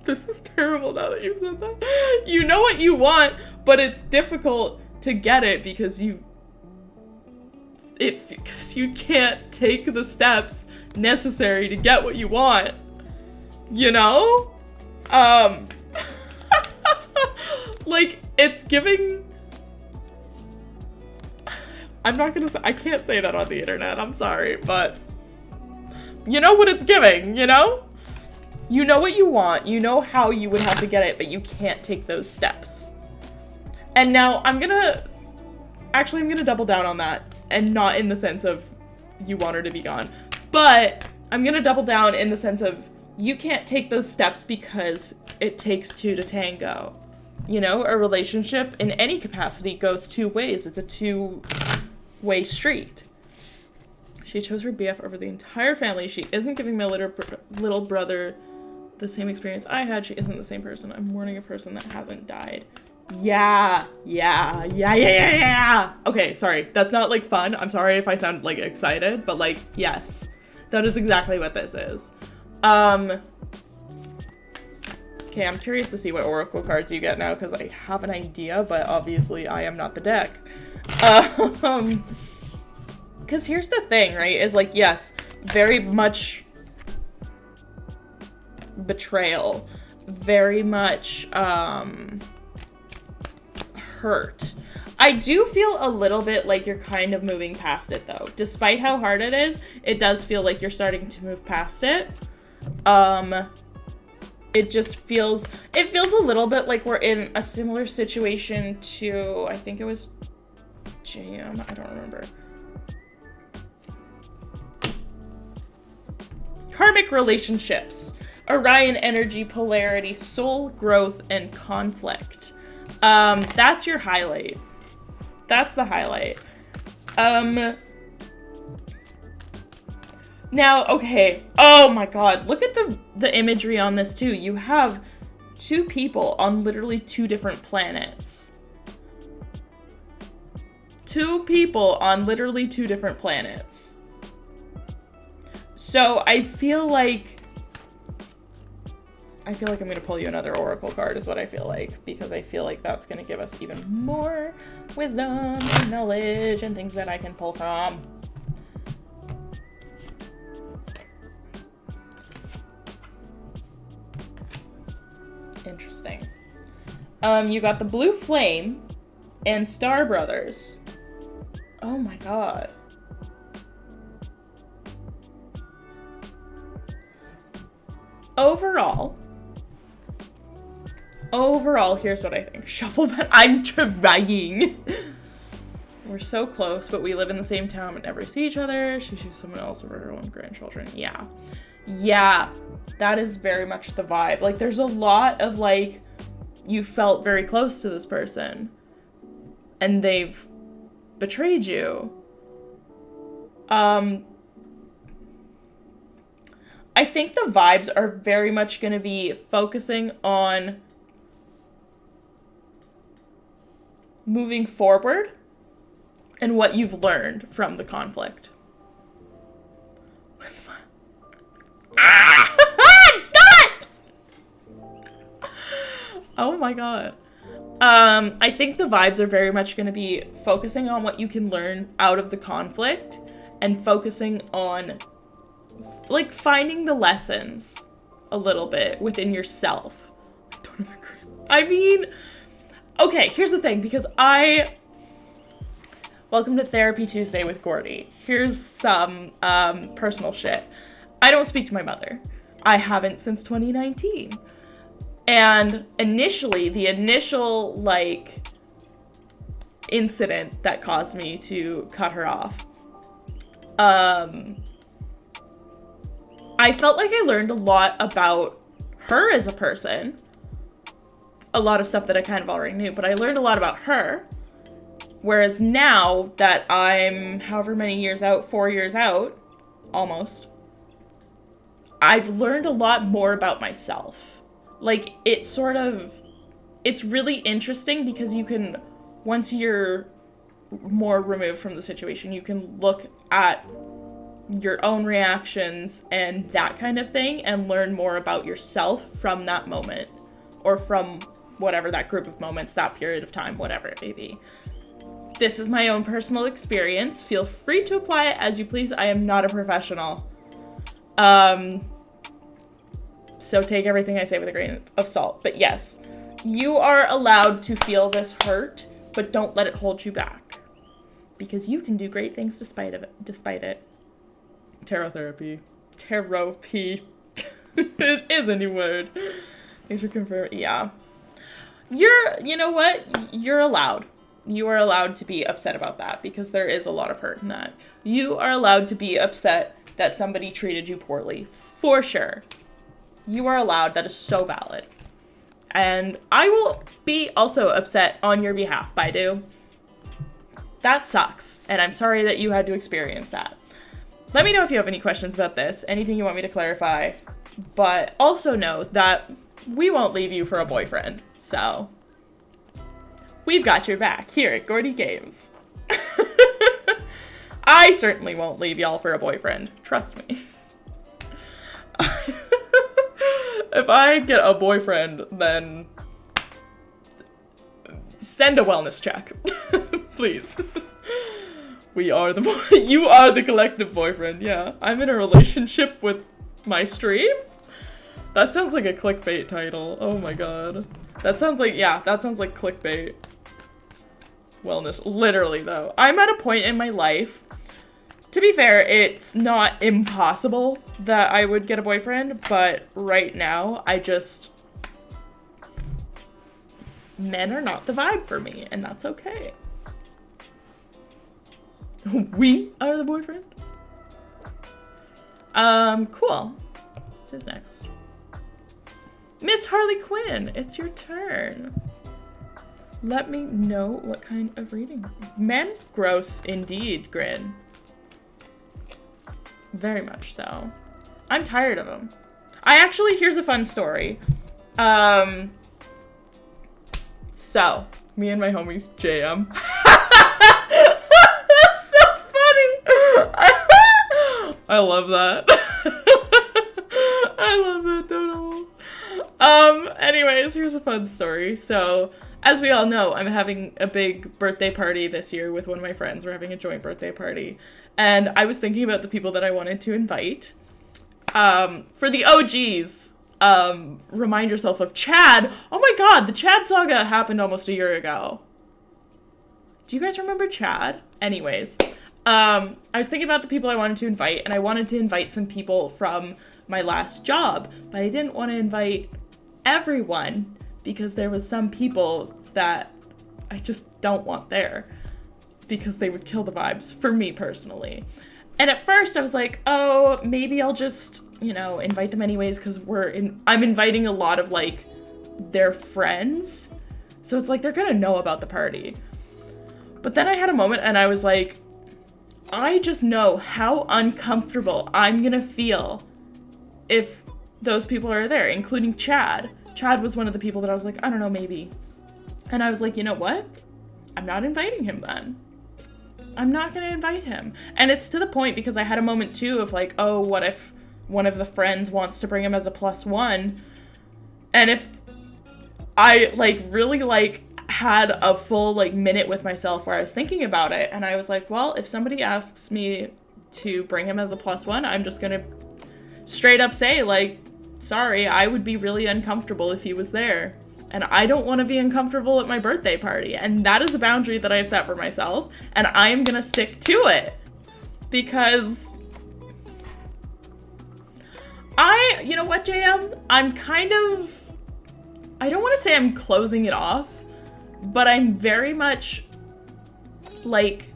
this is terrible now that you've said that. You know what you want, but it's difficult to get it because you can't take the steps necessary to get what you want. You know? Like, it's giving, I'm not gonna say, I can't say that on the internet, I'm sorry, but you know what it's giving, you know? You know what you want, you know how you would have to get it, but you can't take those steps. And now I'm gonna double down on that, and not in the sense of you want her to be gone, but I'm gonna double down in the sense of you can't take those steps because it takes two to tango. You know, a relationship in any capacity goes two ways. It's a two-way street. She chose her BF over the entire family. She isn't giving my little brother the same experience I had. She isn't the same person. I'm mourning a person that hasn't died. Yeah. Okay, sorry. That's not, like, fun. I'm sorry if I sound, like, excited, but, like, yes. That is exactly what this is. Okay, I'm curious to see what oracle cards you get now, because I have an idea, but obviously I am not the deck. Because here's the thing, right, is, like, yes, very much betrayal, very much, hurt. I do feel a little bit like you're kind of moving past it, though. Despite how hard it is, it does feel like you're starting to move past it. It just feels, it feels a little bit like we're in a similar situation to, I think it was Jam, I don't remember. Karmic relationships, Orion energy, polarity, soul growth, and conflict. That's your highlight. That's the highlight. Now, okay. Oh my god. Look at the imagery on this too. You have two people on literally two different planets. Two people on literally two different planets. So I feel like I'm going to pull you another oracle card is what I feel like, because I feel like that's going to give us even more wisdom and knowledge and things that I can pull from. Interesting. You got the Blue Flame and Star Brothers. Oh my god. Overall, here's what I think. Shuffle, but I'm trying. We're so close, but we live in the same town but never see each other. She shoots someone else over her own grandchildren. Yeah. Yeah. That is very much the vibe. Like, there's a lot of, like, you felt very close to this person. And they've betrayed you. I think the vibes are very much going to be focusing on moving forward and what you've learned from the conflict. Oh my god. I think the vibes are very much going to be focusing on what you can learn out of the conflict and focusing on, like, finding the lessons a little bit within yourself. I don't have a grip. I mean, okay, here's the thing, because welcome to Therapy Tuesday with Gordy. Here's some personal shit. I don't speak to my mother. I haven't since 2019. And initially, the initial, like, incident that caused me to cut her off, I felt like I learned a lot about her as a person. A lot of stuff that I kind of already knew, but I learned a lot about her. Whereas now that I'm however many years out, 4 years out, almost, I've learned a lot more about myself. Like, it's really interesting because you can, once you're more removed from the situation, you can look at your own reactions and that kind of thing and learn more about yourself from that moment, or from whatever that group of moments, that period of time, whatever it may be. This is my own personal experience. Feel free to apply it as you please. I am not a professional. So take everything I say with a grain of salt. But yes, you are allowed to feel this hurt, but don't let it hold you back. Because you can do great things despite it. Tarot therapy. It is a new word. Thanks for confirming. Yeah. You know what? You're allowed. You are allowed to be upset about that because there is a lot of hurt in that. You are allowed to be upset that somebody treated you poorly. For sure. You are allowed. That is so valid. And I will be also upset on your behalf, Baidu. That sucks. And I'm sorry that you had to experience that. Let me know if you have any questions about this, anything you want me to clarify. But also know that we won't leave you for a boyfriend. So, we've got your back here at Gordy Games. I certainly won't leave y'all for a boyfriend. Trust me. If I get a boyfriend, then send a wellness check. Please. You are the collective boyfriend, yeah. I'm in a relationship with my stream? That sounds like a clickbait title. Oh my god. That sounds like clickbait. Wellness. Literally, though. I'm at a point in my life. To be fair, it's not impossible that I would get a boyfriend, but right now, men are not the vibe for me, and that's okay. We are the boyfriend? Cool. Who's next? Miss Harley Quinn, it's your turn. Let me know what kind of reading. Men? Gross indeed, Grin. Very much so. I'm tired of them. Here's a fun story. So, me and my homies jam. That's so funny. I love that. I love that, don't know. Anyways, here's a fun story. So, as we all know, I'm having a big birthday party this year with one of my friends. We're having a joint birthday party. And I was thinking about the people that I wanted to invite. For the OGs, remind yourself of Chad. Oh my god, the Chad saga happened almost a year ago. Do you guys remember Chad? Anyways, I was thinking about the people I wanted to invite, and I wanted to invite some people from my last job, but I didn't want to invite everyone because there was some people that I just don't want there. because they would kill the vibes for me personally. And at first I was like, oh, maybe I'll just, you know, invite them anyways because I'm inviting a lot of like their friends. So it's like they're gonna know about the party. But then I had a moment and I was like, I just know how uncomfortable I'm gonna feel if those people are there, including Chad. Chad was one of the people that I was like, I don't know, maybe. And I was like, you know what? I'm not inviting him then. I'm not gonna invite him. And it's to the point because I had a moment too of like, oh, what if one of the friends wants to bring him as a +1? And if I like really like had a full like minute with myself where I was thinking about it and I was like, well, if somebody asks me to bring him as a +1, I'm just gonna straight up say like, sorry, I would be really uncomfortable if he was there. And I don't want to be uncomfortable at my birthday party. And that is a boundary that I've set for myself. And I am going to stick to it. Because you know what, JM? I'm kind of, I don't want to say I'm closing it off, but I'm very much like,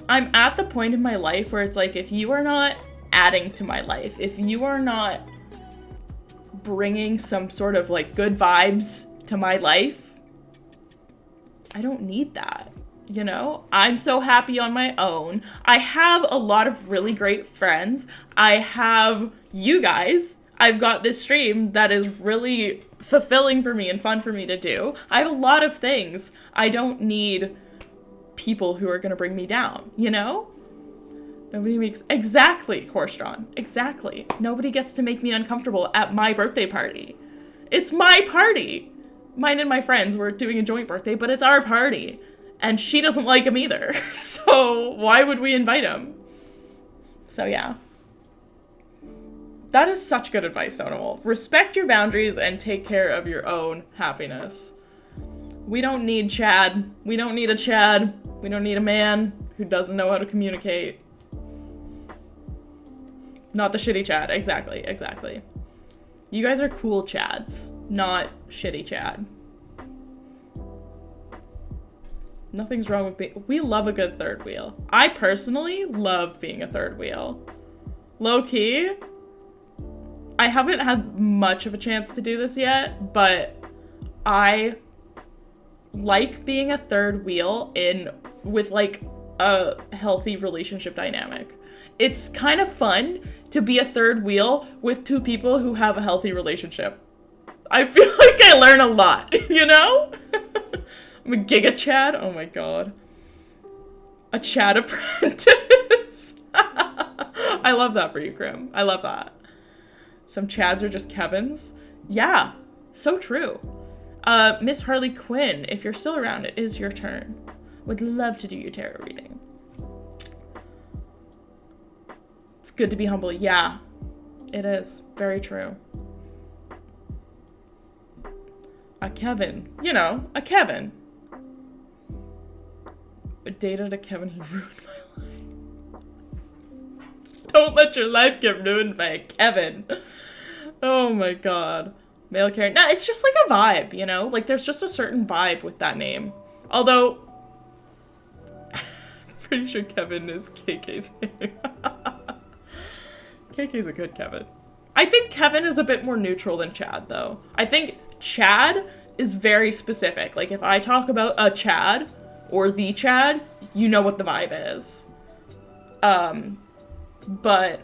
I'm at the point in my life where it's like, if you are not adding to my life, if you are not bringing some sort of like good vibes to my life, I don't need that, you know? I'm so happy on my own. I have a lot of really great friends. I have you guys. I've got this stream that is really fulfilling for me and fun for me to do. I have a lot of things. I don't need people who are gonna bring me down, you know? Nobody makes, exactly, Horsedrawn, exactly. Nobody gets to make me uncomfortable at my birthday party. It's my party. Mine and my friends, we're doing a joint birthday, but it's our party. And she doesn't like him either. So why would we invite him? So yeah. That is such good advice, Donna Wolf. Respect your boundaries and take care of your own happiness. We don't need Chad. We don't need a Chad. We don't need a man who doesn't know how to communicate. Not the shitty Chad. Exactly, exactly. You guys are cool Chads, not shitty Chad. Nothing's wrong with being... We love a good third wheel. I personally love being a third wheel. Low-key, I haven't had much of a chance to do this yet, but I like being a third wheel with like a healthy relationship dynamic. It's kind of fun to be a third wheel with two people who have a healthy relationship. I feel like I learn a lot, you know? I'm a giga Chad. Oh my god. A Chad apprentice. I love that for you, Grim. I love that. Some Chads are just Kevins. Yeah, so true. Miss Harley Quinn, if you're still around, it is your turn. Would love to do your tarot reading. It's good to be humble. Yeah, it is. Very true. A Kevin. You know, a Kevin. I dated a Kevin who ruined my life. Don't let your life get ruined by a Kevin. Oh my god. Male character. Nah, it's just like a vibe, you know? Like, there's just a certain vibe with that name. Although, pretty sure Kevin is KK's name. KK's a good Kevin. I think Kevin is a bit more neutral than Chad, though. I think Chad is very specific. Like, if I talk about a Chad or the Chad, you know what the vibe is. But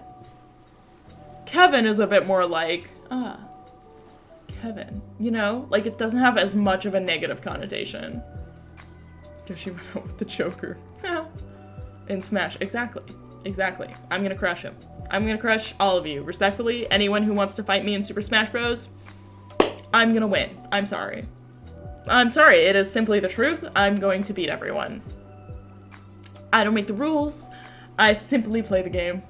Kevin is a bit more like, Kevin, you know? Like, it doesn't have as much of a negative connotation. There she went out with the Joker. In Smash. Exactly. Exactly. I'm gonna crush him. I'm gonna crush all of you. Respectfully, anyone who wants to fight me in Super Smash Bros., I'm gonna win. I'm sorry. I'm sorry. It is simply the truth. I'm going to beat everyone. I don't make the rules. I simply play the game.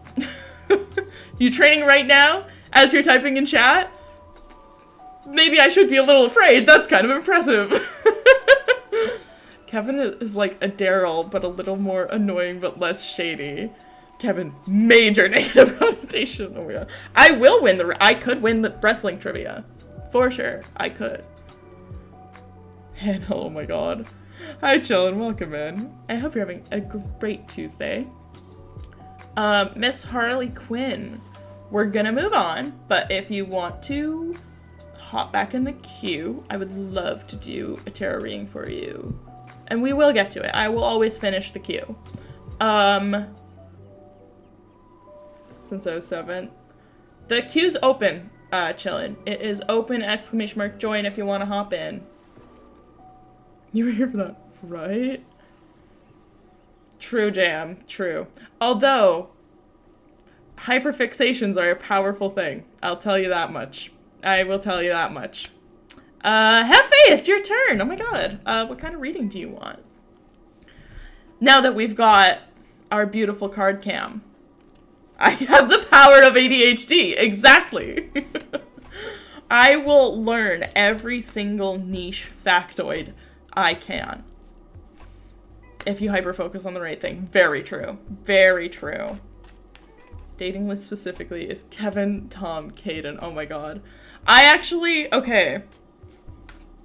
You training right now as you're typing in chat? Maybe I should be a little afraid. That's kind of impressive. Kevin is like a Daryl, but a little more annoying, but less shady. Kevin, major negative connotation. Oh my god. I will win I could win the wrestling trivia. For sure. I could. And oh my god. Hi, chillin'. Welcome in. I hope you're having a great Tuesday. Miss Harley Quinn. We're gonna move on, but if you want to hop back in the queue, I would love to do a tarot reading for you. And we will get to it. I will always finish the queue. Since I was 7. The queue's open, chillin'. It is open, ! Join if you want to hop in. You were here for that, right? True, Jam. True. Although, hyperfixations are a powerful thing. I'll tell you that much. I will tell you that much. Hefe, it's your turn. Oh my god. What kind of reading do you want? Now that we've got our beautiful card cam. I have the power of ADHD. Exactly. I will learn every single niche factoid I can. If you hyper-focus on the right thing. Very true. Very true. Dating list specifically is Kevin, Tom, Caden. Oh my god. I actually... Okay.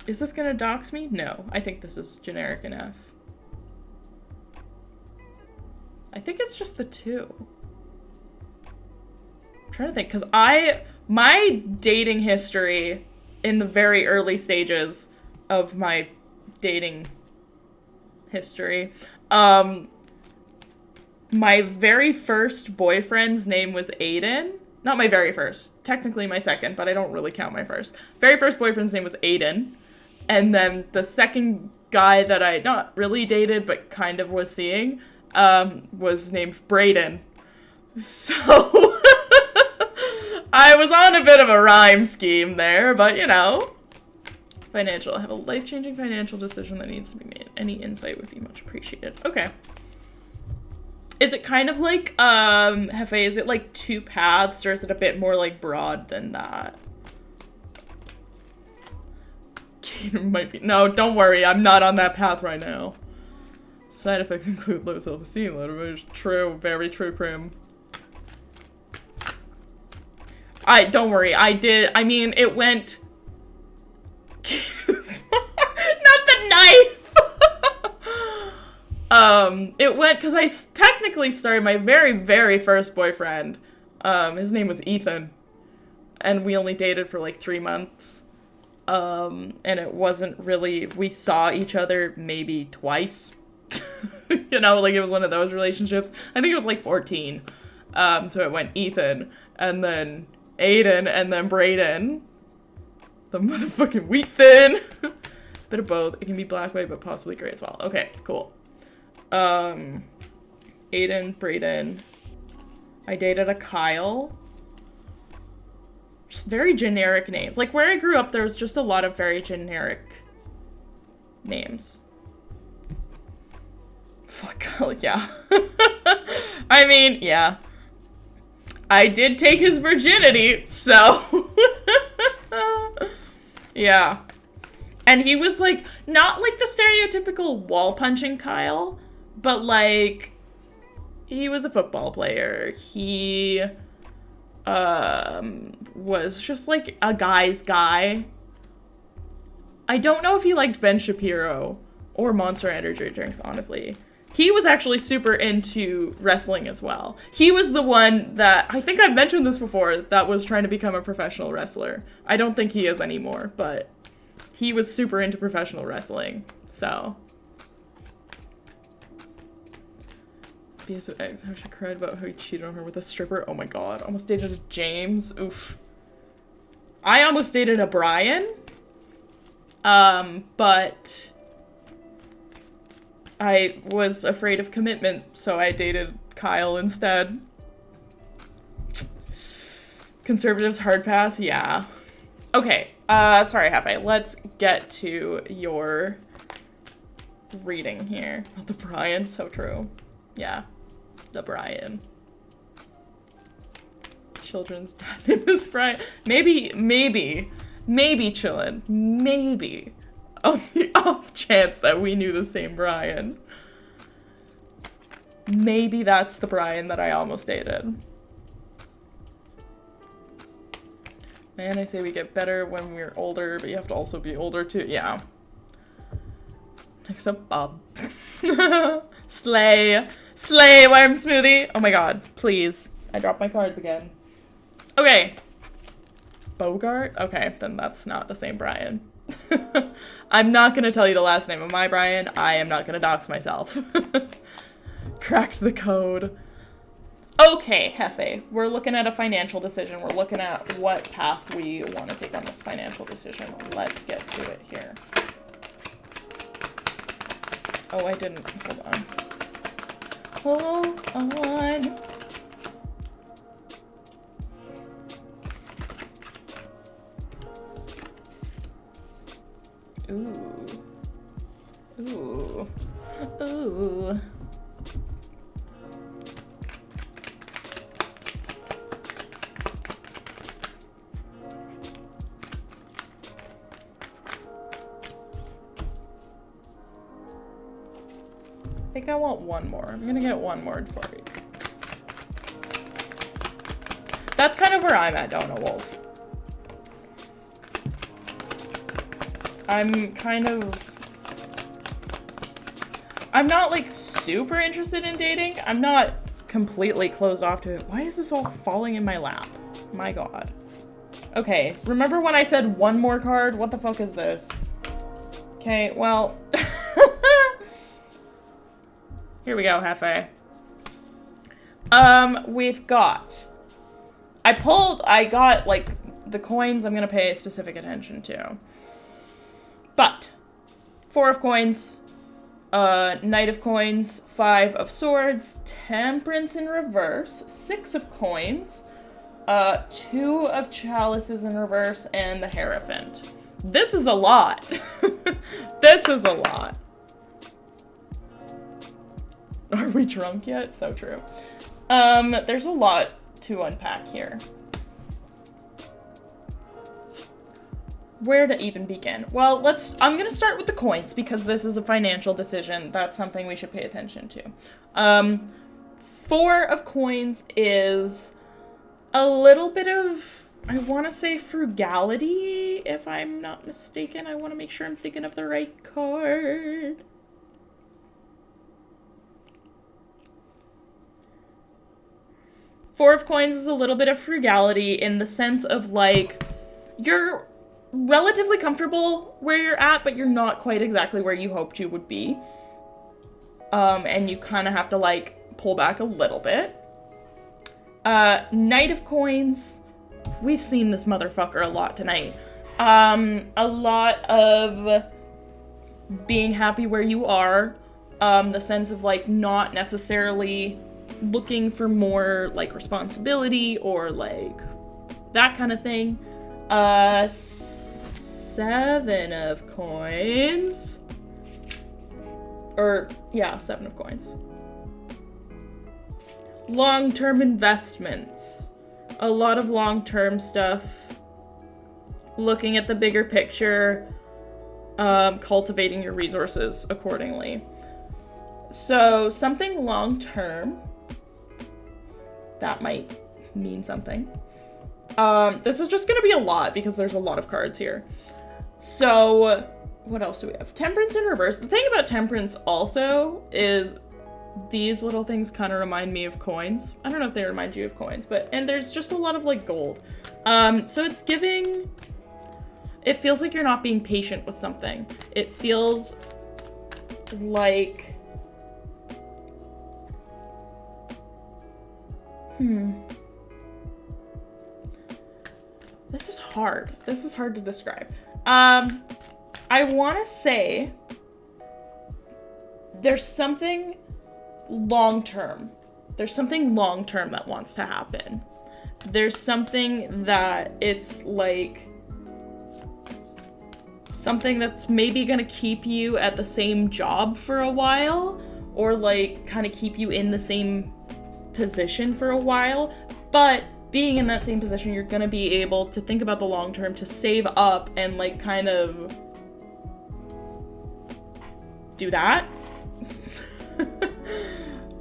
Is this gonna dox me? No. I think this is generic enough. I think it's just the 2. I'm trying to think, because my dating history in the very early stages of my dating history, my very first boyfriend's name was Aiden. Not my very first. Technically my second, but I don't really count my first. Very first boyfriend's name was Aiden. And then the second guy that I not really dated, but kind of was seeing, was named Brayden. So, I was on a bit of a rhyme scheme there, but you know. Financial. I have a life-changing financial decision that needs to be made. Any insight would be much appreciated. Okay. Is it kind of like, Hefe, is it like 2 paths, or is it a bit more like broad than that? Might be. No, don't worry. I'm not on that path right now. Side effects include low self-esteem, low motivation. True. Very true, Crim. Don't worry. I mean, it went... Not the knife! It went, because I technically started my very, very first boyfriend. His name was Ethan. And we only dated for like 3 months. And it wasn't really, we saw each other maybe twice. You know, like it was one of those relationships. I think it was like 14. So it went Ethan, and then Aiden, and then Brayden. The motherfucking wheat thin. Bit of both. It can be black, white, but possibly gray as well. Okay, cool. Aiden, Brayden. I dated a Kyle. Just very generic names. Like, where I grew up, there was just a lot of very generic names. Fuck, yeah. I mean, yeah. I did take his virginity, so... Yeah. And he was, like, not, like, the stereotypical wall-punching Kyle, but, like, he was a football player. He, was just, like, a guy's guy. I don't know if he liked Ben Shapiro or Monster Energy drinks, honestly. He was actually super into wrestling as well. He was the one that, I think I've mentioned this before, that was trying to become a professional wrestler. I don't think he is anymore, but he was super into professional wrestling, so. BS with X, how she cried about how he cheated on her with a stripper. Oh my god, almost dated a James, oof. I almost dated a Brian, but I was afraid of commitment, so I dated Kyle instead. Conservatives hard pass? Yeah. Okay, sorry, Hefe. Let's get to your reading here. Oh, the Brian, so true. Yeah, the Brian. Children's death name is Brian. Maybe, chillin'. Maybe. On the off chance that we knew the same Brian. Maybe that's the Brian that I almost dated. Man, I say we get better when we're older, but you have to also be older too. Yeah. Next up, Bob. Slay. Slay, Worm Smoothie. Oh my god, please. I dropped my cards again. Okay. Bogart? Okay, then that's not the same Brian. I'm not gonna tell you the last name of my Brian. I am not gonna dox myself. Cracked the code. Okay, Hefe. We're looking at a financial decision. We're looking at what path we want to take on this financial decision. Let's get to it here. Oh, I didn't. Hold on. Hold on. Ooh. Ooh. Ooh. I think I want one more. I'm gonna get one more for you. That's kind of where I'm at, Donna Wolf. I'm not like super interested in dating. I'm not completely closed off to it. Why is this all falling in my lap? My god. Okay, remember when I said one more card? What the fuck is this? Okay, well... Here we go, Hefe. We've got... I got, like, the coins I'm gonna pay specific attention to. But, 4 of coins, Knight of coins, 5 of swords, Temperance in reverse, 6 of coins, 2 of chalices in reverse, and the Hierophant. This is a lot. This is a lot. Are we drunk yet? So true. There's a lot to unpack here. Where to even begin? Well, I'm gonna start with the coins because this is a financial decision. That's something we should pay attention to. 4 of coins is a little bit of, I want to say frugality, if I'm not mistaken. I want to make sure I'm thinking of the right card. Four of coins is a little bit of frugality in the sense of, like, you're relatively comfortable where you're at, but you're not quite exactly where you hoped you would be. And you kind of have to, like, pull back a little bit. Knight of coins. We've seen this motherfucker a lot tonight. A lot of being happy where you are. The sense of, like, not necessarily looking for more, like, responsibility or, like, that kind of thing. 7 of coins. Or, yeah, 7 of coins. Long-term investments. A lot of long-term stuff. Looking at the bigger picture. Cultivating your resources accordingly. So, something long-term. That might mean something. This is just gonna be a lot because there's a lot of cards here. So, what else do we have? Temperance in reverse. The thing about temperance also is these little things kind of remind me of coins. I don't know if they remind you of coins, and there's just a lot of, like, gold. So it's giving, it feels like you're not being patient with something. It feels like, this is hard. This is hard to describe. I want to say there's something long-term. There's something long-term that wants to happen. There's something that it's like something that's maybe gonna keep you at the same job for a while, or like kind of keep you in the same position for a while, but being in that same position, you're gonna be able to think about the long term, to save up and, like, kind of do that.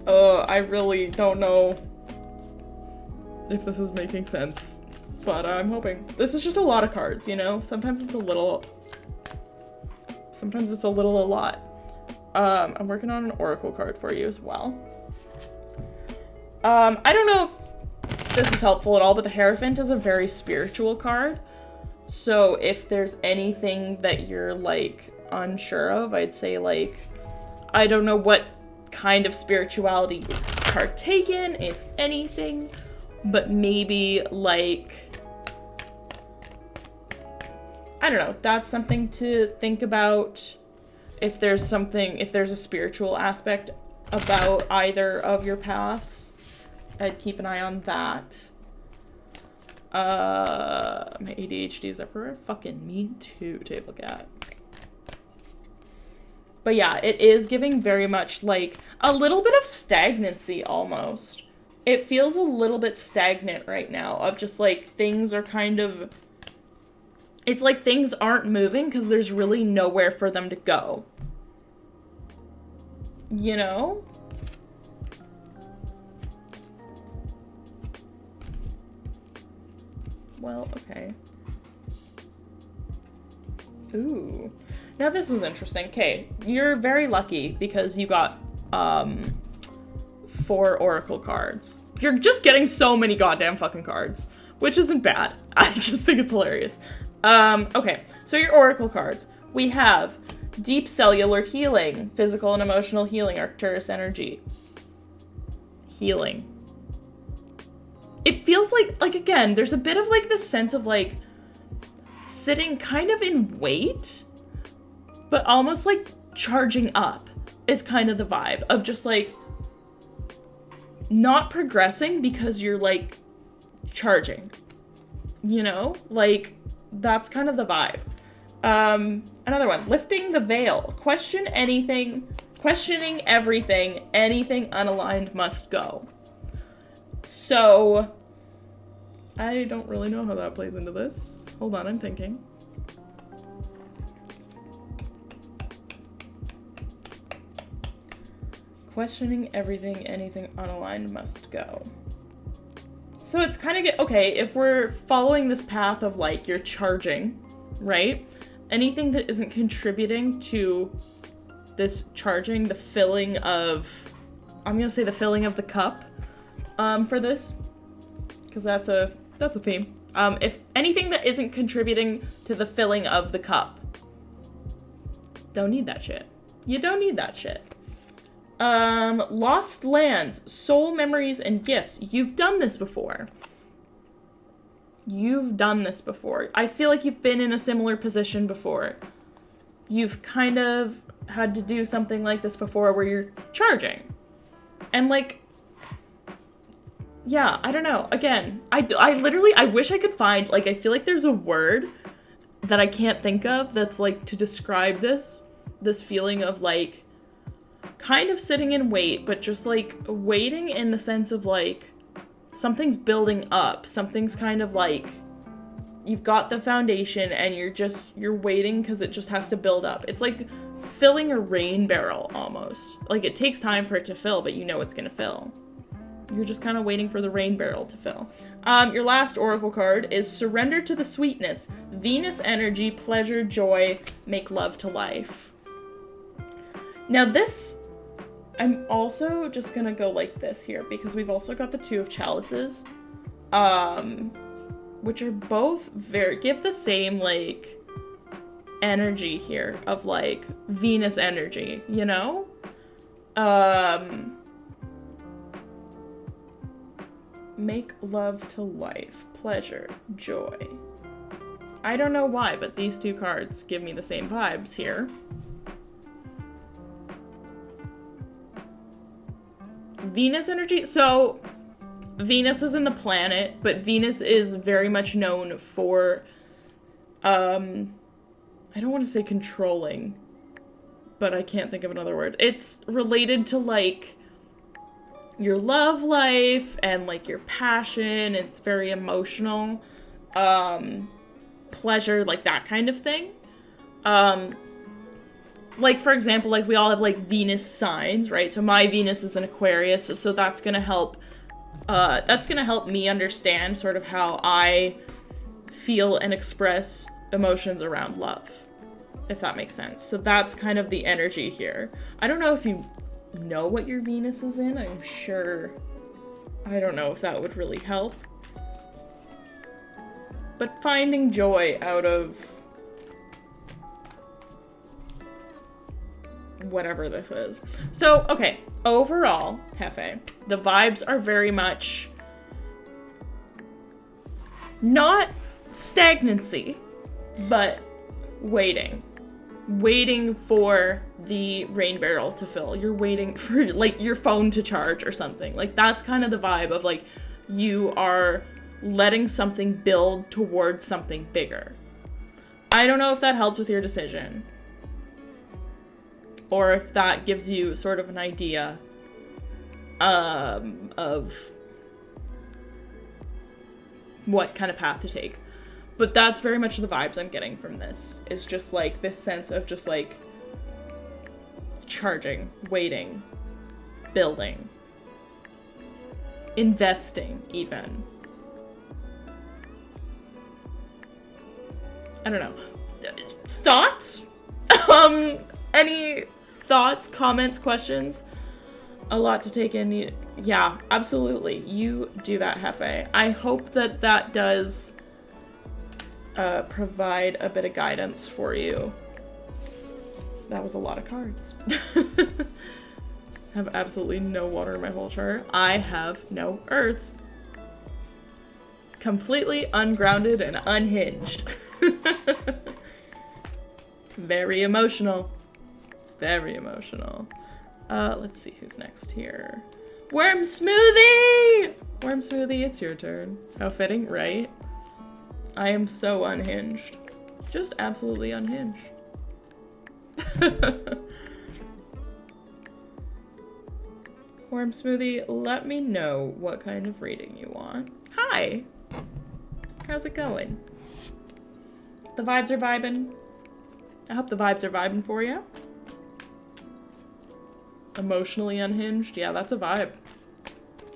I really don't know if this is making sense, but I'm hoping. This is just a lot of cards, you know? Sometimes it's a little a lot. I'm working on an oracle card for you as well. I don't know if this is helpful at all, but the Hierophant is a very spiritual card. So if there's anything that you're, like, unsure of, I'd say, like, I don't know what kind of spirituality you partake in, if anything, but maybe, like, I don't know, that's something to think about. If there's a spiritual aspect about either of your paths, I'd keep an eye on that. My ADHD is everywhere. Fucking me too, table cat. But yeah, it is giving very much, like, a little bit of stagnancy, almost. It feels a little bit stagnant right now, of just, like, things are kind of... It's like things aren't moving because there's really nowhere for them to go. You know? Well, okay. Ooh. Now this is interesting. Okay, you're very lucky because you got 4 oracle cards. You're just getting so many goddamn fucking cards, which isn't bad. I just think it's hilarious. Okay, so your oracle cards. We have deep cellular healing, physical and emotional healing, Arcturus energy. Healing. It feels like again, there's a bit of like this sense of like sitting kind of in wait, but almost like charging up is kind of the vibe of just like not progressing because you're like charging, you know, like that's kind of the vibe. Another one, lifting the veil, questioning everything, anything unaligned must go. So I don't really know how that plays into this. Hold on, I'm thinking. Questioning everything, anything unaligned must go. So it's kind of okay, if we're following this path of like you're charging, right? Anything that isn't contributing to this charging, the filling of, I'm gonna say the filling of the cup, for this, because that's a theme. If anything that isn't contributing to the filling of the cup, don't need that shit. You don't need that shit. Lost lands, soul memories, and gifts. You've done this before. You've done this before. I feel like you've been in a similar position before. You've kind of had to do something like this before where you're charging. And like, yeah, I don't know. Again, I literally, I wish I could find, like, I feel like there's a word that I can't think of that's like to describe this feeling of like kind of sitting in wait, but just like waiting in the sense of like something's building up. Something's kind of like you've got the foundation and you're waiting because it just has to build up. It's like filling a rain barrel almost. Like it takes time for it to fill, but you know it's gonna fill. You're just kind of waiting for the rain barrel to fill. Your last oracle card is surrender to the sweetness. Venus energy, pleasure, joy, make love to life. Now this, I'm also just gonna go like this here because we've also got the 2 of chalices, which are both give the same like energy here of like Venus energy, you know? Make love to life, pleasure, joy. I don't know why, but these 2 cards give me the same vibes here. Venus energy, so Venus isn't the planet, but Venus is very much known for, I don't want to say controlling, but I can't think of another word. It's related to like your love life and like your passion. It's very emotional, pleasure, like that kind of thing. Like, for example, like we all have like Venus signs, right? So my Venus is an Aquarius, so that's gonna help me understand sort of how I feel and express emotions around love. if that makes sense. So that's kind of the energy here. I don't know if you know what your Venus is in. I'm sure, I don't know if that would really help. But finding joy out of whatever this is. So, okay, overall, Hefe, the vibes are very much not stagnancy, but waiting. Waiting for the rain barrel to fill. You're waiting for, like, your phone to charge or something. Like, that's kind of the vibe of, like, you are letting something build towards something bigger. I don't know if that helps with your decision, or if that gives you sort of an idea of what kind of path to take. But that's very much the vibes I'm getting from this. It's just like this sense of just like charging, waiting, building, investing even. I don't know. Thoughts? Any thoughts, comments, questions? A lot to take in. Yeah, absolutely. You do that, Hefe. I hope that that does provide a bit of guidance for you. That was a lot of cards. Have absolutely no water in my whole chart. I have no earth. Completely ungrounded and unhinged. Very emotional. Very emotional. Let's see who's next here. Worm Smoothie! Worm Smoothie, it's your turn. How fitting, right? I am so unhinged. Just absolutely unhinged. Worm Smoothie, let me know what kind of reading you want. Hi! How's it going? The vibes are vibing. I hope the vibes are vibing for you. Emotionally unhinged? Yeah, that's a vibe.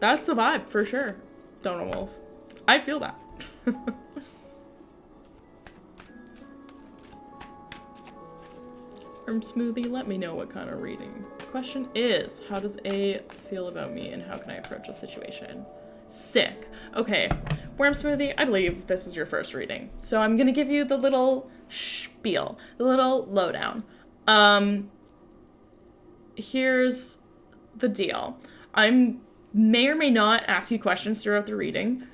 That's a vibe, for sure. Donald Wolf. I feel that. Worm Smoothie, let me know what kind of reading. The question is, how does A feel about me and how can I approach the situation? Sick. Okay, Worm Smoothie, I believe this is your first reading. So I'm gonna give you the little spiel, the little lowdown. Here's the deal. I may or may not ask you questions throughout the reading.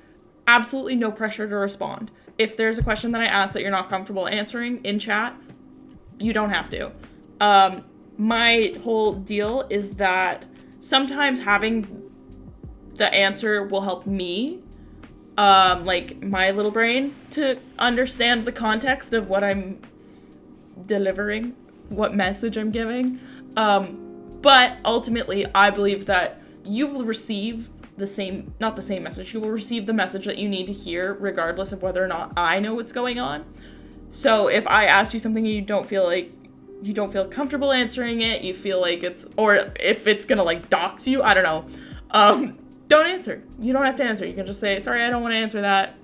Absolutely no pressure to respond. If there's a question that I ask that you're not comfortable answering in chat, you don't have to. My whole deal is that sometimes having the answer will help me, like my little brain, to understand the context of what I'm delivering, what message I'm giving. But ultimately, I believe that you will receive the same, not the same message, you will receive the message that you need to hear regardless of whether or not I know what's going on. So if I ask you something and you don't feel comfortable answering it, you feel like it's, or if it's gonna like dox you, I don't know, don't answer. You don't have to answer. You can just say, sorry, I don't want to answer that.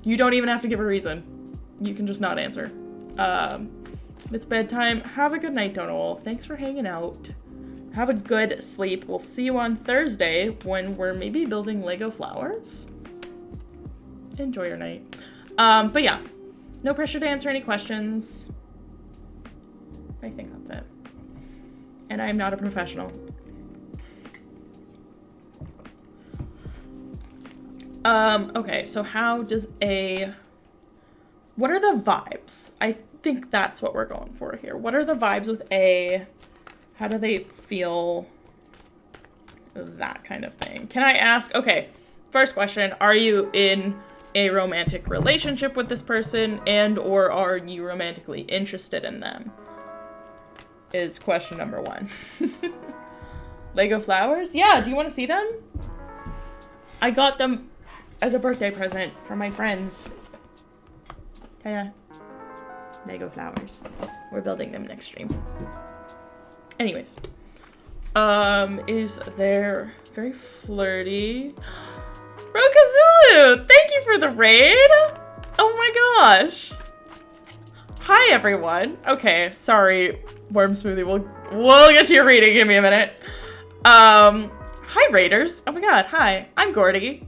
You don't even have to give a reason. You can just not answer. It's bedtime. Have a good night, Donald Wolf. Thanks for hanging out. Have a good sleep. We'll see you on Thursday when we're maybe building Lego flowers. Enjoy your night. But yeah, no pressure to answer any questions. I think that's it. And I'm not a professional. Okay, so how does what are the vibes? I think that's what we're going for here. What are the vibes with A? How do they feel? That kind of thing. Can I ask, okay, first question, are you in a romantic relationship with this person and or are you romantically interested in them? Is question number 1. Lego flowers? Yeah, do you want to see them? I got them as a birthday present from my friends. Yeah. Lego flowers. We're building them next stream. Anyways. Is there very flirty? Rokazulu! Thank you for the raid! Oh my gosh! Hi everyone. Okay, sorry, Worm Smoothie. We'll get to your reading. Give me a minute. Hi Raiders. Oh my god, hi. I'm Gordy.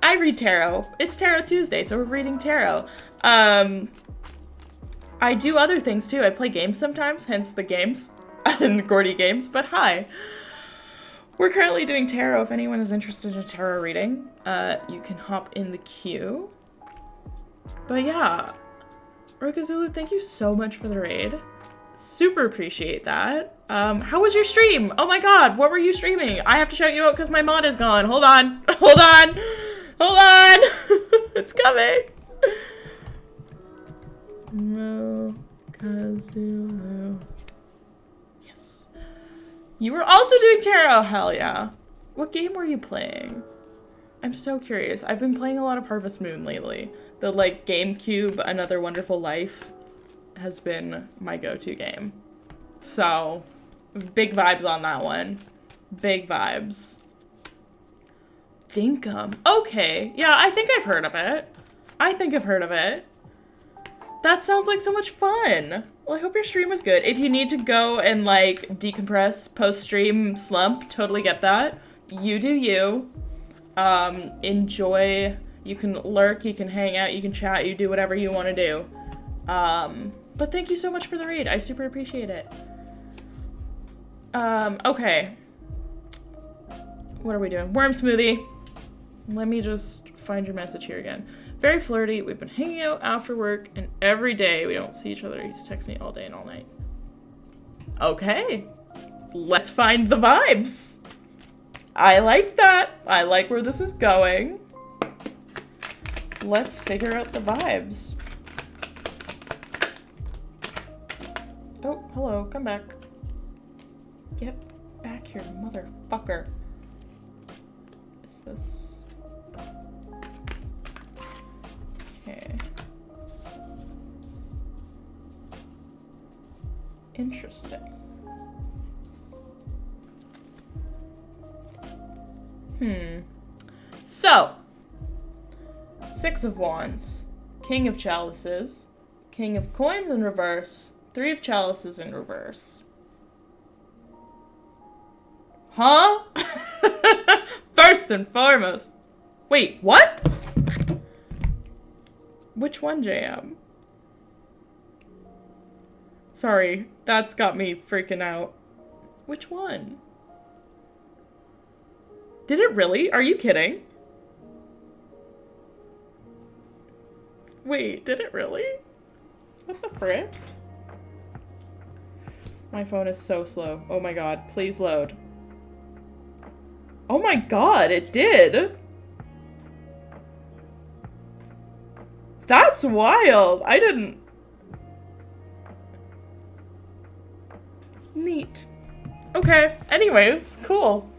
I read tarot. It's Tarot Tuesday, so we're reading tarot. I do other things too. I play games sometimes, hence the games and Gordy games, but hi. We're currently doing tarot. If anyone is interested in a tarot reading, you can hop in the queue. But yeah, Rokazulu, thank you so much for the raid. Super appreciate that. How was your stream? Oh my god, what were you streaming? I have to shout you out because my mod is gone. Hold on. Hold on. Hold on. It's coming. Rokazulu. Yes. You were also doing tarot. Hell yeah. What game were you playing? I'm so curious. I've been playing a lot of Harvest Moon lately. The like GameCube Another Wonderful Life has been my go-to game. So, big vibes on that one. Big vibes. Dinkum. Okay. Yeah, I think I've heard of it. I think I've heard of it. That sounds like so much fun. Well, I hope your stream was good. If you need to go and like decompress post-stream slump, totally get that. You do you. Enjoy. You can lurk, you can hang out, you can chat, you do whatever you want to do. But thank you so much for the raid. I super appreciate it. Okay. What are we doing? Worm Smoothie. Let me just find your message here again. Very flirty. We've been hanging out after work, and every day we don't see each other. He's texting me all day and all night. Okay. Let's find the vibes. I like that. I like where this is going. Let's figure out the vibes. Oh, hello. Come back. Get back here, motherfucker. Is this... Okay. Interesting. So... Six of Wands, King of Chalices, King of Coins in reverse, Three of Chalices in reverse. Huh? First and foremost. Wait, what? Which one, JM? Sorry, that's got me freaking out. Which one? Did it really? Are you kidding? Wait, did it really? What the frick? My phone is so slow. Oh my god, please load. Oh my god, it did! That's wild! I didn't... Neat. Okay, anyways, cool.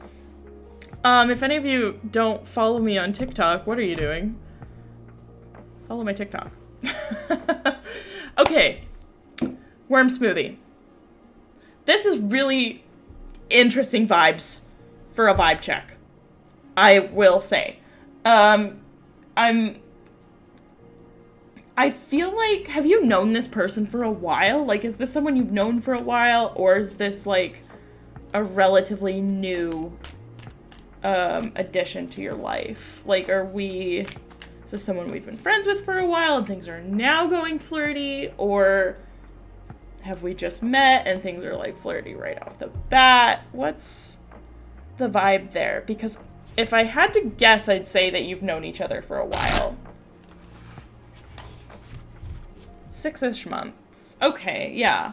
If any of you don't follow me on TikTok, what are you doing? Follow my TikTok. Okay. Worm Smoothie. This is really interesting vibes for a vibe check. I will say. I feel like, have you known this person for a while? Like, is this someone you've known for a while? Or is this, like, a relatively new, addition to your life? Like, is this someone we've been friends with for a while and things are now going flirty? Or have we just met and things are, like, flirty right off the bat? What's the vibe there? Because if I had to guess, I'd say that you've known each other for a while. 6-ish months. Okay, yeah.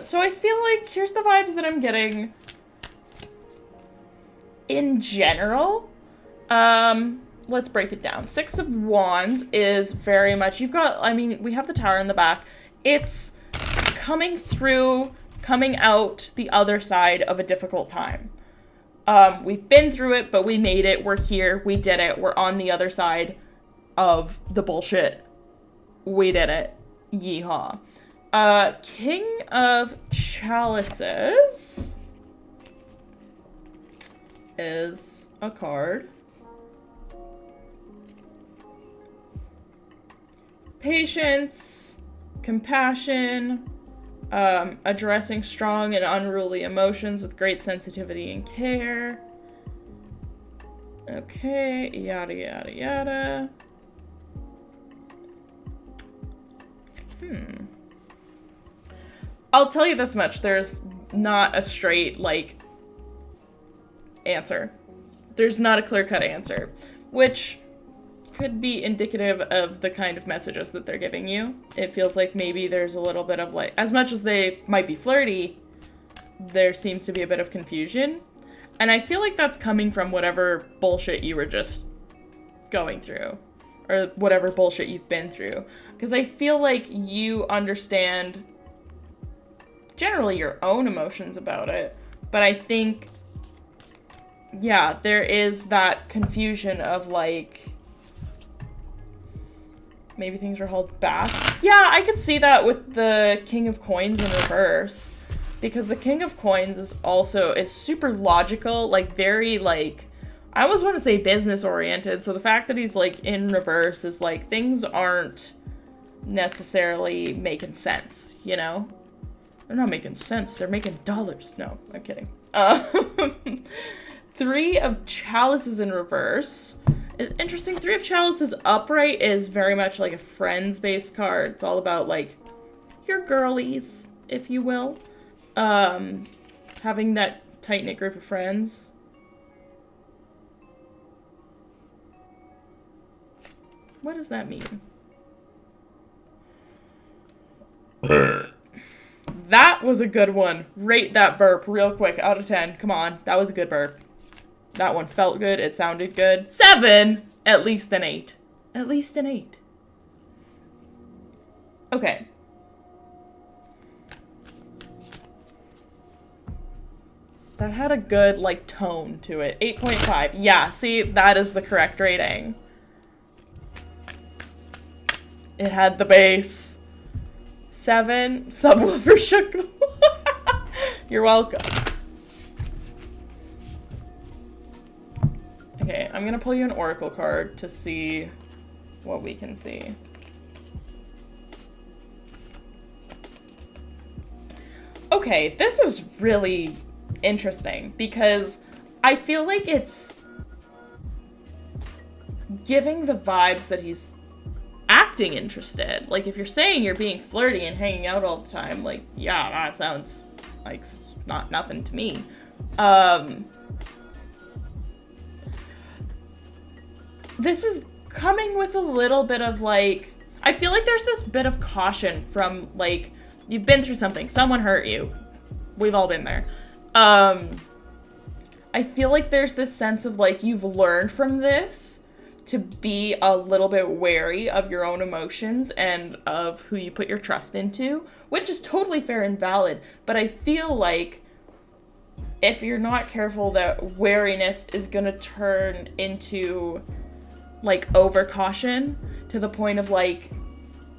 So I feel like here's the vibes that I'm getting in general. Let's break it down. 6 of Wands is very much, you've got, I mean, we have the Tower in the back. It's coming out the other side of a difficult time. We've been through it, but we made it. We're here. We did it. We're on the other side of the bullshit. We did it. Yeehaw. King of Chalices is a card. patience, compassion, addressing strong and unruly emotions with great sensitivity and care. Okay, yada, yada, yada. I'll tell you this much. There's not a straight, like, answer. There's not a clear-cut answer, which could be indicative of the kind of messages that they're giving you. It feels like maybe there's a little bit of, like, as much as they might be flirty, there seems to be a bit of confusion. And I feel like that's coming from whatever bullshit you were just going through, or whatever bullshit you've been through. Because I feel like you understand generally your own emotions about it, but I think, yeah, there is that confusion of, like, maybe things are held back. Yeah, I could see that with the King of Coins in reverse, because the King of Coins is super logical, like, very, like, I always want to say business oriented, so the fact that he's, like, in reverse is, like, things aren't necessarily making sense, you know? They're not making sense, they're making dollars. No, I'm kidding. 3 of Chalices in reverse is interesting. 3 of Chalices upright is very much like a friends-based card. It's all about, like, your girlies, if you will. Having that tight-knit group of friends. What does that mean? That was a good one. Rate that burp real quick out of 10. Come on. That was a good burp. That one felt good. It sounded good. 7! At least an 8. At least an 8. Okay. That had a good, like, tone to it. 8.5. Yeah, see? That is the correct rating. It had the bass. 7. Subwoofer shook. You're welcome. Okay, I'm gonna pull you an oracle card to see what we can see. Okay, this is really interesting because I feel like it's giving the vibes that he's acting interested. Like, if you're saying you're being flirty and hanging out all the time, like, yeah, that sounds like not nothing to me. This is coming with a little bit of, like, I feel like there's this bit of caution from, like, you've been through something, someone hurt you. We've all been there. I feel like there's this sense of, like, you've learned from this to be a little bit wary of your own emotions and of who you put your trust into, which is totally fair and valid. But I feel like if you're not careful, that wariness is gonna turn into, like, over caution to the point of, like,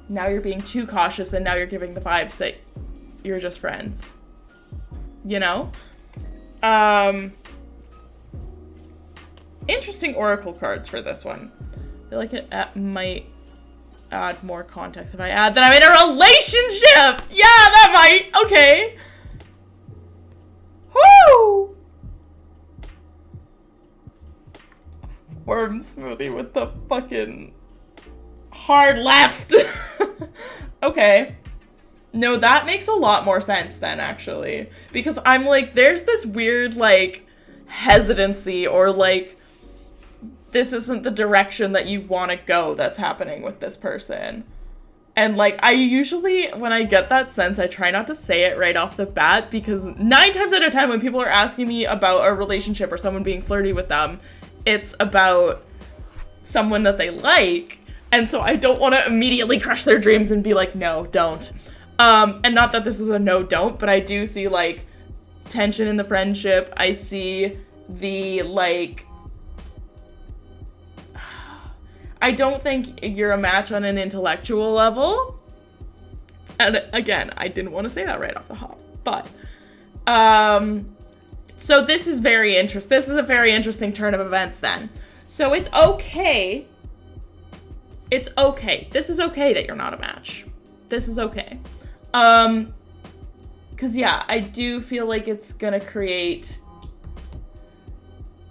now you're being too cautious and now you're giving the vibes that you're just friends. You know? Interesting oracle cards for this one. I feel like it might add more context if I add that I'm in a relationship! Yeah, that might! Okay. Woo! Worm smoothie with the fucking hard left. Okay. No, that makes a lot more sense then, actually. Because I'm like, there's this weird, like, hesitancy or, like, this isn't the direction that you want to go that's happening with this person. And, like, I usually, when I get that sense, I try not to say it right off the bat, because 9 times out of 10 when people are asking me about a relationship or someone being flirty with them, it's about someone that they like. And so I don't want to immediately crush their dreams and be like, no, don't. And not that this is a no, don't, but I do see, like, tension in the friendship. I see the, like, I don't think you're a match on an intellectual level. And again, I didn't want to say that right off the hop, but, so this is very interesting. This is a very interesting turn of events then. So it's okay It's okay. This is okay that you're not a match. This is okay. Because, yeah, I do feel like it's gonna create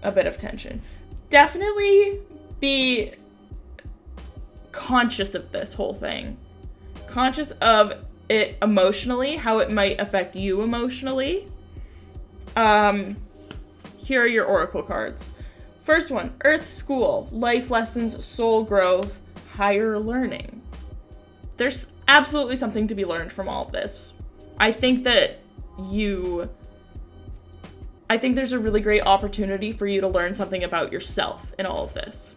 a bit of tension. Definitely be conscious of this whole thing. Conscious of it emotionally, how it might affect you emotionally. Here are your oracle cards. First one, Earth School, life lessons, soul growth, higher learning. There's absolutely something to be learned from all of this. I think there's a really great opportunity for you to learn something about yourself in all of this.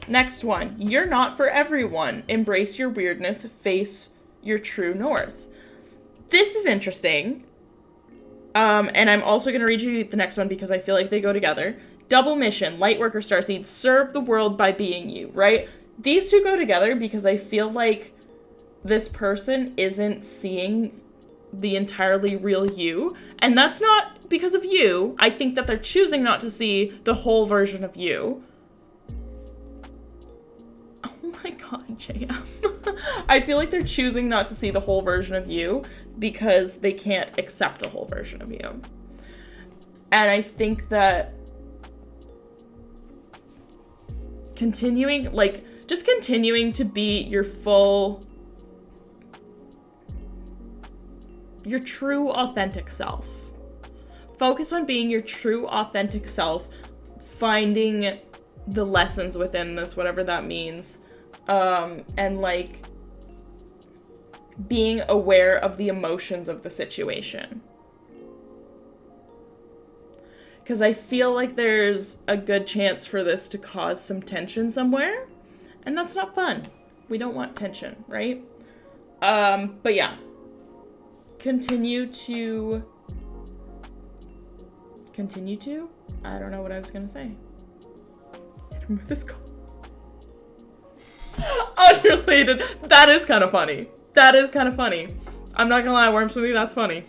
Next one, you're not for everyone. Embrace your weirdness, face your true north. This is interesting. And I'm also going to read you the next one because I feel like they go together. Double mission, Lightworker Starseed, serve the world by being you, right? These two go together because I feel like this person isn't seeing the entirely real you. And that's not because of you. I think that they're choosing not to see the whole version of you. Oh my god, JM. I feel like they're choosing not to see the whole version of you because they can't accept the whole version of you. And I think that continuing to be your true authentic self. Focus on being your true authentic self, finding the lessons within this, whatever that means, and like being aware of the emotions of the situation. Because I feel like there's a good chance for this to cause some tension somewhere, and that's not fun. We don't want tension, right? But yeah. Continue to? I don't know what I was gonna say. Remove this call. Unrelated. That is kind of funny. I'm not gonna lie, Worm Smoothie, that's funny.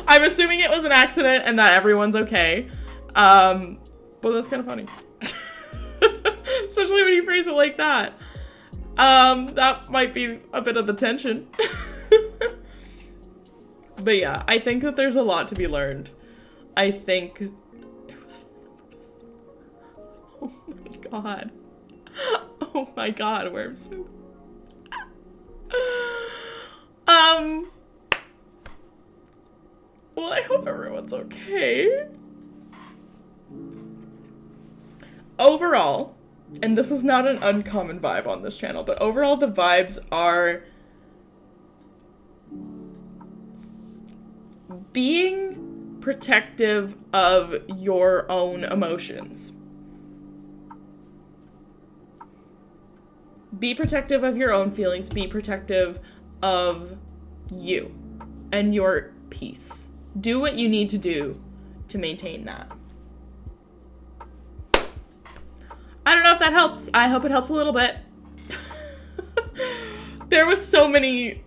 I'm assuming it was an accident and that everyone's okay. But that's kind of funny. Especially when you phrase it like that. That might be a bit of the tension. But yeah, I think that there's a lot to be learned. I think it was oh my god. Oh my god, Worm Smoothie. Well, I hope everyone's okay. Overall, and this is not an uncommon vibe on this channel, but overall the vibes are being protective of your own emotions. Be protective of your own feelings. Be protective of you and your peace. Do what you need to do to maintain that. I don't know if that helps. I hope it helps a little bit. There was so many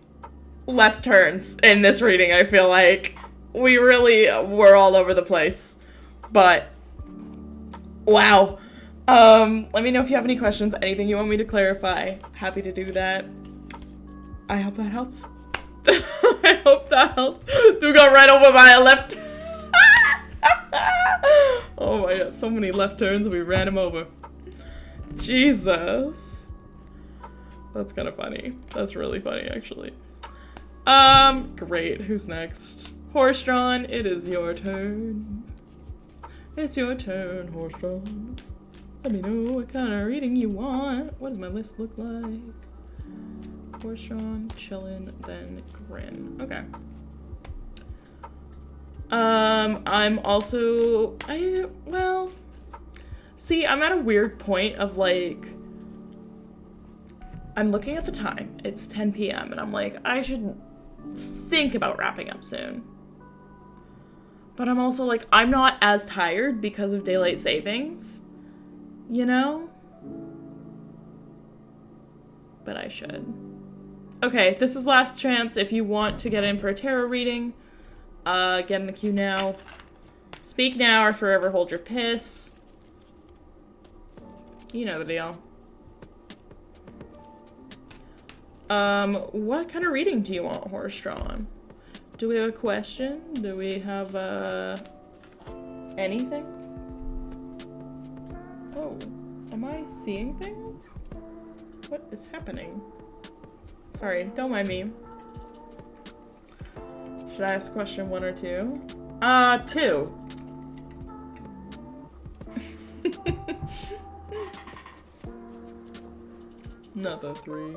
left turns in this reading, I feel like. We really were all over the place. But, wow. Let me know if you have any questions, anything you want me to clarify. Happy to do that. I hope that helps. I hope that helps. Dude got right over my left. Oh my god, so many left turns, we ran him over. Jesus. That's kind of funny. That's really funny, actually. Great. Who's next? Horse-drawn, it is your turn. It's your turn, Horse-drawn. Let me know what kind of reading you want. What does my list look like? Horse-drawn, chillin', then grin. Okay. I'm also, well, see, I'm at a weird point of like, I'm looking at the time. It's 10 p.m. and I'm like, I should think about wrapping up soon. But I'm also like, I'm not as tired because of daylight savings, you know? But I should. Okay, this is last chance. If you want to get in for a tarot reading, get in the queue now. Speak now or forever hold your piss. You know the deal. What kind of reading do you want horse drawn? Do we have a question? Do we have, anything? Oh, am I seeing things? What is happening? Sorry, don't mind me. Should I ask question 1 or 2? 2. Not the 3.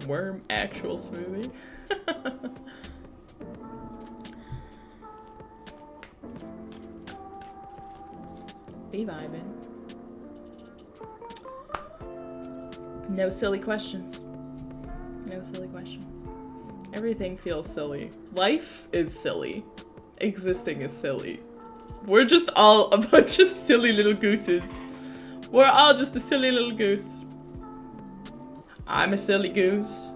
Worm actual smoothie. Be vibing. No silly questions. No silly question. Everything feels silly. Life is silly. Existing is silly. We're just all a bunch of silly little gooses. We're all just a silly little goose. I'm a silly goose.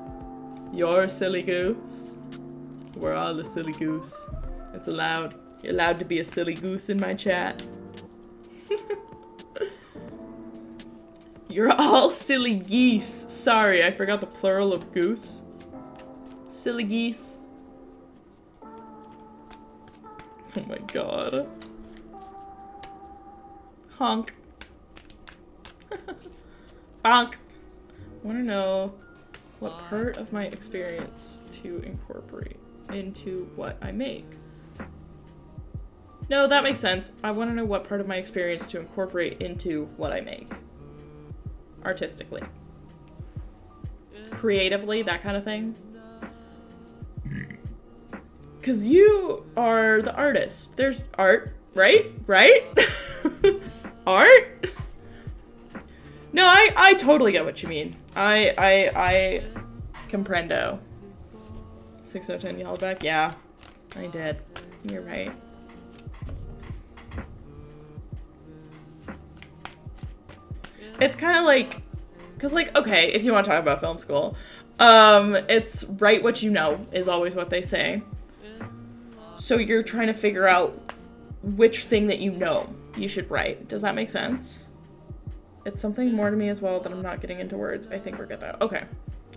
You're a silly goose. We're all a silly goose. It's allowed. You're allowed to be a silly goose in my chat. You're all silly geese. Sorry, I forgot the plural of goose. Silly geese. Oh my god. Honk. Bonk. I want to know what part of my experience to incorporate into what I make. No, that makes sense. I want to know what part of my experience to incorporate into what I make. Artistically. Creatively, that kind of thing. Because you are the artist. There's art, right? Right? Art? No, I totally get what you mean. I comprendo. 6 out of 10 yelled back? Yeah, I did. You're right. It's kind of like, because like, okay, if you want to talk about film school, it's write what you know is always what they say. So you're trying to figure out which thing that you know you should write. Does that make sense? It's something more to me as well that I'm not getting into words. I think we're good though. Okay.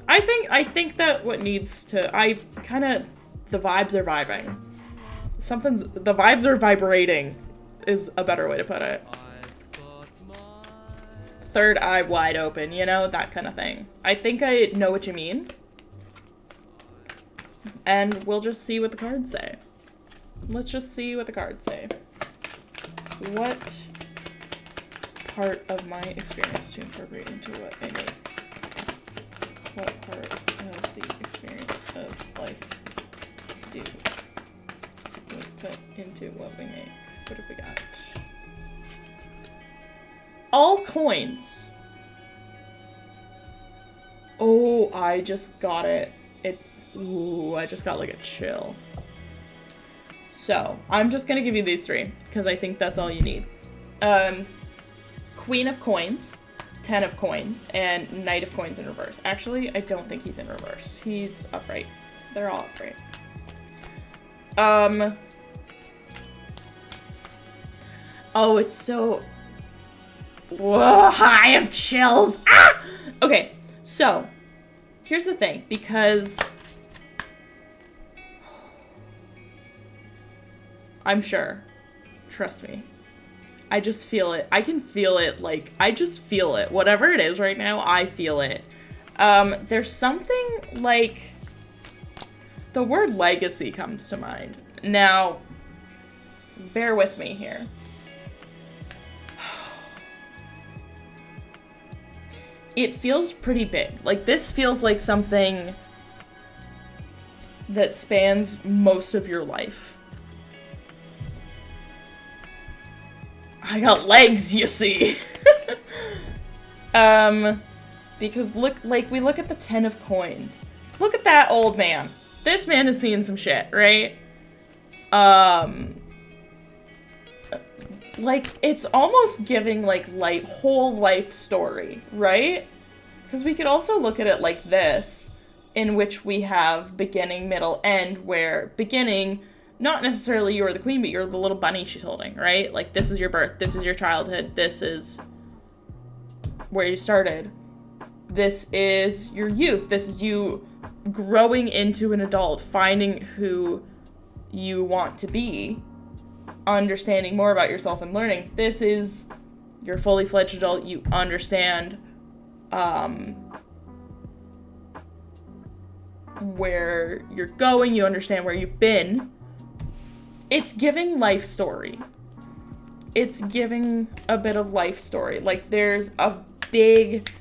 I think that what needs to, the vibes are vibing. The vibes are vibrating is a better way to put it. Third eye wide open, you know, that kind of thing. I think I know what you mean. And we'll just see what the cards say. Let's just see what the cards say. What part of my experience to incorporate into what I make? What part of the experience of life do we put into what we make? What have we got? All coins. Oh, I just got it. Ooh, I just got like a chill. So, I'm just gonna give you these 3, because I think that's all you need. Queen of coins, 10 of coins, and Knight of coins in reverse. Actually, I don't think he's in reverse. He's upright. They're all upright. Oh, it's so... Whoa, I have chills. Ah! Okay, so, here's the thing, because... I'm sure. Trust me. I just feel it. I can feel it, like, I just feel it. Whatever it is right now, I feel it. There's something, like, the word legacy comes to mind. Now, bear with me here. It feels pretty big. Like, this feels like something that spans most of your life. I got legs, you see. Because look, like, we look at the 10 of coins. Look at that old man. This man has seen some shit, right? Like, it's almost giving, like, whole life story, right? Because we could also look at it like this. in which we have beginning, middle, end, where beginning, not necessarily you're the queen, but you're the little bunny she's holding, right? Like, this is your birth, this is your childhood, this is where you started. This is your youth, this is you growing into an adult, finding who you want to be, understanding more about yourself and learning. This is your fully fledged adult, you understand where you're going, you understand where you've been. It's giving life story. It's giving a bit of life story. Like, there's a big,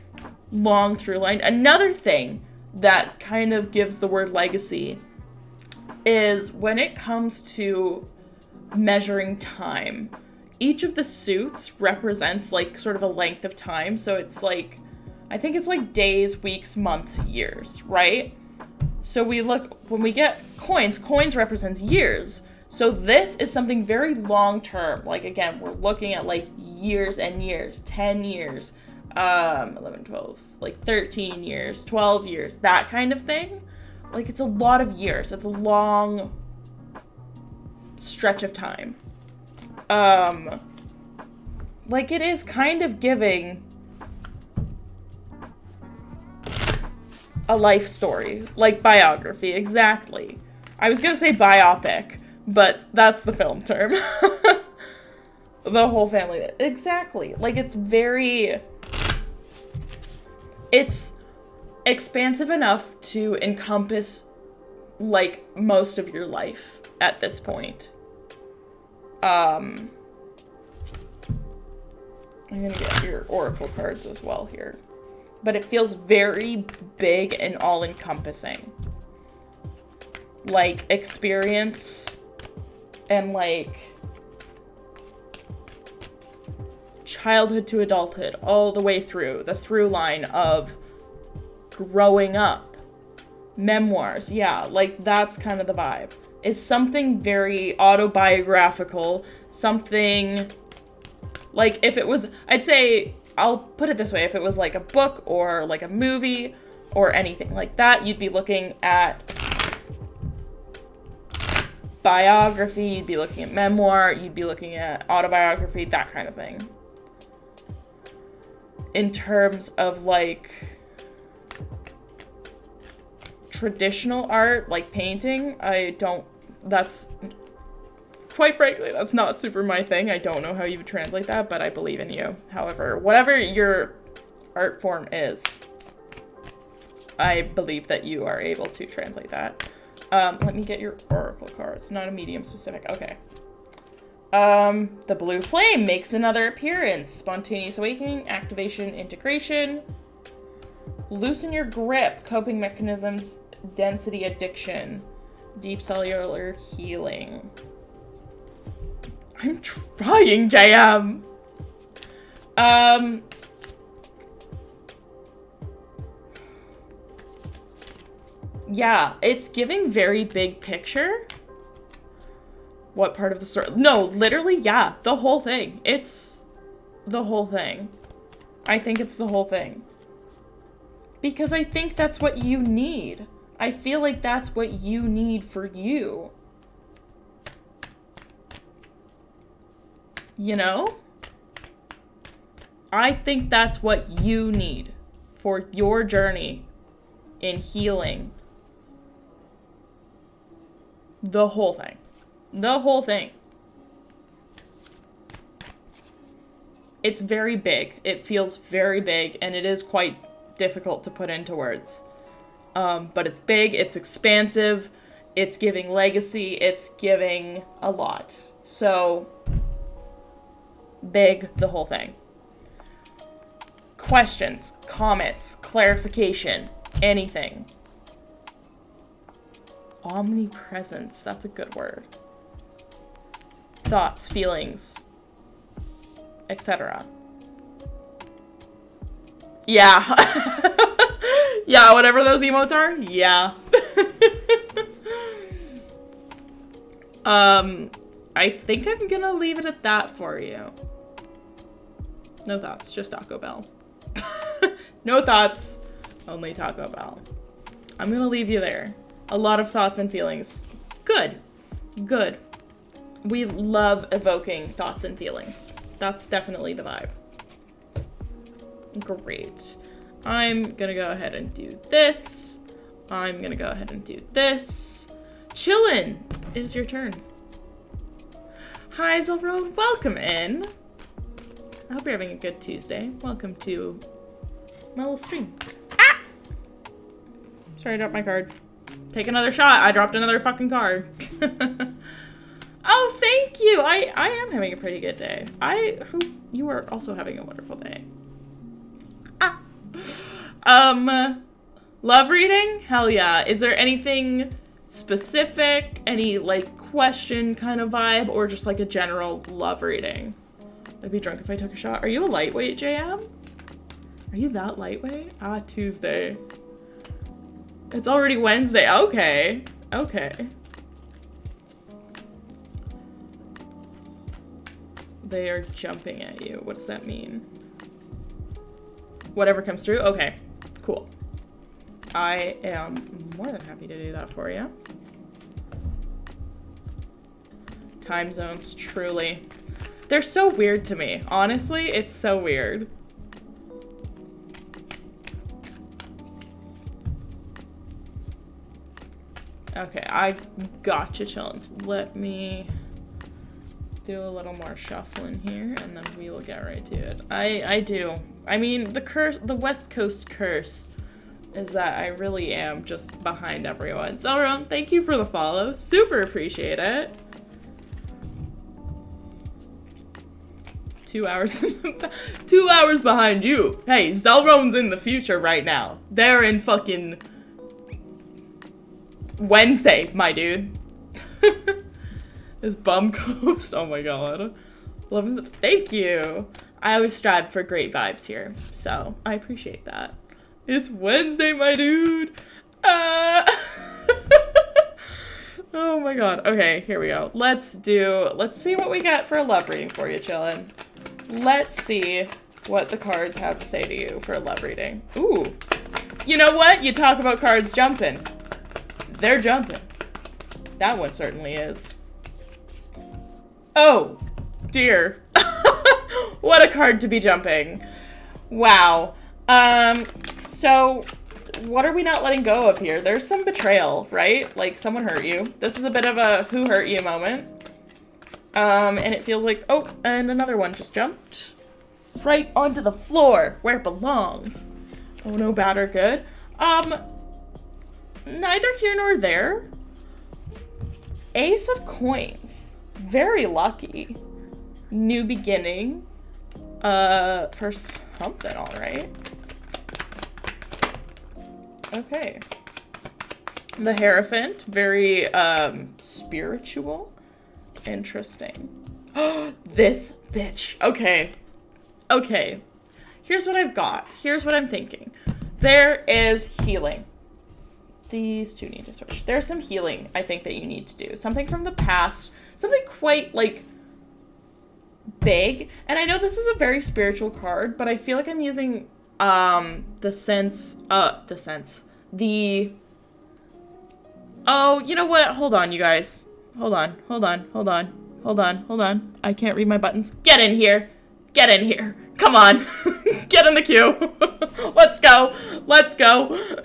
long through line. Another thing that kind of gives the word legacy is when it comes to measuring time. Each of the suits represents, like, sort of a length of time. So it's like, I think it's like days, weeks, months, years, right? So we look, when we get coins represents years. So this is something very long term. Like, again, we're looking at like years and years, 10 years, 11, 12, like 13 years, 12 years, that kind of thing. Like, it's a lot of years. It's a long stretch of time. Like, it is kind of giving a life story, like biography, exactly. I was gonna say biopic, but that's the film term. The whole family, exactly. Like, it's expansive enough to encompass, like, most of your life at this point. I'm gonna get your oracle cards as well here. But it feels very big and all-encompassing. Like, experience and, like, childhood to adulthood, all the way through. The through line of growing up. Memoirs, yeah, like, that's kind of the vibe. It's something very autobiographical, something, like, if it was, I'd say, I'll put it this way, if it was like a book or like a movie or anything like that, you'd be looking at biography, you'd be looking at memoir, you'd be looking at autobiography, that kind of thing. In terms of, like, traditional art, like painting, quite frankly, that's not super my thing. I don't know how you would translate that, but I believe in you. However, whatever your art form is, I believe that you are able to translate that. Let me get your oracle cards. Not a medium specific. Okay. The blue flame makes another appearance. Spontaneous awakening, activation, integration. Loosen your grip, coping mechanisms, density, addiction, deep cellular healing. I'm trying, JM. Yeah, it's giving very big picture. What part of the story? No, literally, yeah, the whole thing. It's the whole thing. I think it's the whole thing. Because I think that's what you need. I feel like that's what you need for you. You know? I think that's what you need for your journey in healing. The whole thing. The whole thing. It's very big. It feels very big, and it is quite difficult to put into words. But it's big, it's expansive, it's giving legacy, it's giving a lot. So, big, the whole thing. Questions, comments, clarification, anything. Omnipresence, that's a good word. Thoughts, feelings, etc. Yeah. Yeah, whatever those emotes are, yeah. I think I'm gonna leave it at that for you. No thoughts, just Taco Bell. No thoughts, only Taco Bell. I'm gonna leave you there. A lot of thoughts and feelings. Good. Good. We love evoking thoughts and feelings. That's definitely the vibe. Great. I'm gonna go ahead and do this. I'm gonna go ahead and do this. Chillin', it is your turn. Hi, Zilro. Welcome in. I hope you're having a good Tuesday. Welcome to my little stream. Ah! Sorry, I dropped my card. Take another shot. I dropped another fucking card. Oh, thank you. I am having a pretty good day. I hope you are also having a wonderful day. Ah. Love reading? Hell yeah. Is there anything specific? Any, like, question kind of vibe? Or just, like, a general love reading? I'd be drunk if I took a shot. Are you a lightweight, JM? Are you that lightweight? Ah, Tuesday. It's already Wednesday. Okay. Okay. They are jumping at you. What does that mean? Whatever comes through? Okay. Cool. I am more than happy to do that for you. Time zones, truly. They're so weird to me. Honestly, it's so weird. Okay, I gotcha, chillins. Let me do a little more shuffling here, and then we will get right to it. I do. I mean, the West Coast curse is that I really am just behind everyone. Zelron, thank you for the follow. Super appreciate it. 2 hours 2 hours behind you. Hey, Zelron's in the future right now. They're in fucking Wednesday, my dude. This bum coast. Oh my god. Love it. Thank you. I always strive for great vibes here, so I appreciate that. It's Wednesday, my dude. Oh my god. Okay, here we go. Let's see what we get for a love reading for you, chillin'. Let's see what the cards have to say to you for a love reading. Ooh. You know what? You talk about cards jumping. They're jumping. That one certainly is. Oh, dear. What a card to be jumping. Wow. So what are we not letting go of here? There's some betrayal, right? Like someone hurt you. This is a bit of a who hurt you moment. And it feels like, oh, and another one just jumped right onto the floor where it belongs. Oh, no bad or good. Neither here nor there. Ace of coins. Very lucky. New beginning. First something, all right. Okay. The Hierophant. Very, spiritual. Interesting. This bitch. Okay. Okay. Here's what I've got. Here's what I'm thinking. There is healing. These two need to switch. There's some healing I think that you need to do. Something from the past. Something quite, like, big. And I know this is a very spiritual card, but I feel like I'm using, oh, you know what? Hold on, you guys. Hold on. I can't read my buttons. Get in here. Get in here. Come on. Get in the queue. Let's go. Let's go.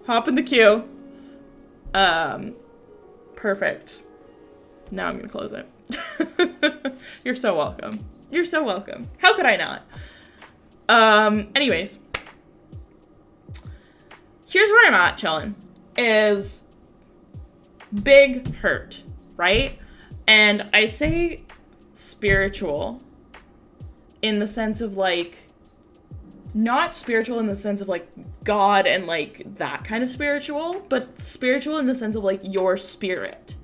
Hop in the queue. Perfect. Now I'm gonna close it. You're so welcome. You're so welcome. How could I not? Anyways. Here's where I'm at, chillin'. Is big hurt, right? And I say spiritual in the sense of, like, not spiritual in the sense of, like, God and, like, that kind of spiritual, but spiritual in the sense of, like, your spirit.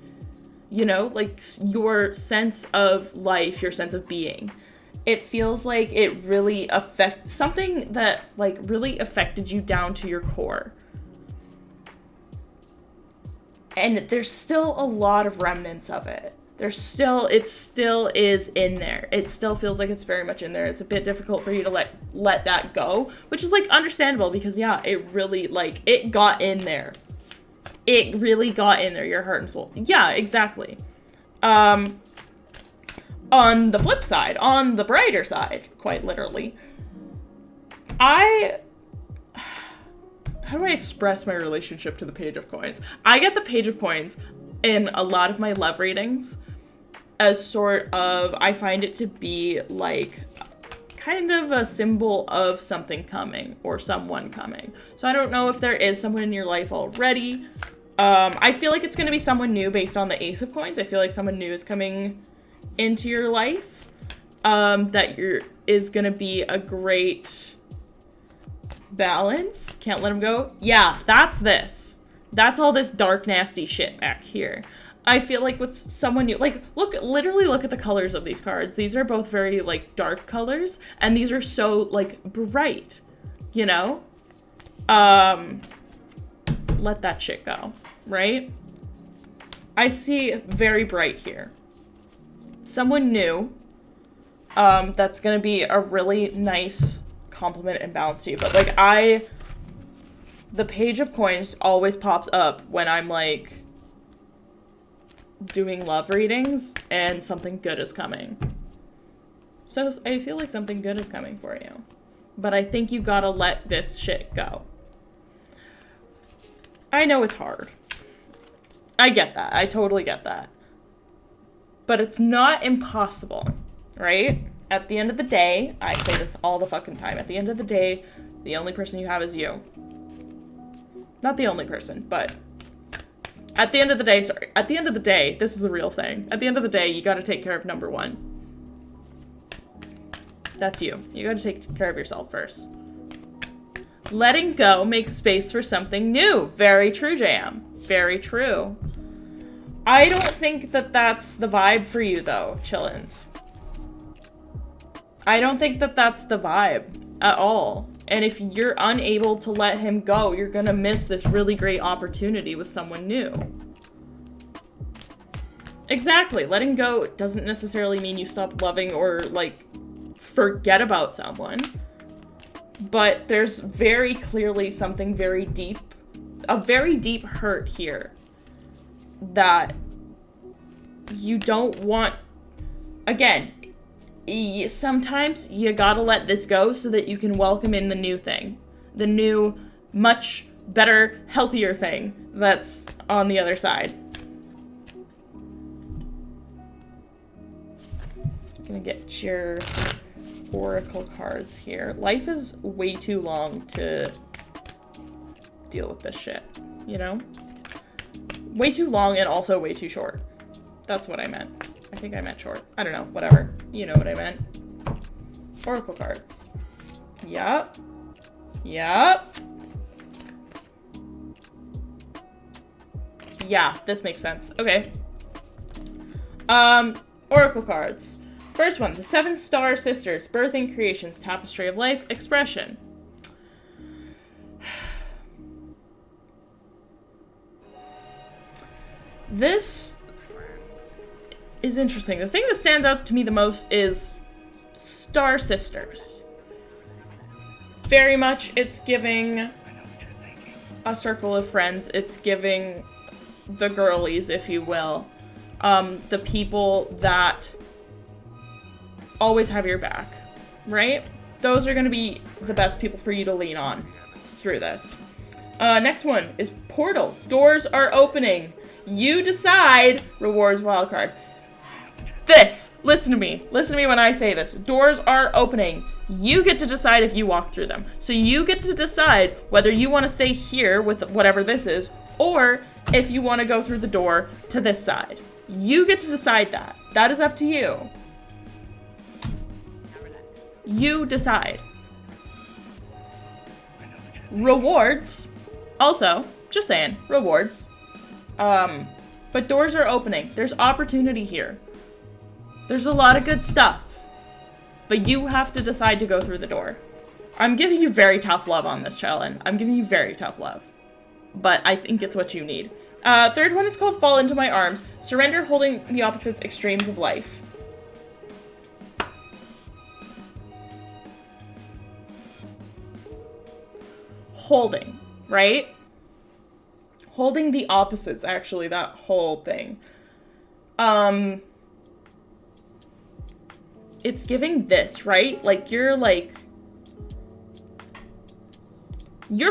You know? Like, your sense of life, your sense of being. It feels like it really something that, like, really affected you down to your core. And there's still a lot of remnants of it. it still is in there. It still feels like it's very much in there. It's a bit difficult for you to let that go, which is, like, understandable because, yeah, it really, like, it got in there. It really got in there, your heart and soul. Yeah, exactly. On the flip side, on the brighter side, quite literally, how do I express my relationship to the Page of Coins? I get the Page of Coins in a lot of my love readings as sort of, I find it to be like kind of a symbol of something coming or someone coming. So I don't know if there is someone in your life already. I feel like it's going to be someone new based on the Ace of Coins. I feel like someone new is coming into your life that is going to be a great balance. Can't let him go. Yeah, that's this. That's all this dark, nasty shit back here. I feel like with someone new, like, literally look at the colors of these cards. These are both very, like, dark colors, and these are so, like, bright, you know? Let that shit go, right? I see very bright here. Someone new, that's gonna be a really nice compliment and balance to you, but, like, the Page of Coins always pops up when I'm, like, doing love readings and something good is coming. So I feel like something good is coming for you. But I think you gotta let this shit go. I know it's hard. I get that. I totally get that. But it's not impossible, right? At the end of the day, I say this all the fucking time. At the end of the day, the only person you have is you. Not the only person, but at the end of the day, sorry. At the end of the day, this is the real saying. At the end of the day, you gotta take care of number one. That's you. You gotta take care of yourself first. Letting go makes space for something new. Very true, Jam. Very true. I don't think that that's the vibe for you, though, Chillins. I don't think that that's the vibe at all. And if you're unable to let him go, you're gonna miss this really great opportunity with someone new. Exactly. Letting go doesn't necessarily mean you stop loving or, like, forget about someone. But there's very clearly something very deep, a very deep hurt here that you don't want. Again, sometimes you gotta let this go so that you can welcome in the new thing. The new, much better, healthier thing that's on the other side. I'm gonna get your oracle cards here. Life is way too long to deal with this shit, you know? Way too long and also way too short. That's what I meant. I think I meant short. I don't know. Whatever. You know what I meant. Oracle cards. Yup. Yup. Yeah, this makes sense. Okay. Oracle cards. First one, the 7 Star Sisters, Birthing Creations, Tapestry of Life, Expression. This is interesting. The thing that stands out to me the most is Star Sisters. Very much, it's giving a circle of friends. It's giving the girlies, if you will. The people that always have your back, right? Those are going to be the best people for you to lean on through this. Next one is Portal. Doors are opening. You decide. Rewards wildcard. Listen to me. Listen to me when I say this. Doors are opening. You get to decide if you walk through them. So you get to decide whether you want to stay here with whatever this is, or if you want to go through the door to this side. You get to decide that. That is up to you. You decide. Rewards. Also, just saying, rewards. But doors are opening. There's opportunity here. There's a lot of good stuff. But you have to decide to go through the door. I'm giving you very tough love on this, Challenge. I'm giving you very tough love. but I think it's what you need. Third one is called Fall Into My Arms. Surrender, holding the opposites extremes of life. Holding, right? Holding the opposites, actually, that whole thing. It's giving this, right? Like, you're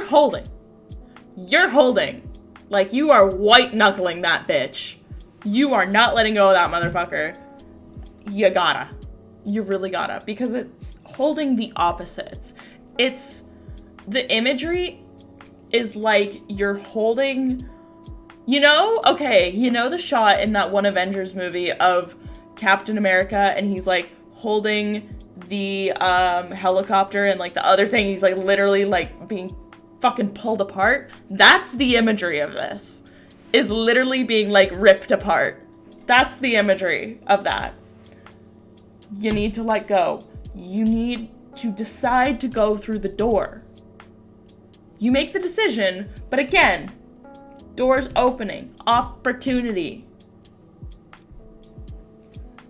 holding. You're holding. Like, you are white-knuckling that bitch. You are not letting go of that motherfucker. You gotta. You really gotta. Because it's holding the opposites. It's... The imagery is like you're holding... You know? Okay, you know the shot in that one Avengers movie of Captain America and he's, like, holding the, helicopter and, like, the other thing, he's, like, literally, like, being fucking pulled apart? That's the imagery of this. Is literally being, like, ripped apart. That's the imagery of that. You need to let go. You need to decide to go through the door. You make the decision, but again, doors opening, opportunity.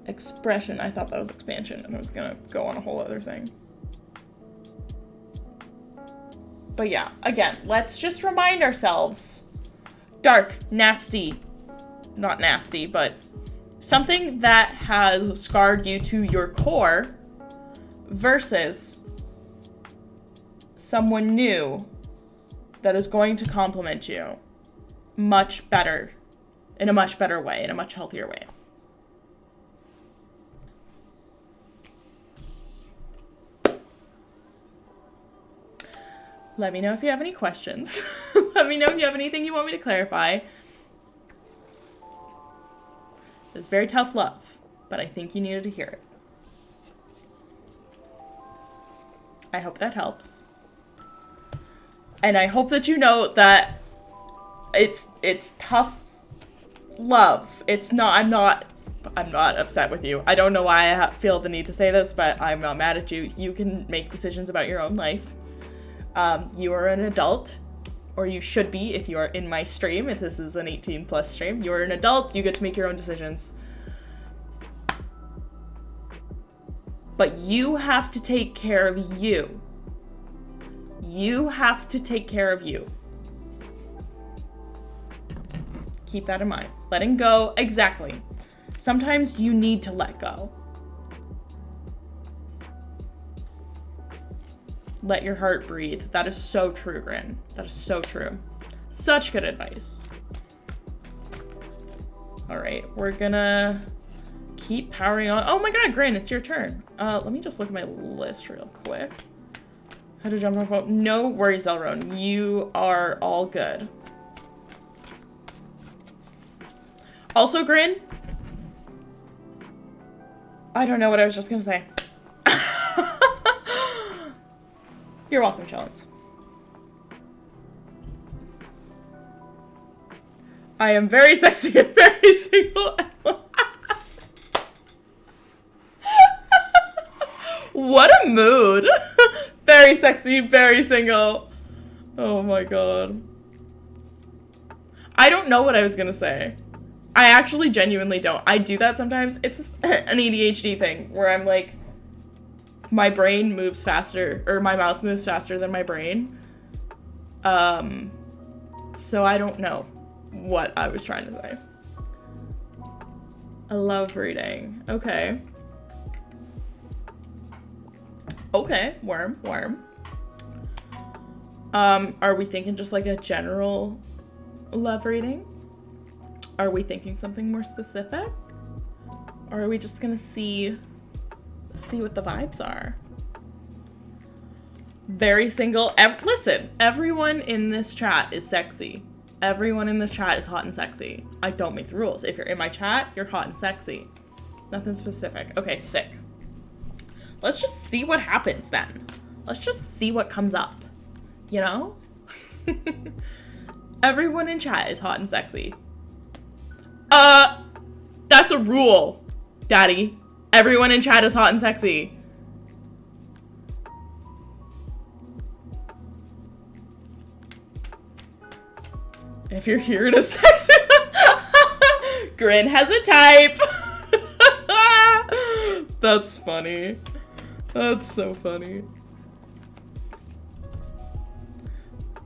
Expression, I thought that was expansion, and I was gonna go on a whole other thing. But yeah, again, let's just remind ourselves. Dark, nasty, not nasty, but something that has scarred you to your core versus someone new that is going to compliment you much better, in a much better way, in a much healthier way. Let me know if you have any questions. Let me know if you have anything you want me to clarify. It's very tough love, but I think you needed to hear it. I hope that helps. And I hope that you know that it's tough love. It's not, I'm not upset with you. I don't know why I feel the need to say this, but I'm not mad at you. You can make decisions about your own life. You are an adult, or you should be if you are in my stream. If this is an 18+ stream, you are an adult. You get to make your own decisions. But you have to take care of you. You have to take care of you. Keep that in mind. Letting go, exactly. Sometimes you need to let go. Let your heart breathe. That is so true, Grin. That is so true. Such good advice. All right, we're gonna keep powering on. Oh my God, Grin, it's your turn. Let me just look at my list real quick. How to jump off a... No worries, Elrond. You are all good. Also, Grin, I don't know what I was just gonna say. You're welcome, Challenge. I am very sexy and very single. What a mood. Very sexy, very single. Oh my God. I don't know what I was gonna say. I actually genuinely don't. I do that sometimes. It's an ADHD thing where I'm like, my brain moves faster, or my mouth moves faster than my brain. So I don't know what I was trying to say. I love reading. Okay. Okay, worm. Are we thinking just like a general love reading? Are we thinking something more specific? Or are we just gonna see what the vibes are? Very single. Listen, everyone in this chat is sexy. Everyone in this chat is hot and sexy. I don't make the rules. If you're in my chat, you're hot and sexy. Nothing specific. Okay, sick. Let's just see what happens then. Let's just see what comes up. You know? Everyone in chat is hot and sexy. That's a rule, Daddy. Everyone in chat is hot and sexy. If you're here in a sex... Grin has a type. That's funny. That's so funny.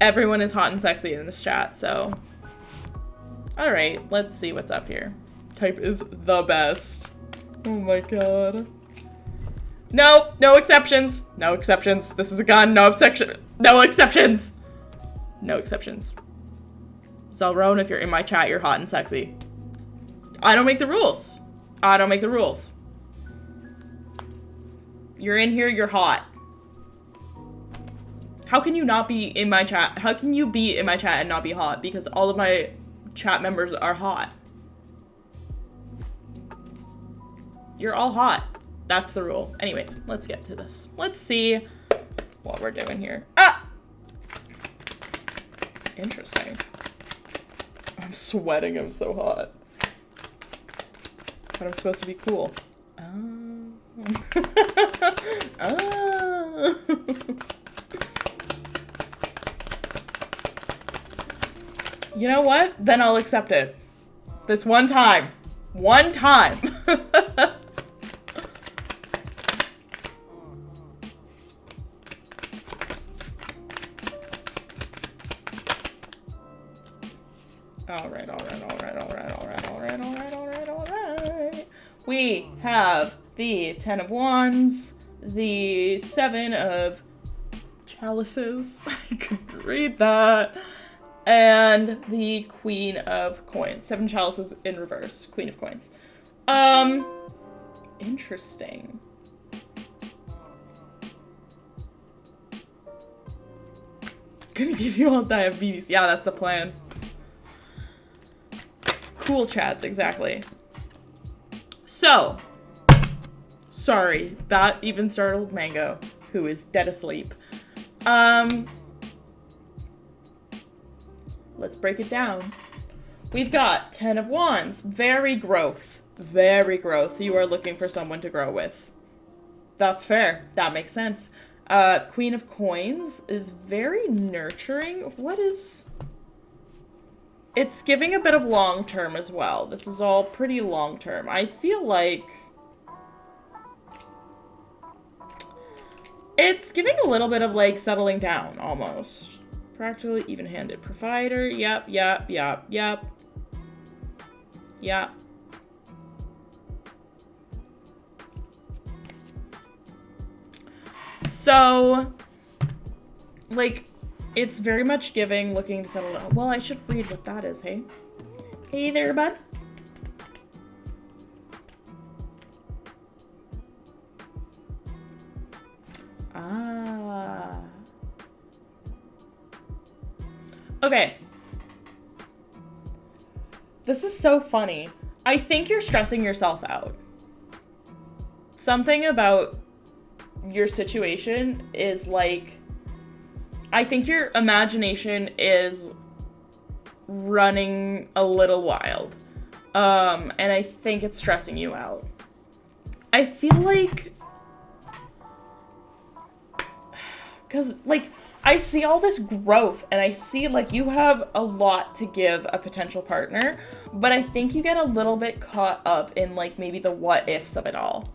Everyone is hot and sexy in this chat, so... Alright, let's see what's up here. Type is the best. Oh my god. No, no exceptions. No exceptions. This is a gun. No exception. No exceptions. No exceptions. Zelrone, if you're in my chat, you're hot and sexy. I don't make the rules. I don't make the rules. You're in here, you're hot. How can you not be in my chat? How can you be in my chat and not be hot? Because all of my chat members are hot. You're all hot. That's the rule. Anyways, let's get to this. Let's see what we're doing here. Ah! Interesting. I'm sweating, I'm so hot. But I'm supposed to be cool. Oh. You know what? Then I'll accept it. This one time. One time. Alright. We have the 10 of Wands, the 7 of Chalices, I could read that, and the Queen of Coins. 7 Chalices in reverse, Queen of Coins. Interesting. Gonna give you all diabetes. Yeah, that's the plan. Cool chats, exactly. So, sorry, that even startled Mango, who is dead asleep. Let's break it down. We've got 10 of Wands, very growth. Very growth. You are looking for someone to grow with. That's fair. That makes sense. Queen of Coins is very nurturing. What is... It's giving a bit of long-term as well. This is all pretty long-term. I feel like... It's giving a little bit of, like, settling down, almost. Practically even-handed. Provider. Yep. So, like, it's very much giving, looking to settle down. Well, I should read what that is, hey? Hey there, bud. Ah. Okay. This is so funny. I think you're stressing yourself out. Something about your situation is like, I think your imagination is running a little wild. And I think it's stressing you out. I feel like, because, like, I see all this growth, and I see, like, you have a lot to give a potential partner, but I think you get a little bit caught up in, like, maybe the what-ifs of it all.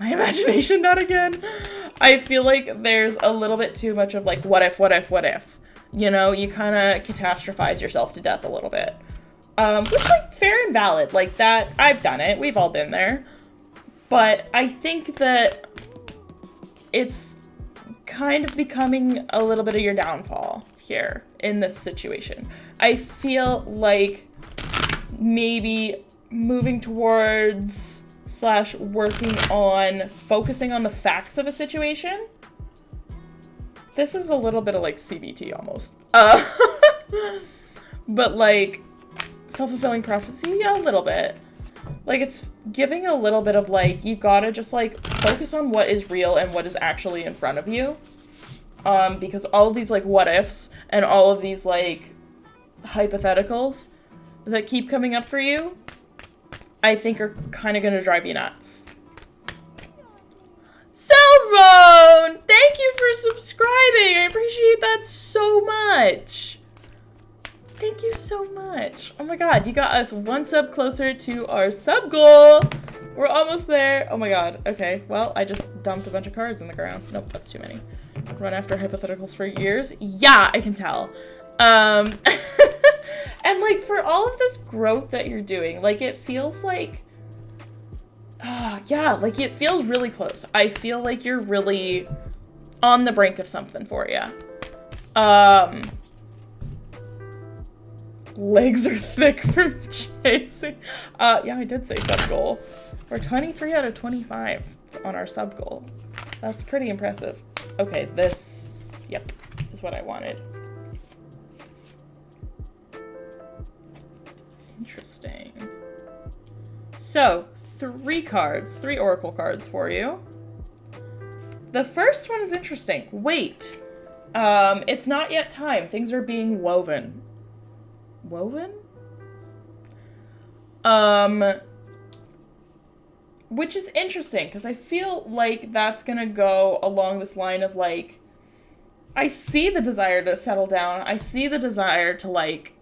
My imagination, not again. I feel like there's a little bit too much of, like, what if? You know, you kind of catastrophize yourself to death a little bit. Which, like, fair and valid. Like, that, I've done it. We've all been there. But I think that it's kind of becoming a little bit of your downfall here in this situation. I feel like maybe moving towards / working on focusing on the facts of a situation. This is a little bit of like CBT almost. But like self-fulfilling prophecy, yeah, a little bit. Like, it's giving a little bit of, like, you gotta just, like, focus on what is real and what is actually in front of you. Because all of these, like, what-ifs and all of these, like, hypotheticals that keep coming up for you, I think are kind of gonna drive you nuts. Cellrone! Thank you for subscribing! I appreciate that so much! Thank you so much. Oh my god, you got us 1 sub closer to our sub goal. We're almost there. Oh my god. Okay, well, I just dumped a bunch of cards in the ground. Nope, that's too many. Run after hypotheticals for years. Yeah, I can tell. And like for all of this growth that you're doing, like it feels like, yeah, like it feels really close. I feel like you're really on the brink of something for you. Legs are thick from chasing. Yeah, I did say sub goal. We're 23 out of 25 on our sub goal. That's pretty impressive. Okay, this, yep, is what I wanted. Interesting. So, 3 cards, 3 oracle cards for you. The first one is interesting. Wait. It's not yet time. Things are being woven. Woven? Which is interesting, because I feel like that's gonna go along this line of, like, I see the desire to settle down. I see the desire to, like,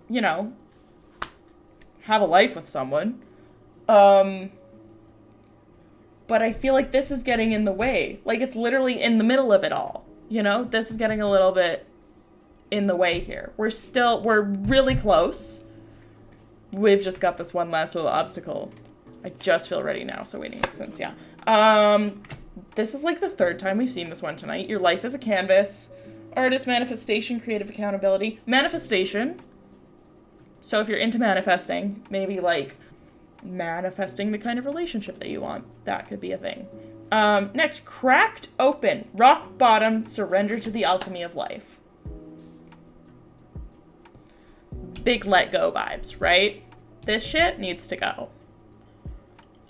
you know, have a life with someone. But I feel like this is getting in the way. Like, it's literally in the middle of it all. You know? This is getting a little bit in the way here. We're really close. We've just got this one last little obstacle. I just feel ready now, so waiting makes sense, yeah. This is like the 3rd time we've seen this one tonight. Your life is a canvas. Artist, manifestation, creative accountability. Manifestation. So if you're into manifesting, maybe like manifesting the kind of relationship that you want. That could be a thing. Next, cracked open. Rock bottom, surrender to the alchemy of life. Big let go vibes, right? This shit needs to go.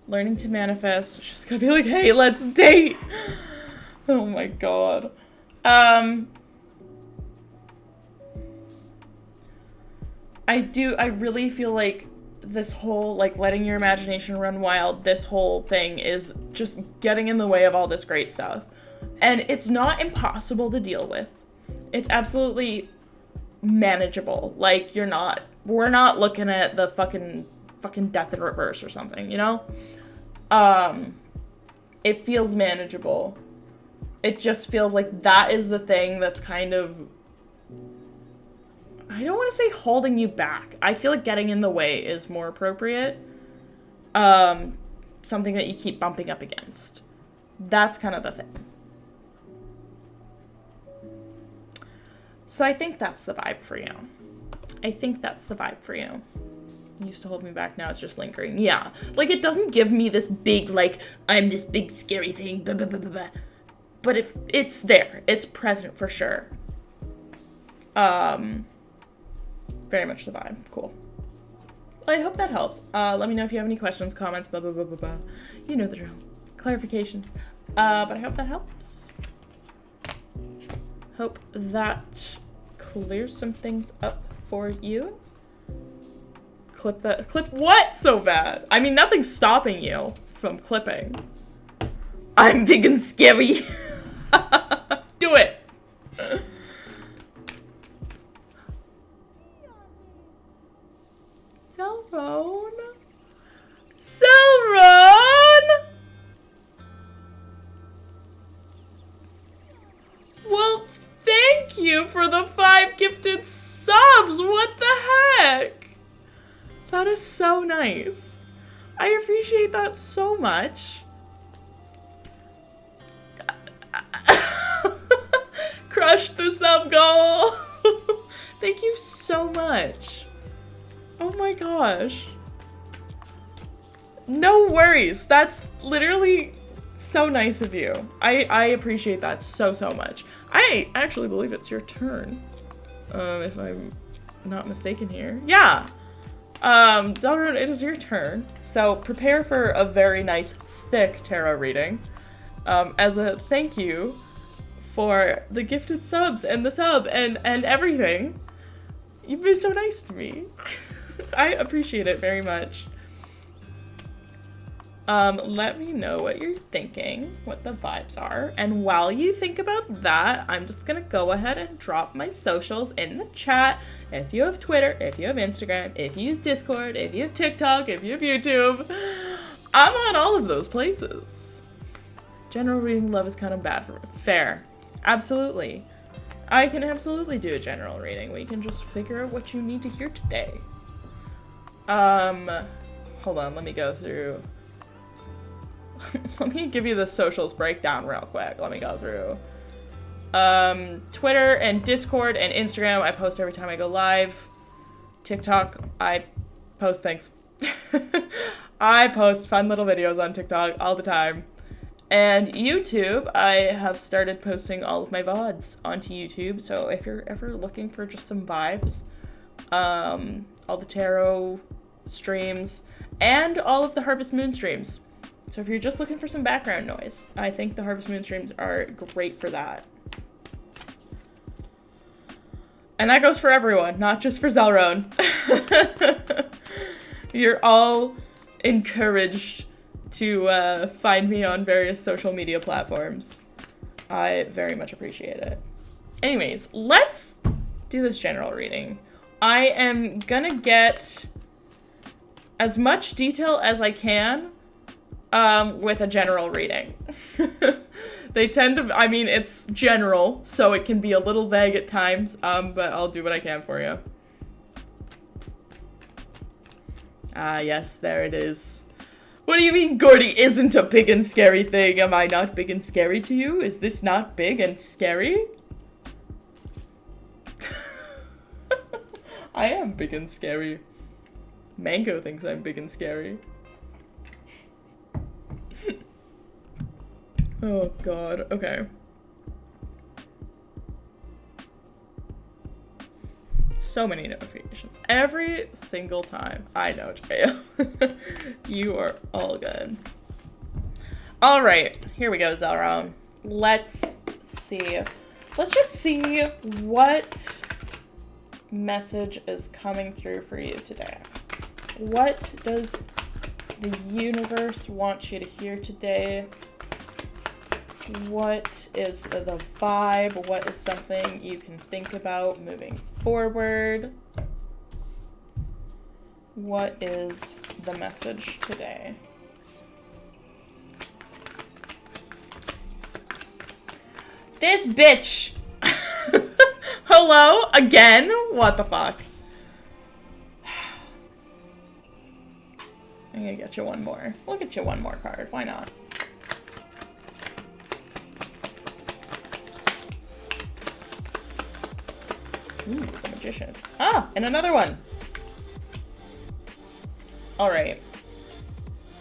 Learning to manifest. Just gonna be like, hey, let's date. Oh my god. I really feel like this whole, like, letting your imagination run wild, this whole thing is just getting in the way of all this great stuff. And it's not impossible to deal with. It's absolutely manageable. Like, we're not looking at the fucking death in reverse or something, you know? It feels manageable. It just feels like that is the thing that's kind of, I don't want to say holding you back. I feel like getting in the way is more appropriate. Something that you keep bumping up against. That's kind of the thing. So I think that's the vibe for you. It used to hold me back, now it's just lingering. Yeah. Like, it doesn't give me this big, like, I'm this big scary thing, blah, blah, blah, blah, blah. But it's there. It's present for sure. Very much the vibe. Cool. Well, I hope that helps. Let me know if you have any questions, comments, blah, blah, blah, blah, blah. You know the drill. Clarifications. But I hope that helps. Hope that clears some things up for you. Clip that. Clip what so bad? I mean, nothing's stopping you from clipping. I'm big and scary. Do it. Selrone? Selrone? Well, thank you for the 5 gifted subs. What the heck? That is so nice. I appreciate that so much. Crushed the sub goal. Thank you so much. Oh my gosh. No worries. That's literally so nice of you. I appreciate that so much. I actually believe it's your turn. If I'm not mistaken here. Yeah. Delrune, it is your turn. So prepare for a very nice, thick tarot reading. As a thank you for the gifted subs and the sub and everything. You've been so nice to me. I appreciate it very much. Let me know what you're thinking, what the vibes are. And while you think about that, I'm just gonna go ahead and drop my socials in the chat. If you have Twitter, if you have Instagram, if you use Discord, if you have TikTok, if you have YouTube, I'm on all of those places. General reading love is kind of bad for me. Fair. Absolutely. I can absolutely do a general reading. We can just figure out what you need to hear today. Hold on, let me go through. Let me give you the socials breakdown real quick. Let me go through. Twitter and Discord and Instagram, I post every time I go live. TikTok, I post things. I post fun little videos on TikTok all the time. And YouTube, I have started posting all of my VODs onto YouTube. So if you're ever looking for just some vibes, all the tarot streams, and all of the Harvest Moon streams. So if you're just looking for some background noise, I think the Harvest Moon streams are great for that. And that goes for everyone, not just for Zelrone. You're all encouraged to find me on various social media platforms. I very much appreciate it. Anyways, let's do this general reading. I am gonna get as much detail as I can with a general reading. They tend to, I mean, it's general, so it can be a little vague at times, but I'll do what I can for you. Ah, yes, there it is. What do you mean Gordy isn't a big and scary thing? Am I not big and scary to you? Is this not big and scary? I am big and scary. Mango thinks I'm big and scary. Oh god, okay. So many notifications. Every single time. I know, Jaya. You are all good. Alright, here we go, Zelrone. Let's see. Let's just see what message is coming through for you today. What does the universe want you to hear today? What is the vibe? What is something you can think about moving forward? What is the message today? This bitch! Hello? Again? What the fuck? I'm gonna get you one more. We'll get you one more card. Why not? Ooh, the Magician. Ah, and another one. All right.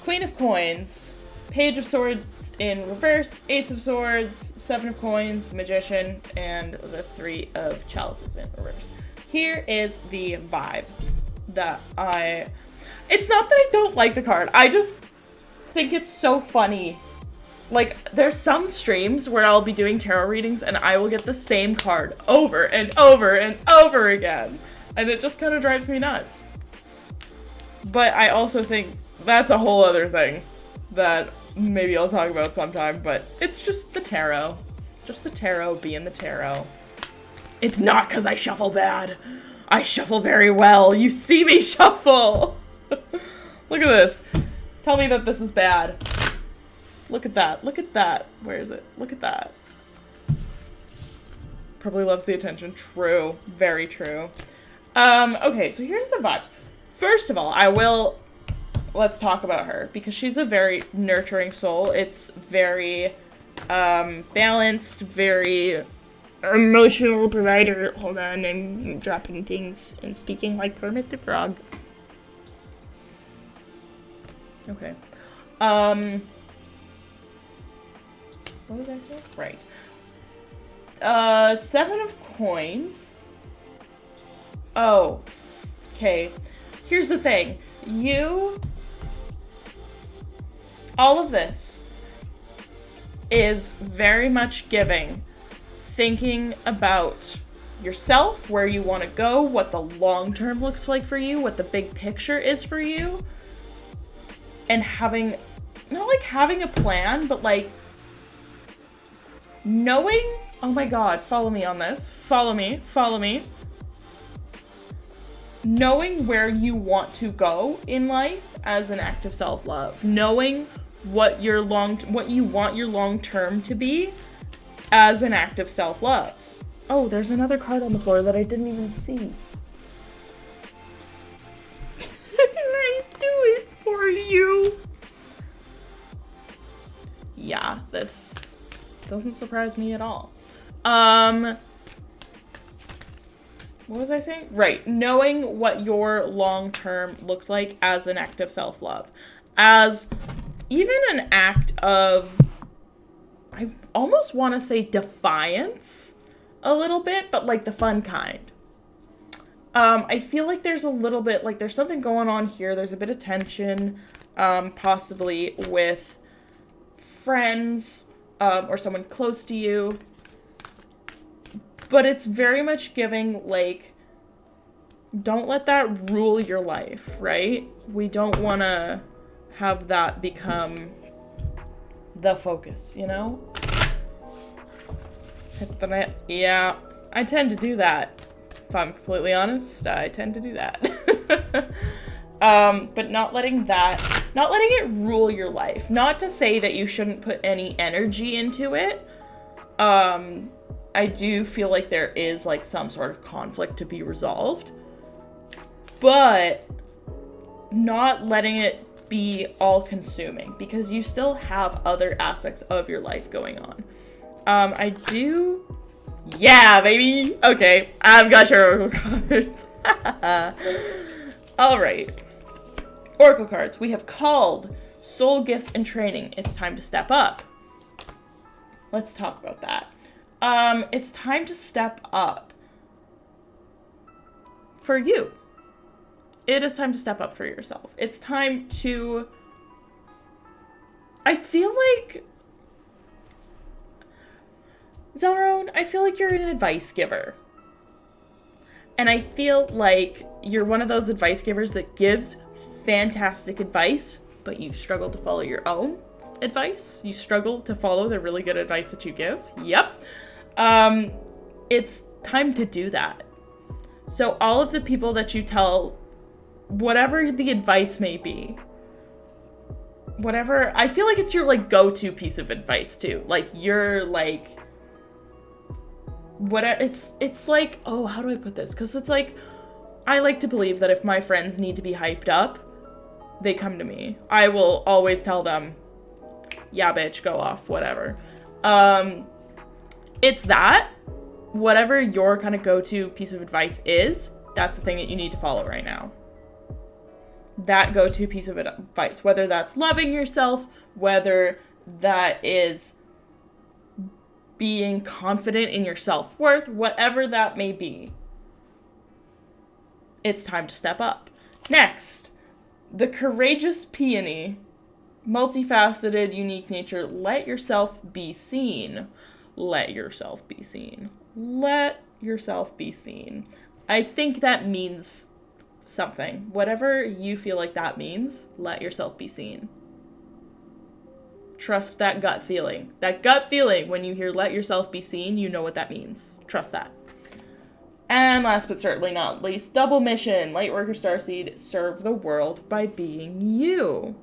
Queen of Coins, Page of Swords in reverse, Ace of Swords, Seven of Coins, the Magician, and the Three of Chalices in reverse. Here is the vibe that it's not that I don't like the card. I just think it's so funny. Like, there's some streams where I'll be doing tarot readings and I will get the same card over and over and over again. And it just kind of drives me nuts. But I also think that's a whole other thing that maybe I'll talk about sometime, but it's just the tarot. Just the tarot being the tarot. It's not because I shuffle bad. I shuffle very well. You see me shuffle. Look at this. Tell me that this is bad. Look at that. Look at that. Where is it? Look at that. Probably loves the attention. True. Very true. Okay, so here's the vibes. First of all, let's talk about her, because she's a very nurturing soul. It's very, balanced, very emotional provider. Hold on, I'm dropping things and speaking like Kermit the Frog. Okay. What was I saying? Right. Seven of Coins. Oh, okay. Here's the thing. All of this is very much giving, thinking about yourself, where you want to go, what the long term looks like for you, what the big picture is for you, and having not like having a plan, but like knowing, oh my god, follow me on this. Follow me. Knowing where you want to go in life as an act of self-love. Knowing what you want your long term to be as an act of self-love. Oh, there's another card on the floor that I didn't even see. I do it for you. Yeah, this doesn't surprise me at all. What was I saying? Right, knowing what your long-term looks like as an act of self-love. As even an act of, I almost want to say defiance a little bit, but like the fun kind. I feel like there's a little bit, like there's something going on here. There's a bit of tension, possibly with friends, or someone close to you. But it's very much giving, like, don't let that rule your life, right? We don't want to have that become the focus, you know? Hit the net. Yeah, I tend to do that. If I'm completely honest, I tend to do that. But not letting it rule your life. Not to say that you shouldn't put any energy into it. I do feel like there is, like, some sort of conflict to be resolved. But not letting it be all-consuming. Because you still have other aspects of your life going on. I do... Yeah, baby! Okay, I've got your oracle cards. Alright. Oracle cards. We have called Soul Gifts and Training. It's time to step up. Let's talk about that. It's time to step up for you. It is time to step up for yourself. It's time to, I feel like, Zelrone, I feel like you're an advice giver. And I feel like you're one of those advice givers that gives fantastic advice, but you struggle to follow your own advice. You struggle to follow the really good advice that you give. Yep. It's time to do that. So all of the people that you tell, whatever the advice may be, whatever, I feel like it's your, like, go-to piece of advice too. Like, you're like, whatever, it's like, oh, how do I put this? Because it's like, I like to believe that if my friends need to be hyped up, they come to me. I will always tell them, yeah, bitch, go off, whatever. It's that. Whatever your kind of go-to piece of advice is, that's the thing that you need to follow right now. That go-to piece of advice. Whether that's loving yourself, whether that is being confident in your self-worth, whatever that may be. It's time to step up. Next, the courageous peony. Multifaceted, unique nature. Let yourself be seen. Let yourself be seen. Let yourself be seen. I think that means something. Whatever you feel like that means, let yourself be seen. Trust that gut feeling. That gut feeling when you hear let yourself be seen, you know what that means. Trust that. And last but certainly not least, double mission. Lightworker Starseed, serve the world by being you.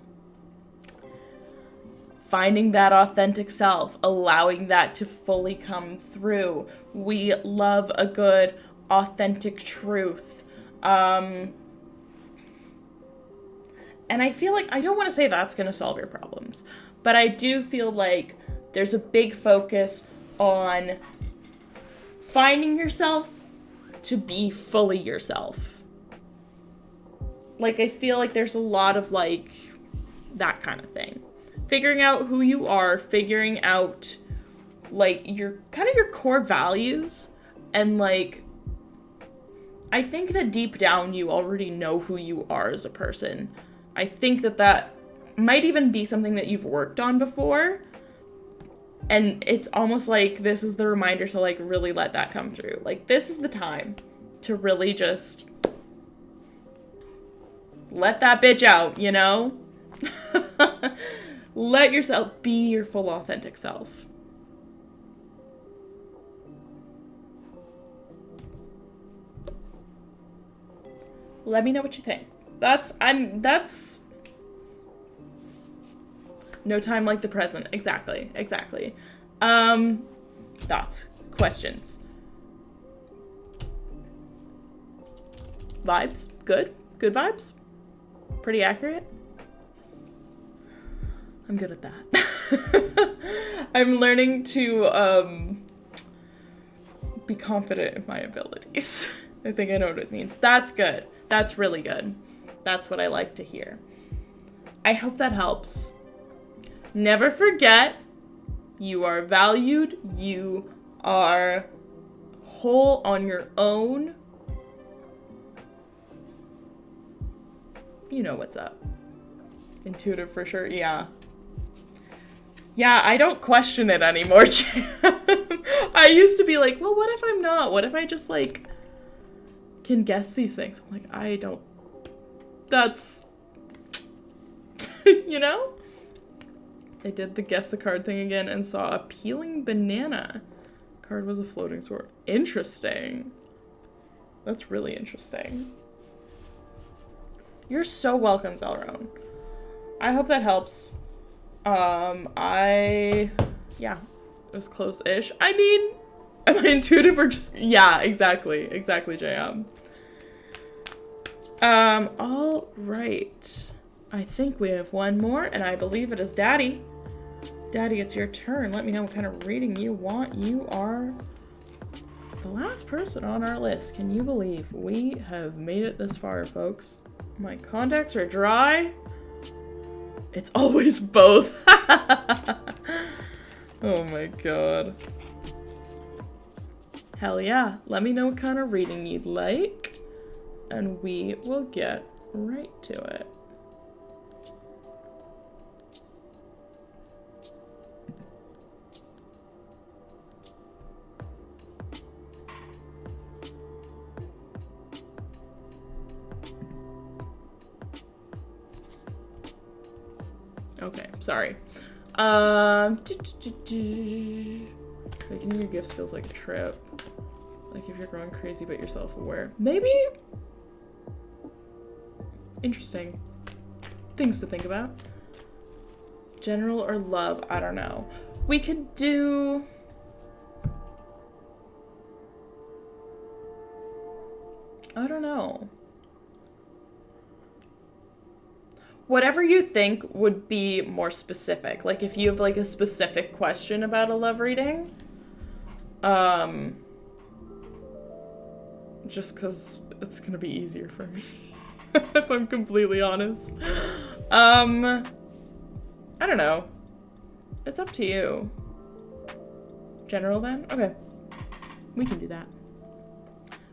Finding that authentic self, allowing that to fully come through. We love a good, authentic truth. And I feel like, I don't want to say that's going to solve your problems, but I do feel like there's a big focus on finding yourself to be fully yourself. Like, I feel like there's a lot of, like, that kind of thing. Figuring out who you are, figuring out, like, your, kind of your core values, and, like, I think that deep down you already know who you are as a person. I think that that might even be something that you've worked on before, and it's almost like this is the reminder to, like, really let that come through. Like, this is the time to really just let that bitch out, you know? Let yourself be your full authentic self. Let me know what you think. That's no time like the present. Exactly. Thoughts, questions, vibes, good vibes, pretty accurate. Yes. I'm good at that. I'm learning to be confident in my abilities. I think I know what it means. That's good. That's really good. That's what I like to hear. I hope that helps. Never forget, you are valued. You are whole on your own. You know what's up. Intuitive for sure, yeah. Yeah, I don't question it anymore, I used to be like, well, what if I'm not? What if I just, like, can guess these things? I'm like, I don't... That's... you know? I did the guess the card thing again and saw a peeling banana. Card was a floating sword. Interesting. That's really interesting. You're so welcome, Zelrone. I hope that helps. Yeah, it was close-ish. I mean, am I intuitive or just... Yeah, exactly, JM. All right. I think we have one more, and I believe it is Daddy. Daddy, it's your turn. Let me know what kind of reading you want. You are the last person on our list. Can you believe we have made it this far, folks? My contacts are dry. It's always both. Oh my god. Hell yeah. Let me know what kind of reading you'd like, and we will get right to it. Okay, sorry. Making your gifts feels like a trip. Like if you're going crazy but you're self-aware. Maybe? Interesting. Things to think about. General or love? I don't know. We could do... I don't know. Whatever you think would be more specific. Like, if you have, like, a specific question about a love reading. Just because it's gonna be easier for me. If I'm completely honest. I don't know. It's up to you. General, then? Okay. We can do that.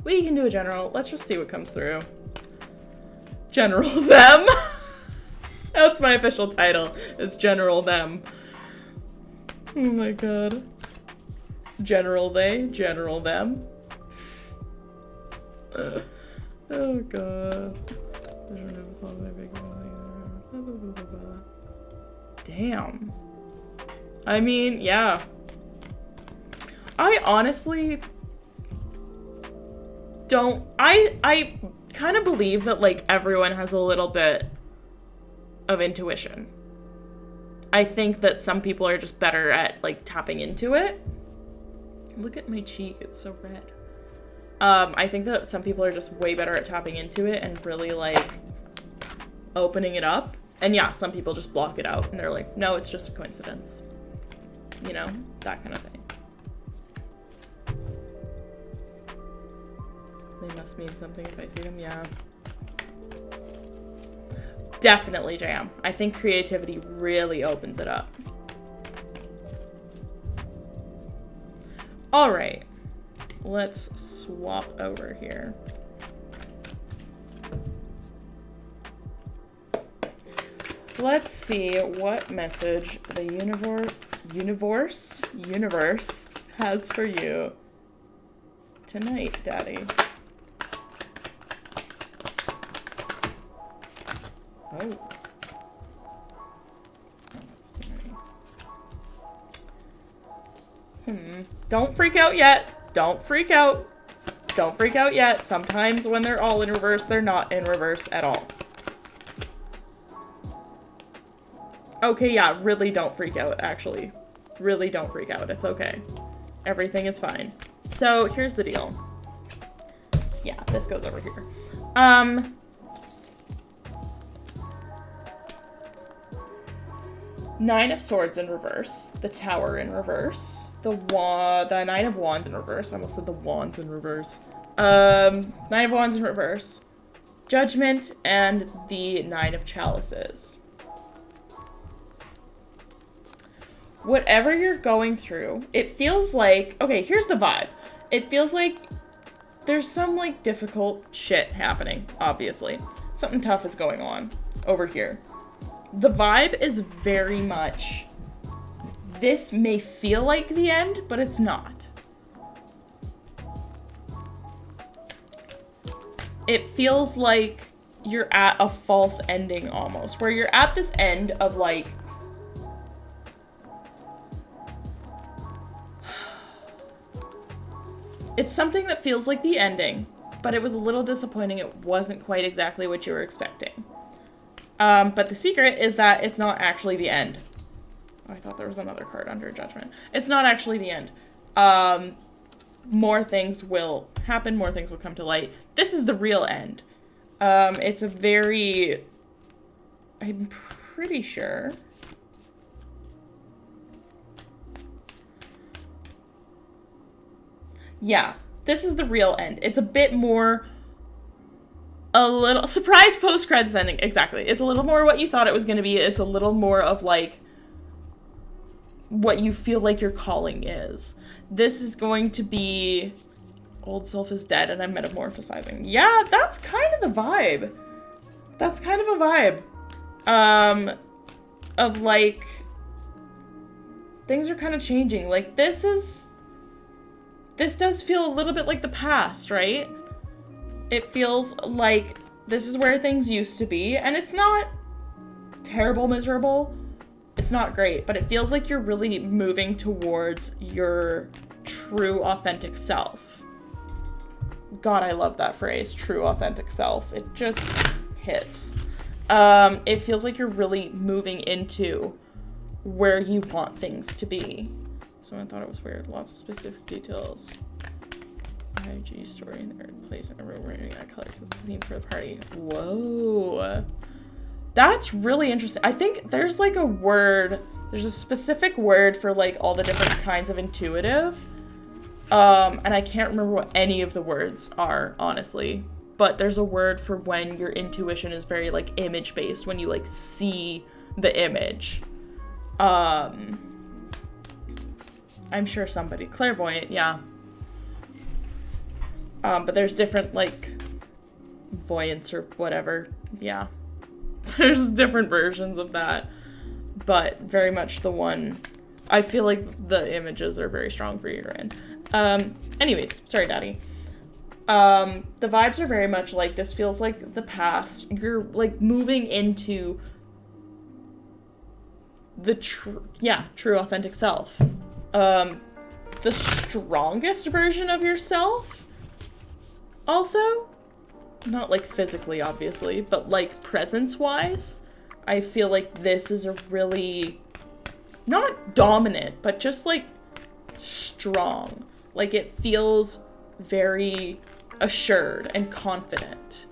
We can do a general. Let's just see what comes through. General them. That's my official title, is General Them. Oh my god. General they, General them. Oh god. Damn. I mean, yeah. I honestly don't... I kind of believe that, like, everyone has a little bit of intuition. I think that some people are just better at, like, tapping into it. Look at my cheek, it's so red. I think that some people are just way better at tapping into it and really, like, opening it up. And yeah, some people just block it out and they're like, no, it's just a coincidence. You know, that kind of thing. They must mean something if I see them, yeah. Definitely jam. I think creativity really opens it up. All right, let's swap over here. Let's see what message the universe has for you tonight, Daddy. Oh, that's Don't freak out yet. Don't freak out. Don't freak out yet. Sometimes when they're all in reverse, they're not in reverse at all. Okay, yeah, really don't freak out, actually. Really don't freak out. It's okay. Everything is fine. So, here's the deal. Yeah, this goes over here. Nine of Swords in reverse. The Tower in reverse. The Nine of Wands in reverse. I almost said the Wands in reverse. Nine of Wands in reverse. Judgment and the Nine of Chalices. Whatever you're going through, it feels like... Okay, here's the vibe. It feels like there's some, like, difficult shit happening, obviously. Something tough is going on over here. The vibe is very much... This may feel like the end, but it's not. It feels like you're at a false ending almost, where you're at this end of like... It's something that feels like the ending, but it was a little disappointing. It wasn't quite exactly what you were expecting. But the secret is that it's not actually the end. I thought there was another card under Judgment. It's not actually the end. More things will happen. More things will come to light. This is the real end. It's a very... I'm pretty sure... Yeah, this is the real end. It's a bit more... A little... Surprise post-credits ending. Exactly. It's a little more what you thought it was going to be. It's a little more of, like... what you feel like your calling is. This is going to be old self is dead and I'm metamorphosizing. Yeah, that's kind of the vibe. That's kind of a vibe. Of like, things are kind of changing. Like this does feel a little bit like the past, right? It feels like this is where things used to be, and it's not terrible, miserable. It's not great, but it feels like you're really moving towards your true, authentic self. God, I love that phrase, true, authentic self. It just hits. It feels like you're really moving into where you want things to be. So I thought it was weird. Lots of specific details. IG story in the place in a room where I collected the theme for the party. Whoa. That's really interesting. I think there's like a word, there's a specific word for like all the different kinds of intuitive. And I can't remember what any of the words are, honestly. But there's a word for when your intuition is very like image based, when you like see the image. I'm sure somebody, clairvoyant, yeah. But there's different like voyance or whatever, yeah. There's different versions of that, but very much the one, I feel like the images are very strong for your end. Anyways, sorry, Daddy. The vibes are very much like, this feels like the past. You're like moving into the true, authentic self. The strongest version of yourself, also. Not like physically, obviously, but like presence-wise, I feel like this is a really, not dominant, but just like strong. Like it feels very assured and confident.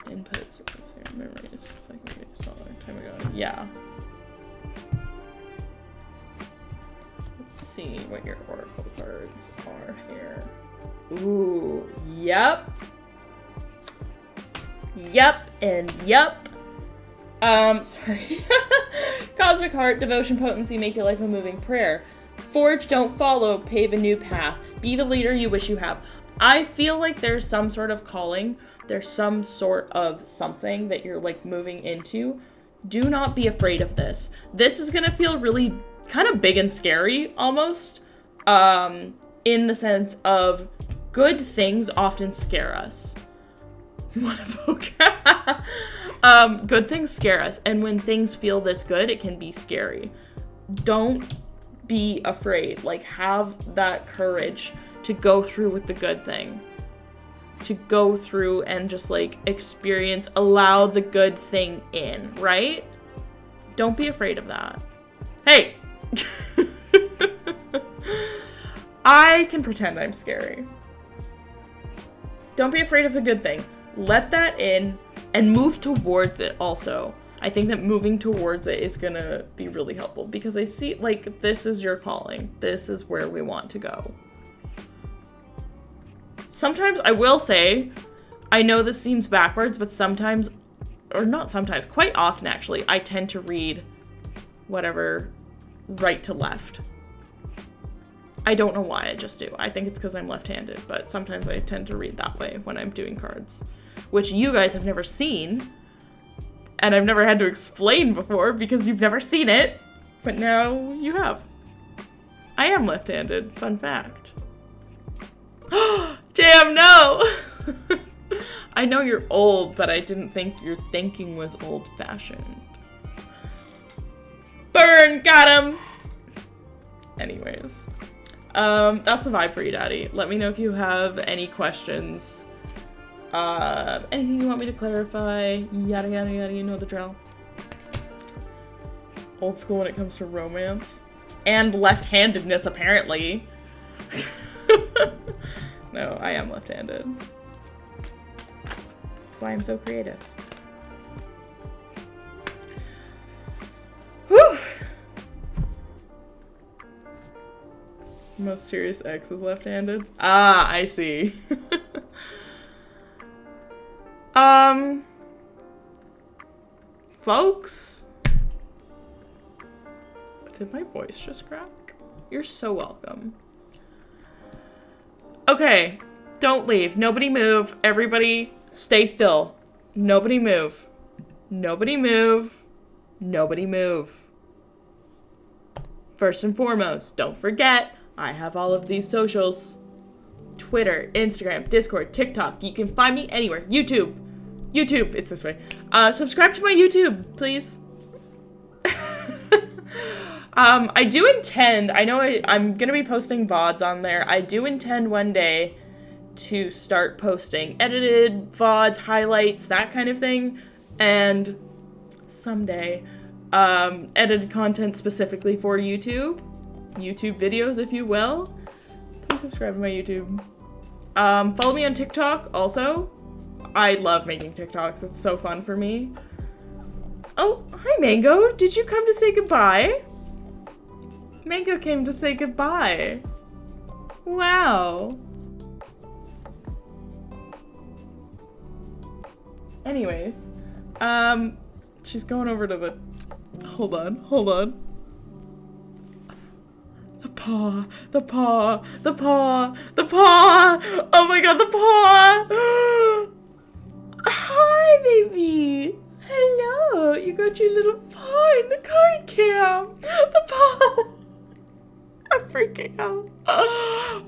Inputs of their memories. It's like maybe it's not a long time ago. Yeah. Let's see what your oracle cards are here. Ooh, yep. Yep, and yep. Sorry. Cosmic Heart, Devotion, Potency, make your life a moving prayer. Forge, don't follow, pave a new path. Be the leader you wish you have. I feel like there's some sort of calling. There's some sort of something that you're like moving into. Do not be afraid of this. This is gonna feel really kind of big and scary, almost. In the sense of good things often scare us. What a book. Good things scare us, and when things feel this good, it can be scary. Don't be afraid. Like, have that courage to go through with the good thing. To go through and just, like, experience, allow the good thing in, right? Don't be afraid of that. Hey! I can pretend I'm scary. Don't be afraid of the good thing. Let that in and move towards it also. I think that moving towards it is gonna be really helpful because I see, like, this is your calling. This is where we want to go. Sometimes, I will say, I know this seems backwards, but sometimes, or not sometimes, quite often actually, I tend to read whatever right to left. I don't know why, I just do. I think it's because I'm left-handed, but sometimes I tend to read that way when I'm doing cards, which you guys have never seen, and I've never had to explain before because you've never seen it, but now you have. I am left-handed, fun fact. Damn, no! I know you're old, but I didn't think your thinking was old-fashioned. Burn! Got him! Anyways. That's a vibe for you, Daddy. Let me know if you have any questions. Anything you want me to clarify. Yada yada yada, you know the drill. Old school when it comes to romance. And left-handedness, apparently. No, I am left-handed. That's why I'm so creative. Whew! Most serious ex is left-handed? Ah, I see. Folks? Did my voice just crack? You're so welcome. Okay, don't leave. Nobody move. Everybody stay still. Nobody move. Nobody move. Nobody move. First and foremost, don't forget, I have all of these socials. Twitter, Instagram, Discord, TikTok. You can find me anywhere. YouTube. YouTube, it's this way. Subscribe to my YouTube, please. I do intend, I know I'm gonna be posting VODs on there. I do intend one day to start posting edited VODs, highlights, that kind of thing. And someday, edited content specifically for YouTube. YouTube videos, if you will. Please subscribe to my YouTube. Follow me on TikTok also. I love making TikToks. It's so fun for me. Oh, hi Mango. Did you come to say goodbye? Mango came to say goodbye. Wow. Anyways, she's going over to the, hold on. The paw, the paw, the paw, the paw. Oh my god, the paw. Hi, baby. Hello. You got your little paw in the card cam. The paw. I'm freaking out.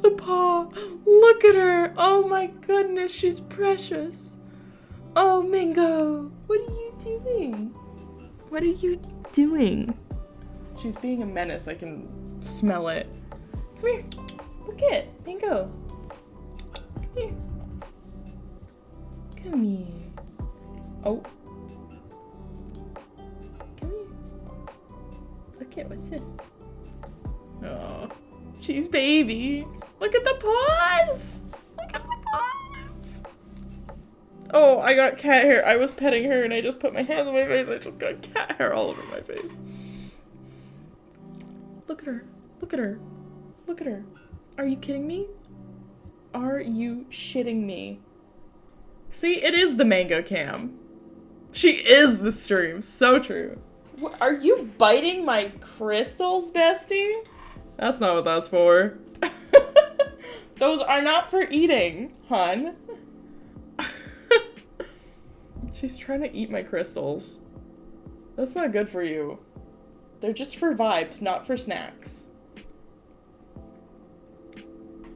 The paw. Look at her. Oh my goodness, she's precious. Oh, Mingo. What are you doing? What are you doing? She's being a menace. I can smell it. Come here. Look it. Mingo. Come here. Come here. Oh. Come here. Look it. What's this? Oh. She's baby. Look at the paws. Look at the paws. Oh, I got cat hair. I was petting her and I just put my hands on my face. I just got cat hair all over my face. Look at her. Look at her. Look at her. Are you kidding me? Are you shitting me? See, it is the Mango cam. She is the stream. So true. What, are you biting my crystals, bestie? That's not what that's for. Those are not for eating, hun. She's trying to eat my crystals. That's not good for you. They're just for vibes, not for snacks.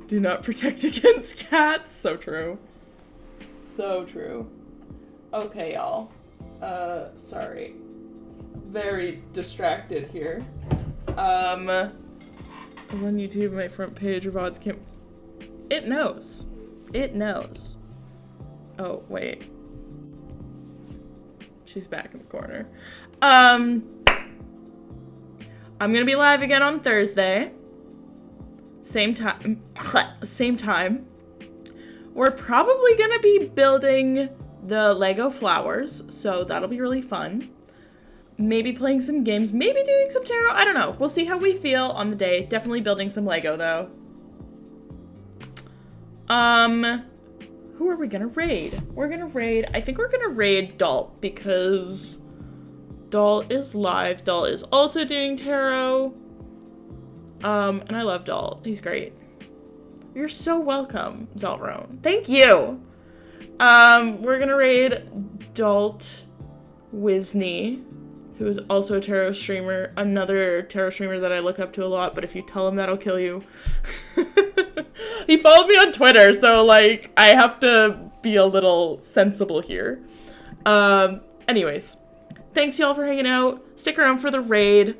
Do not protect against cats. So true. So true. Okay, y'all. Sorry. Very distracted here. I'm on YouTube, my front page of VODs can't. It knows. It knows. Oh, wait. She's back in the corner. I'm gonna be live again on Thursday. Same time. Same time. We're probably gonna be building the Lego flowers, so that'll be really fun. Maybe playing some games, maybe doing some tarot. I don't know. We'll see how we feel on the day. Definitely building some Lego, though. Who are we gonna raid? We're gonna raid, I think we're gonna raid Dalt because Dalt is live. Dalt is also doing tarot. And I love Dalt. He's great. You're so welcome, Zalrone. Thank you. We're gonna raid Dalt Wisney, who is also a tarot streamer, another tarot streamer that I look up to a lot, but if you tell him that, I'll kill you. He followed me on Twitter, so, like, I have to be a little sensible here. Anyways, thanks y'all for hanging out. Stick around for the raid.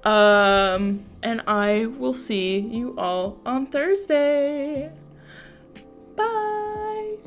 And I will see you all on Thursday. Bye!